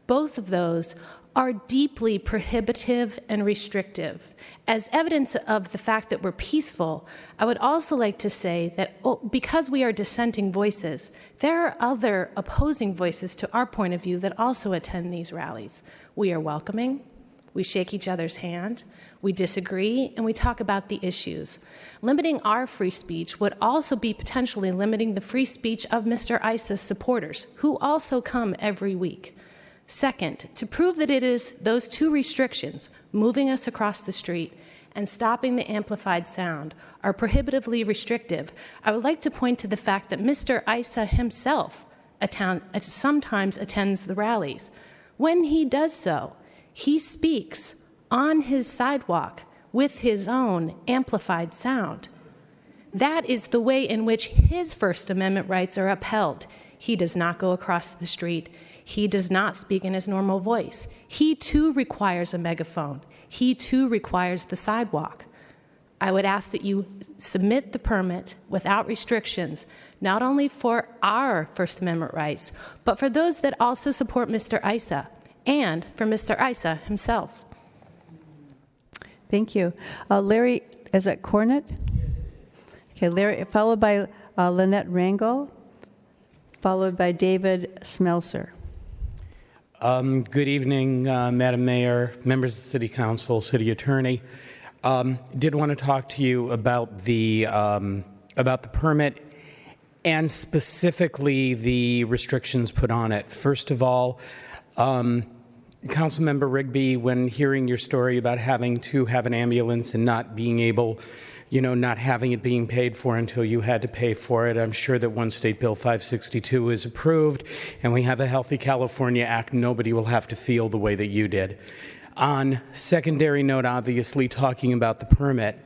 both of those are deeply prohibitive and restrictive. As evidence of the fact that we're peaceful, I would also like to say that because we are dissenting voices, there are other opposing voices to our point of view that also attend these rallies. We are welcoming, we shake each other's hand, we disagree, and we talk about the issues. Limiting our free speech would also be potentially limiting the free speech of Mr. Isa's supporters, who also come every week. Second, to prove that it is those two restrictions, moving us across the street and stopping the amplified sound, are prohibitively restrictive, I would like to point to the fact that Mr. Isa himself sometimes attends the rallies. When he does so, he speaks on his sidewalk with his own amplified sound. That is the way in which his First Amendment rights are upheld. He does not go across the street. He does not speak in his normal voice. He too requires a megaphone. He too requires the sidewalk. I would ask that you submit the permit without restrictions, not only for our First Amendment rights, but for those that also support Mr. Issa and for Mr. Issa himself. Thank you. Larry, is that Cornett? Okay, Larry, followed by Lynette Rangel, followed by David Smelser. Good evening, Madam Mayor, members of the City Council, City Attorney. Did want to talk to you about the permit and specifically the restrictions put on it. First of all, Councilmember Rigby, when hearing your story about having to have an ambulance and not being able, not having it being paid for until you had to pay for it, I'm sure that once State Bill 562 is approved and we have a Healthy California Act, nobody will have to feel the way that you did. On secondary note, obviously, talking about the permit,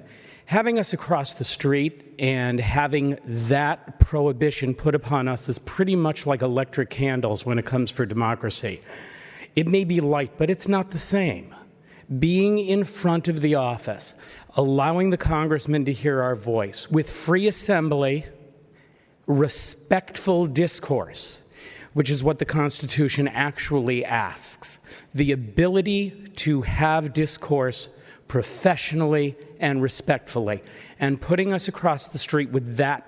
having us across the street and having that prohibition put upon us is pretty much like electric candles when it comes for democracy. It may be light, but it's not the same. Being in front of the office, allowing the congressman to hear our voice with free assembly, respectful discourse, which is what the Constitution actually asks, the ability to have discourse professionally and respectfully, and putting us across the street with that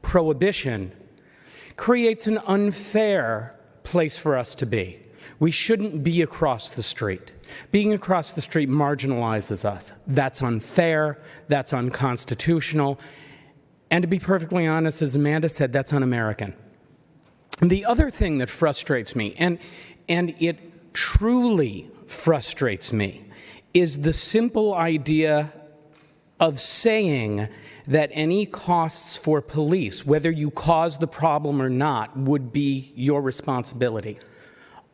prohibition creates an unfair place for us to be. We shouldn't be across the street. Being across the street marginalizes us. That's unfair, that's unconstitutional, and to be perfectly honest, as Amanda said, that's un-American. The other thing that frustrates me, and it truly frustrates me, is the simple idea of saying that any costs for police, whether you cause the problem or not, would be your responsibility.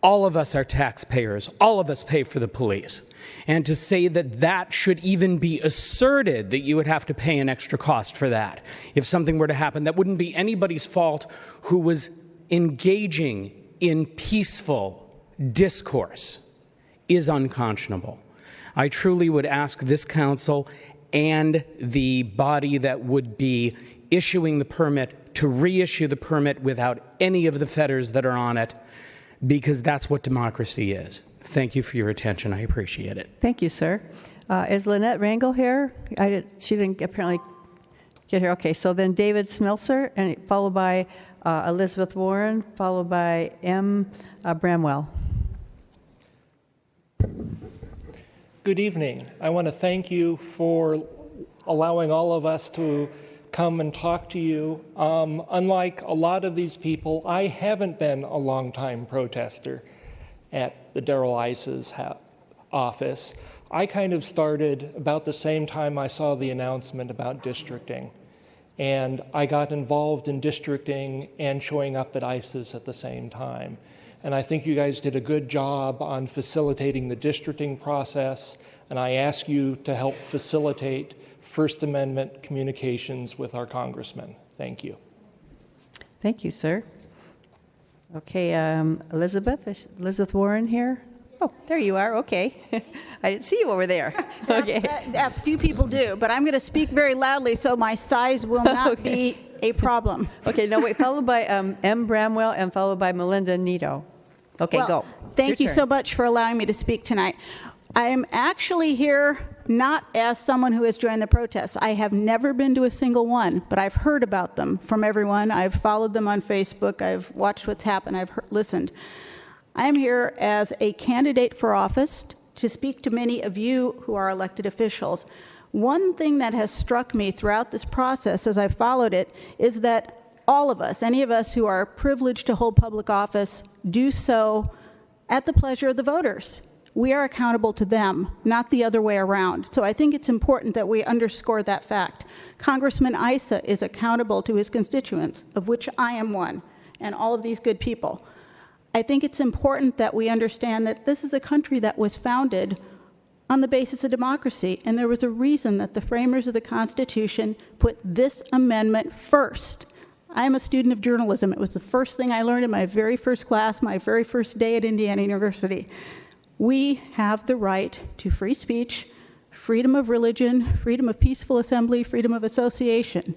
All of us are taxpayers. All of us pay for the police. And to say that that should even be asserted, that you would have to pay an extra cost for that, if something were to happen, that wouldn't be anybody's fault who was engaging in peaceful discourse, is unconscionable. I truly would ask this council and the body that would be issuing the permit to reissue the permit without any of the fetters that are on it, because that's what democracy is. Thank you for your attention. I appreciate it. Thank you, sir. Is Lynette Rangel here? She didn't apparently get here. Okay, so then David Smelser, and followed by Elizabeth Warren, followed by M. Bramwell. Good evening. I want to thank you for allowing all of us to come and talk to you. Unlike a lot of these people, I haven't been a longtime protester at the Darrell Issa's office. I kind of started about the same time I saw the announcement about districting. And I got involved in districting and showing up at Issa's at the same time. And I think you guys did a good job on facilitating the districting process, and I ask you to help facilitate First Amendment communications with our congressman. Thank you. Thank you, sir. Okay, Elizabeth. Is Elizabeth Warren here? Oh, there you are. Okay. I didn't see you over there. Okay. A few people do, but I'm going to speak very loudly so my size will not be a problem. Okay, no, wait, followed by M. Bramwell and followed by Melinda Nito. Okay, well, go. Thank you so much for allowing me to speak tonight. I am actually here not as someone who has joined the protests. I have never been to a single one, but I've heard about them from everyone. I've followed them on Facebook. I've watched what's happened. I've listened. I am here as a candidate for office to speak to many of you who are elected officials. One thing that has struck me throughout this process as I followed it is that all of us, any of us who are privileged to hold public office, do so at the pleasure of the voters. We are accountable to them, not the other way around. So I think it's important that we underscore that fact. Congressman Issa is accountable to his constituents, of which I am one, and all of these good people. I think it's important that we understand that this is a country that was founded on the basis of democracy, and there was a reason that the framers of the Constitution put this amendment first. I am a student of journalism. It was the first thing I learned in my very first class, my very first day at Indiana University. We have the right to free speech, freedom of religion, freedom of peaceful assembly, freedom of association.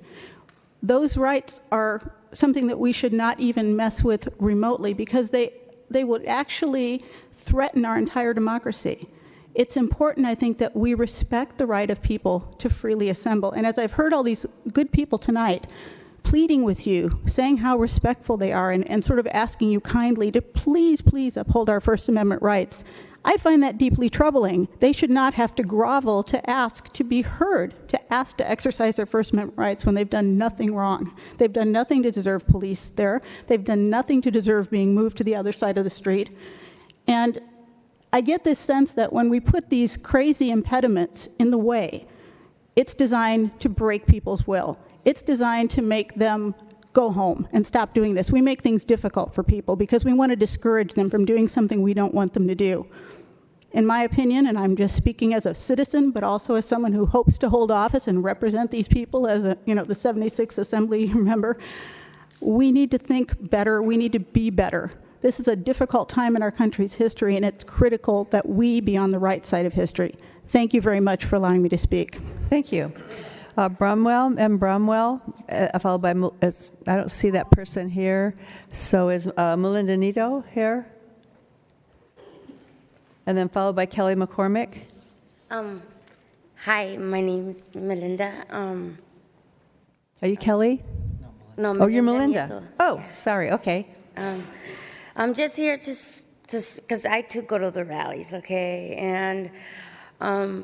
Those rights are something that we should not even mess with remotely because they would actually threaten our entire democracy. It's important, I think, that we respect the right of people to freely assemble. And as I've heard all these good people tonight pleading with you, saying how respectful they are, and sort of asking you kindly to please, please uphold our First Amendment rights, I find that deeply troubling. They should not have to grovel to ask to be heard, to ask to exercise their First Amendment rights when they've done nothing wrong. They've done nothing to deserve police there. They've done nothing to deserve being moved to the other side of the street. And I get this sense that when we put these crazy impediments in the way, it's designed to break people's will. It's designed to make them go home and stop doing this. We make things difficult for people because we want to discourage them from doing something we don't want them to do. In my opinion, and I'm just speaking as a citizen, but also as someone who hopes to hold office and represent these people as the 76th Assembly member, we need to think better. We need to be better. This is a difficult time in our country's history, and it's critical that we be on the right side of history. Thank you very much for allowing me to speak. Thank you. Bromwell, M. Bromwell, followed by, I don't see that person here. So is Melinda Nito here? And then followed by Kelly McCormick. Hi, my name is Melinda. Are you Kelly? No, oh, you're Melinda. Nieto. Oh, sorry. Okay. I'm just here just because I too go to the rallies, okay? And I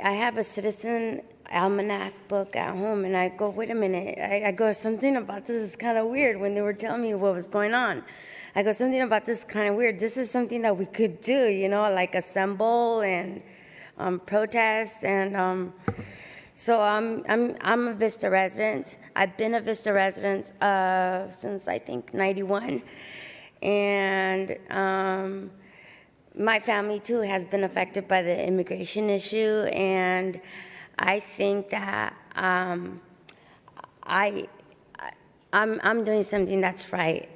have a citizen almanac book at home, and I go, wait a minute. I go, something about this is kind of weird when they were telling me what was going on. I go, something about this is kind of weird. This is something that we could do, like assemble and protest. And so I'm a Vista resident. I've been a Vista resident since, I think, 91. And my family, too, has been affected by the immigration issue. And I think that I'm doing something that's right.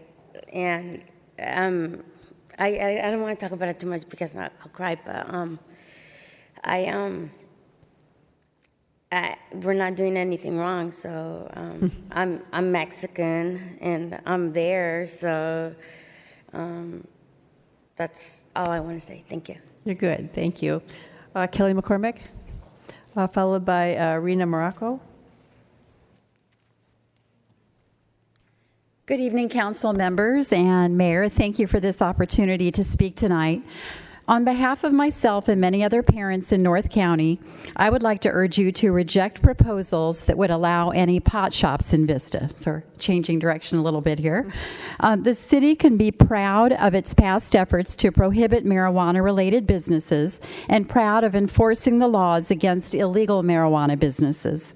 And I don't want to talk about it too much because I'll cry, but we're not doing anything wrong. So I'm Mexican and I'm there. So that's all I want to say. Thank you. You're good. Thank you. Kelly McCormick, followed by Rena Morocco. Good evening, council members and mayor. Thank you for this opportunity to speak tonight. On behalf of myself and many other parents in North County, I would like to urge you to reject proposals that would allow any pot shops in Vista. So changing direction a little bit here. The city can be proud of its past efforts to prohibit marijuana-related businesses and proud of enforcing the laws against illegal marijuana businesses.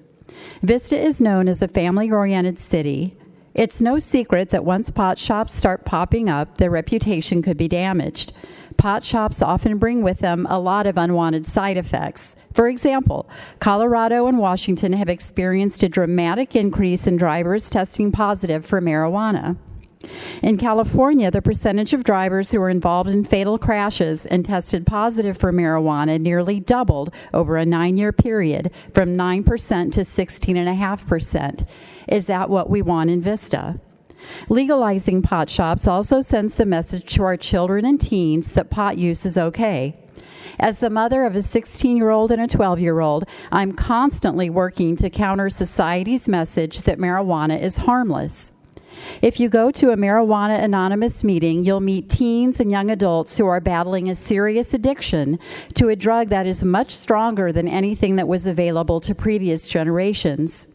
Vista is known as a family-oriented city. It's no secret that once pot shops start popping up, their reputation could be damaged. Pot shops often bring with them a lot of unwanted side effects. For example, Colorado and Washington have experienced a dramatic increase in drivers testing positive for marijuana. In California, the percentage of drivers who were involved in fatal crashes and tested positive for marijuana nearly doubled over a 9-year period, from 9% to 16.5%. Is that what we want in Vista? Legalizing pot shops also sends the message to our children and teens that pot use is okay. As the mother of a 16-year-old and a 12-year-old, I'm constantly working to counter society's message that marijuana is harmless. If you go to a Marijuana Anonymous meeting, you'll meet teens and young adults who are battling a serious addiction to a drug that is much stronger than anything that was available to previous generations.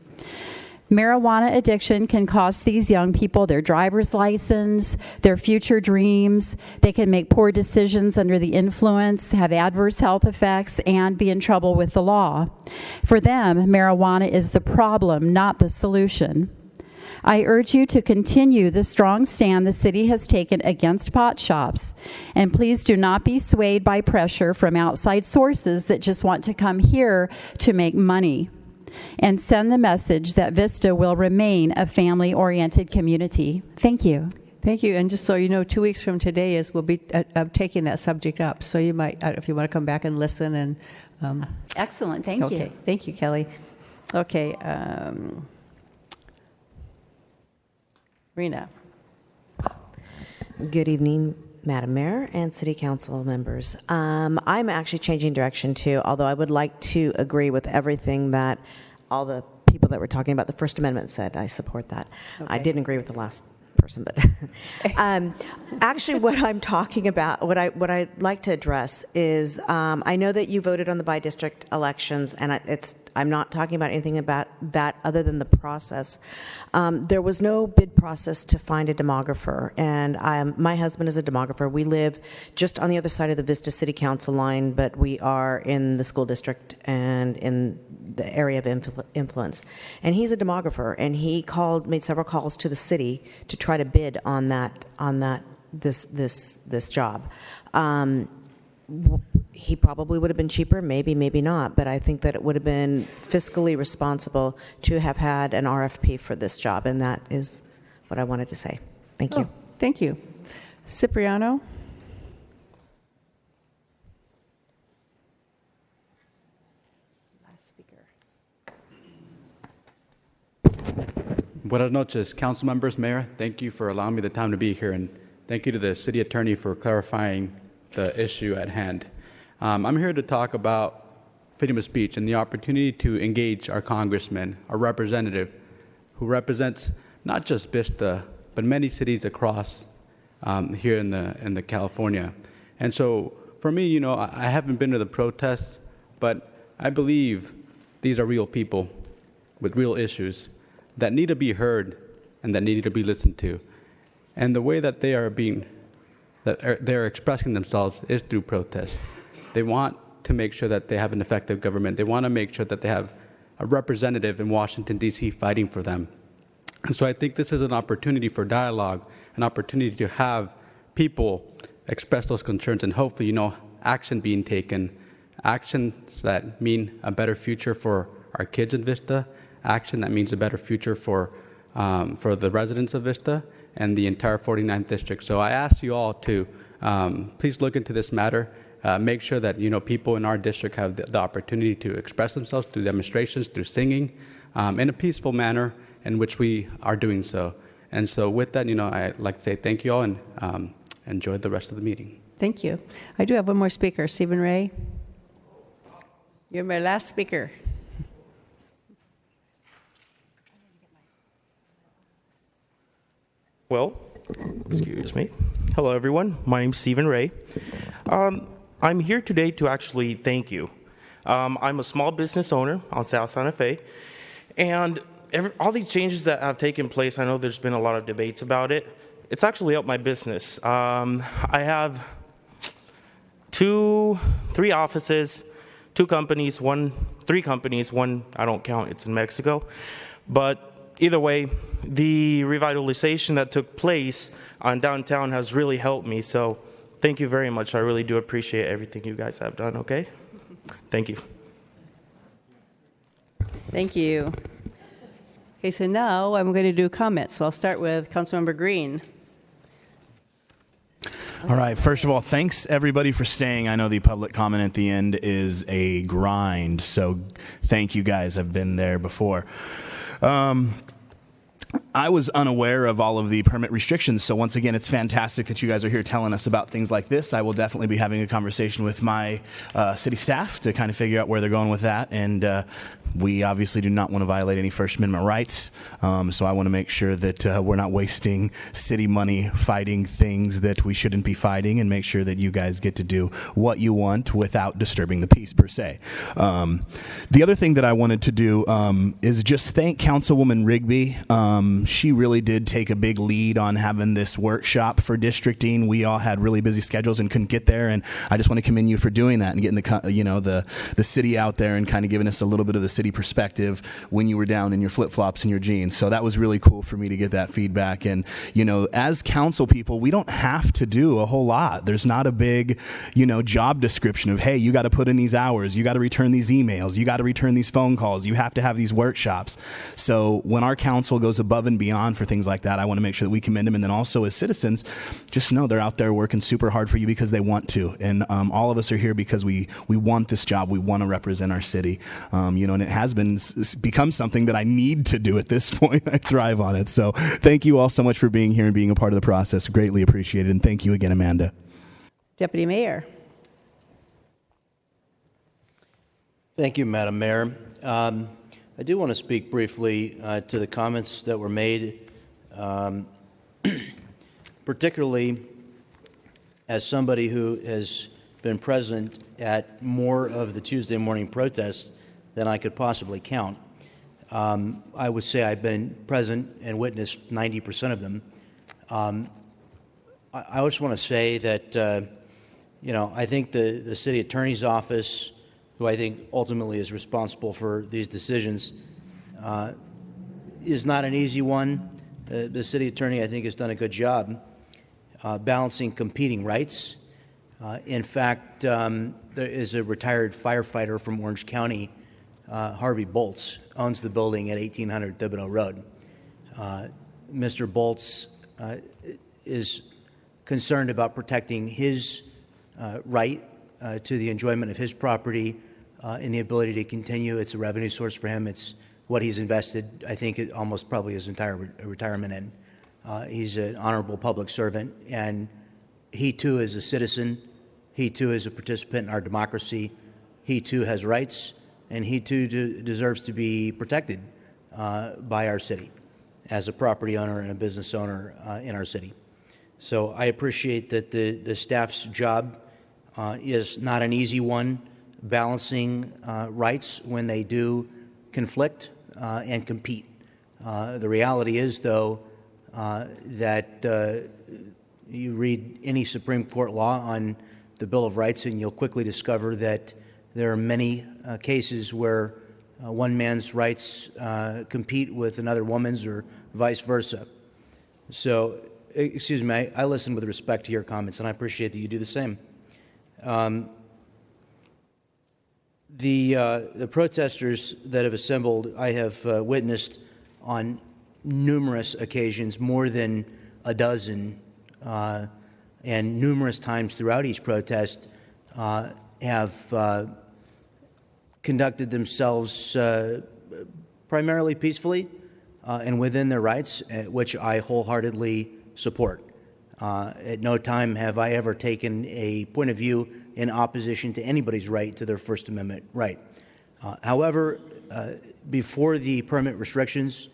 Marijuana addiction can cost these young people their driver's license, their future dreams. They can make poor decisions under the influence, have adverse health effects, and be in trouble with the law. For them, marijuana is the problem, not the solution. I urge you to continue the strong stand the city has taken against pot shops, and please do not be swayed by pressure from outside sources that just want to come here to make money. And send the message that Vista will remain a family-oriented community. Thank you. Thank you. And just so you know, 2 weeks from today we'll be taking that subject up. So you might, if you want to come back and listen. And Excellent. Thank you. Okay. Thank you, Kelly. Okay. Rena. Good evening, Madam Mayor and City Council members. I'm actually changing direction too, although I would like to agree with everything that all the people that were talking about the First Amendment said. I support that. Okay. I didn't agree with the last person, but actually what I'm talking about, what I'd like to address is I know that you voted on the by-district elections, and I'm not talking about anything about that other than the process. There was no bid process to find a demographer, and my husband is a demographer. We live just on the other side of the Vista City Council line, but we are in the school district and in the area of influence. And he's a demographer, and he made several calls to the city to try to bid on this job. He probably would have been cheaper, maybe not, but I think that it would have been fiscally responsible to have had an RFP for this job, and that is what I wanted to say. Thank you. Thank you. Cipriano? Buenas noches, council members, mayor. Thank you for allowing me the time to be here, and thank you to the city attorney for clarifying the issue at hand. I'm here to talk about freedom of speech and the opportunity to engage our congressman, our representative, who represents not just Vista, but many cities across here in the California. And so for me, I haven't been to the protests, but I believe these are real people with real issues that need to be heard and that need to be listened to. And the way that they're expressing themselves is through protest. They want to make sure that they have an effective government. They want to make sure that they have a representative in Washington, D.C. fighting for them. And so I think this is an opportunity for dialogue, an opportunity to have people express those concerns and hopefully, action being taken, actions that mean a better future for our kids in Vista, action that means a better future for the residents of Vista and the entire 49th district. So I ask you all to please look into this matter. Make sure that people in our district have the opportunity to express themselves through demonstrations, through singing, in a peaceful manner in which we are doing so. And so with that, I'd like to say thank you all and enjoy the rest of the meeting. Thank you. I do have one more speaker, Stephen Ray. You're my last speaker. Well, excuse me. Hello, everyone. My name's Stephen Ray. I'm here today to actually thank you. I'm a small business owner on South Santa Fe, and all these changes that have taken place, I know there's been a lot of debates about it. It's actually helped my business. I have three offices, three companies, one I don't count, it's in Mexico. But either way, the revitalization that took place on downtown has really helped me. So thank you very much. I really do appreciate everything you guys have done, okay? Thank you. Thank you. Okay, so now I'm going to do comments. So I'll start with Councilmember Green. All right. First of all, thanks everybody for staying. I know the public comment at the end is a grind, so thank you guys. I've been there before. I was unaware of all of the permit restrictions, so once again, it's fantastic that you guys are here telling us about things like this. I will definitely be having a conversation with my city staff to kind of figure out where they're going with that, and we obviously do not want to violate any First Amendment rights, so I want to make sure that we're not wasting city money fighting things that we shouldn't be fighting, and make sure that you guys get to do what you want without disturbing the peace per se. The other thing that I wanted to do is just thank Councilwoman Rigby. She really did take a big lead on having this workshop for districting. We all had really busy schedules and couldn't get there, and I just want to commend you for doing that and getting the city out there and kind of giving us a little bit of the city perspective when you were down in your flip-flops and your jeans. So that was really cool for me to get that feedback. And as council people, we don't have to do a whole lot. There's not a big job description of, hey, you got to put in these hours, you got to return these emails, you got to return these phone calls, you have to have these workshops. So when our council goes above and and beyond for things like that. I want to make sure that we commend them. And then also as citizens, just know they're out there working super hard for you because they want to. And all of us are here because we want this job. We want to represent our city. And it has become something that I need to do at this point. I thrive on it. So thank you all so much for being here and being a part of the process. Greatly appreciated. And thank you again, Amanda. Deputy Mayor. Thank you, Madam Mayor. I do want to speak briefly to the comments that were made, particularly as somebody who has been present at more of the Tuesday morning protests than I could possibly count. I would say I've been present and witnessed 90% of them. I just want to say that, I think the city attorney's office, who I think ultimately is responsible for these decisions, is not an easy one. The city attorney, I think, has done a good job balancing competing rights. In fact, there is a retired firefighter from Orange County, Harvey Bolts, owns the building at 1800 Thibodeau Road. Mr. Bolts is concerned about protecting his right to the enjoyment of his property and the ability to continue. It's a revenue source for him. It's what he's invested, I think, almost probably his entire retirement in. He's an honorable public servant, and he too is a citizen. He too is a participant in our democracy. He too has rights, and he too deserves to be protected by our city as a property owner and a business owner in our city. So I appreciate that the staff's job is not an easy one, balancing rights when they do conflict and compete. The reality is, though, that you read any Supreme Court law on the Bill of Rights and you'll quickly discover that there are many cases where one man's rights compete with another woman's or vice versa. So, excuse me, I listen with respect to your comments, and I appreciate that you do the same. The protesters that have assembled, I have witnessed on numerous occasions, more than a dozen, and numerous times throughout each protest, have conducted themselves primarily peacefully and within their rights, which I wholeheartedly support. At no time have I ever taken a point of view in opposition to anybody's right to their First Amendment right. However, before the permit restrictions,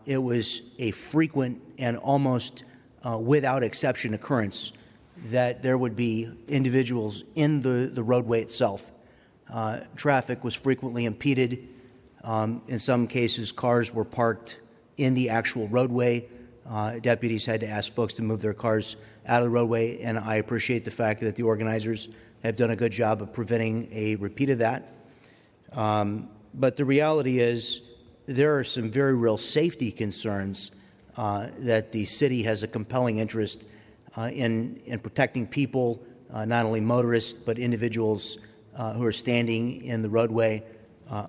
it was a frequent and almost without exception occurrence that there would be individuals in the roadway itself. Traffic was frequently impeded. In some cases, cars were parked in the actual roadway. Deputies had to ask folks to move their cars out of the roadway, and I appreciate the fact that the organizers have done a good job of preventing a repeat of that. But the reality is there are some very real safety concerns that the city has a compelling interest in protecting people, not only motorists, but individuals who are standing in the roadway.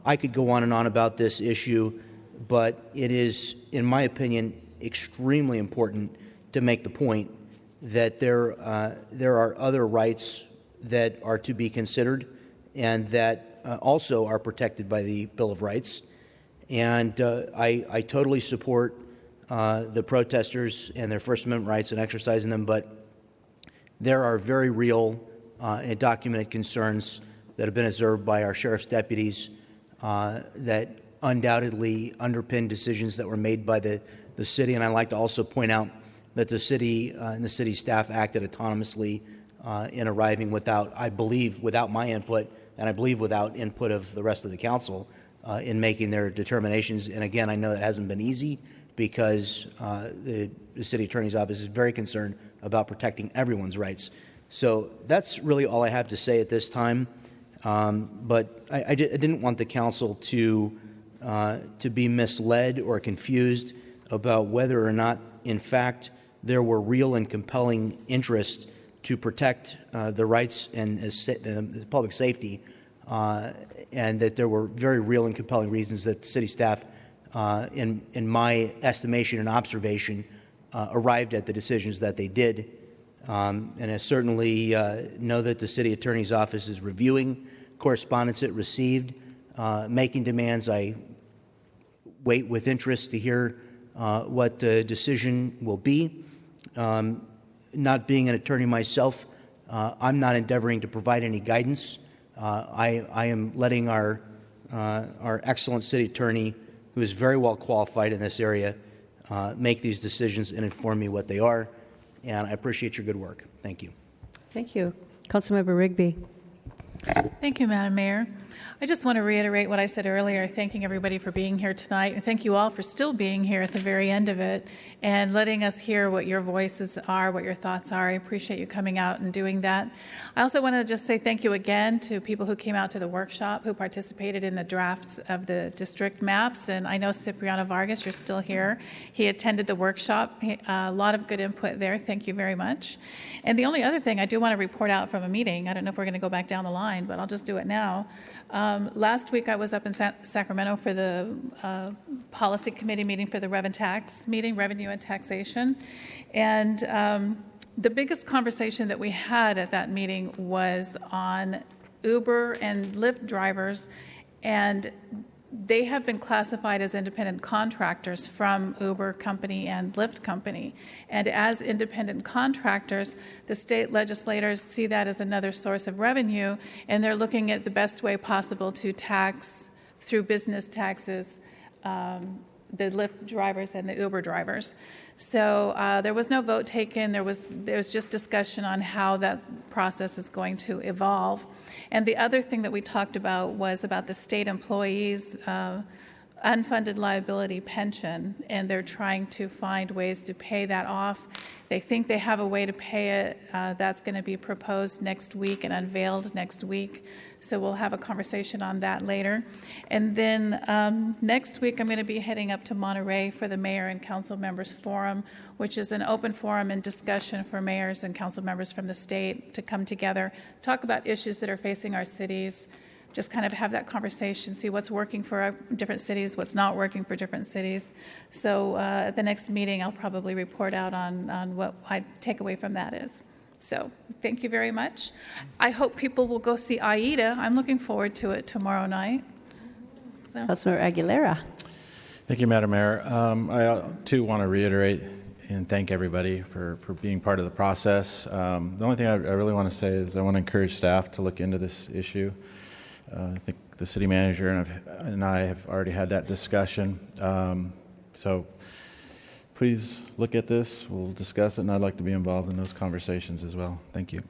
I could go on and on about this issue, but it is, in my opinion, extremely important to make the point that there are other rights that are to be considered and that also are protected by the Bill of Rights. And I totally support the protesters and their First Amendment rights and exercising them, but there are very real and documented concerns that have been observed by our sheriff's deputies that undoubtedly underpin decisions that were made by the city. And I'd like to also point out that the city and the city staff acted autonomously in arriving without, I believe, without my input, and I believe without input of the rest of the council in making their determinations. And again, I know that hasn't been easy because the city attorney's office is very concerned about protecting everyone's rights. So that's really all I have to say at this time. But I didn't want the council to be misled or confused about whether or not, in fact, there were real and compelling interests to protect the rights and public safety, and that there were very real and compelling reasons that city staff in my estimation and observation, arrived at the decisions that they did. And I certainly know that the city attorney's office is reviewing correspondence it received, making demands. I wait with interest to hear what the decision will be. Not being an attorney myself, I'm not endeavoring to provide any guidance. I am letting our excellent city attorney, who is very well qualified in this area, make these decisions and inform me what they are. And I appreciate your good work. Thank you. Thank you. Councilmember Rigby. Thank you, Madam Mayor. I just want to reiterate what I said earlier, thanking everybody for being here tonight, and thank you all for still being here at the very end of it and letting us hear what your voices are, what your thoughts are. I appreciate you coming out and doing that. I also want to just say thank you again to people who came out to the workshop, who participated in the drafts of the district maps, and I know Cipriano Vargas, you're still here. He attended the workshop. A lot of good input there. Thank you very much. And the only other thing I do want to report out from a meeting, I don't know if we're going to go back down the line, but I'll just do it now. Last week I was up in Sacramento for the policy committee meeting for the Revenue and Taxation. And the biggest conversation that we had at that meeting was on Uber and Lyft drivers, and they have been classified as independent contractors from Uber company and Lyft company. And as independent contractors, the state legislators see that as another source of revenue, and they're looking at the best way possible to tax through business taxes the Lyft drivers and the Uber drivers. So there was no vote taken. There was just discussion on how that process is going to evolve. And the other thing that we talked about was about the state employees' unfunded liability pension, and they're trying to find ways to pay that off. They think they have a way to pay it. That's going to be proposed next week and unveiled next week. So we'll have a conversation on that later. And then next week I'm going to be heading up to Monterey for the Mayor and Council Members Forum, which is an open forum and discussion for mayors and council members from the state to come together, talk about issues that are facing our cities, just kind of have that conversation, see what's working for our different cities, what's not working for different cities. So at the next meeting, I'll probably report out on what my takeaway from that is. So thank you very much. I hope people will go see Aida. I'm looking forward to it tomorrow night. So. Councilmember Aguilera. Thank you, Madam Mayor. I, too, want to reiterate and thank everybody for being part of the process. The only thing I really want to say is I want to encourage staff to look into this issue. I think the city manager and I have already had that discussion. So please look at this. We'll discuss it, and I'd like to be involved in those conversations as well. Thank you.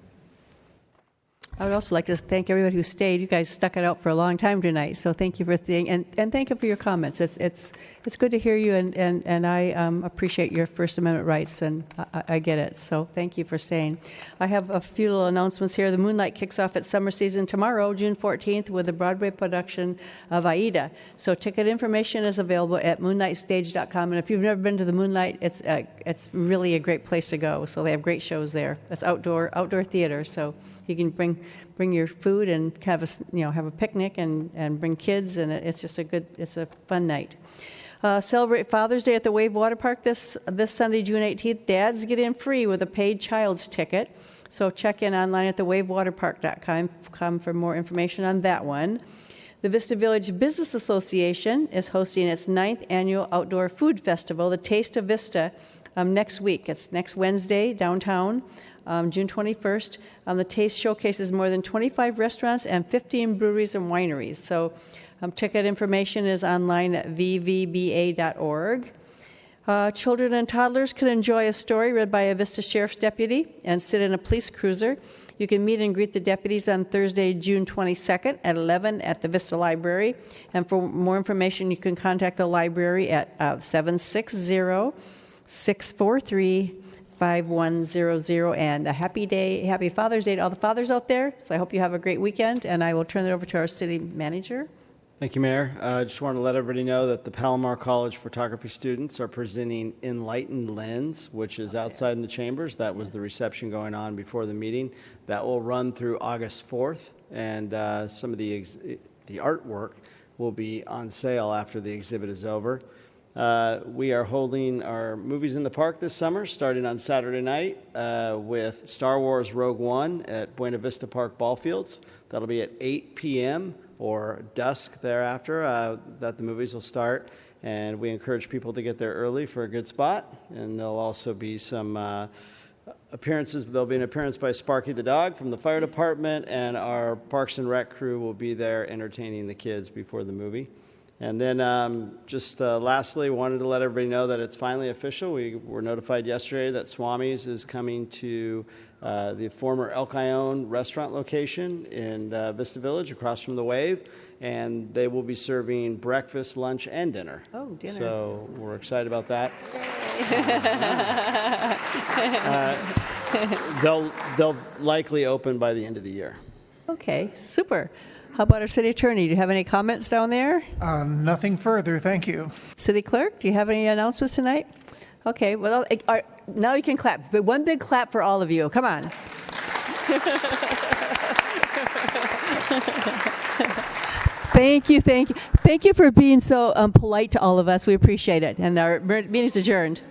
I would also like to thank everybody who stayed. You guys stuck it out for a long time tonight, so thank you for staying, and thank you for your comments. It's good to hear you, and I appreciate your First Amendment rights, and I get it. So thank you for staying. I have a few little announcements here. The Moonlight kicks off its summer season tomorrow, June 14th, with a Broadway production of Aida. So ticket information is available at moonlightstage.com, and if you've never been to the Moonlight, it's really a great place to go. So they have great shows there. It's outdoor theater, so you can bring your food and have a picnic and bring kids, and it's a fun night. Celebrate Father's Day at the Wave Water Park this Sunday, June 18th. Dads get in free with a paid child's ticket. So check in online at thewavewaterpark.com for more information on that one. The Vista Village Business Association is hosting its 9th annual outdoor food festival, the Taste of Vista, next week. It's next Wednesday downtown. June 21st. The Taste showcases more than 25 restaurants and 15 breweries and wineries. So ticket information is online at vvba.org. Children and toddlers can enjoy a story read by a Vista Sheriff's deputy and sit in a police cruiser. You can meet and greet the deputies on Thursday, June 22nd at 11 at the Vista Library. And for more information, you can contact the library at 760-643-5100, and a happy Father's Day to all the fathers out there. So I hope you have a great weekend, and I will turn it over to our city manager. Thank you, Mayor. I just want to let everybody know that the Palomar College photography students are presenting Enlightened Lens, which is outside in the chambers. That was the reception going on before the meeting. That will run through August 4th, and some of the artwork will be on sale after the exhibit is over. We are holding our Movies in the Park this summer, starting on Saturday night with Star Wars Rogue One at Buena Vista Park Ball Fields. That'll be at 8 p.m. or dusk thereafter that the movies will start. And we encourage people to get there early for a good spot. And there'll also be some appearances. There'll be an appearance by Sparky the dog from the fire department, and our Parks and Rec crew will be there entertaining the kids before the movie. And then lastly, wanted to let everybody know that it's finally official. We were notified yesterday that Swami's is coming to the former El Cajon restaurant location in Vista Village across from the Wave, and they will be serving breakfast, lunch, and dinner. Oh, dinner. So we're excited about that. They'll likely open by the end of the year. Okay, super. How about our city attorney? Do you have any comments down there? Nothing further, thank you. City clerk, do you have any announcements tonight? Okay, well, now you can clap. One big clap for all of you. Come on. Thank you, thank you. Thank you for being so polite to all of us. We appreciate it. And our meeting's adjourned.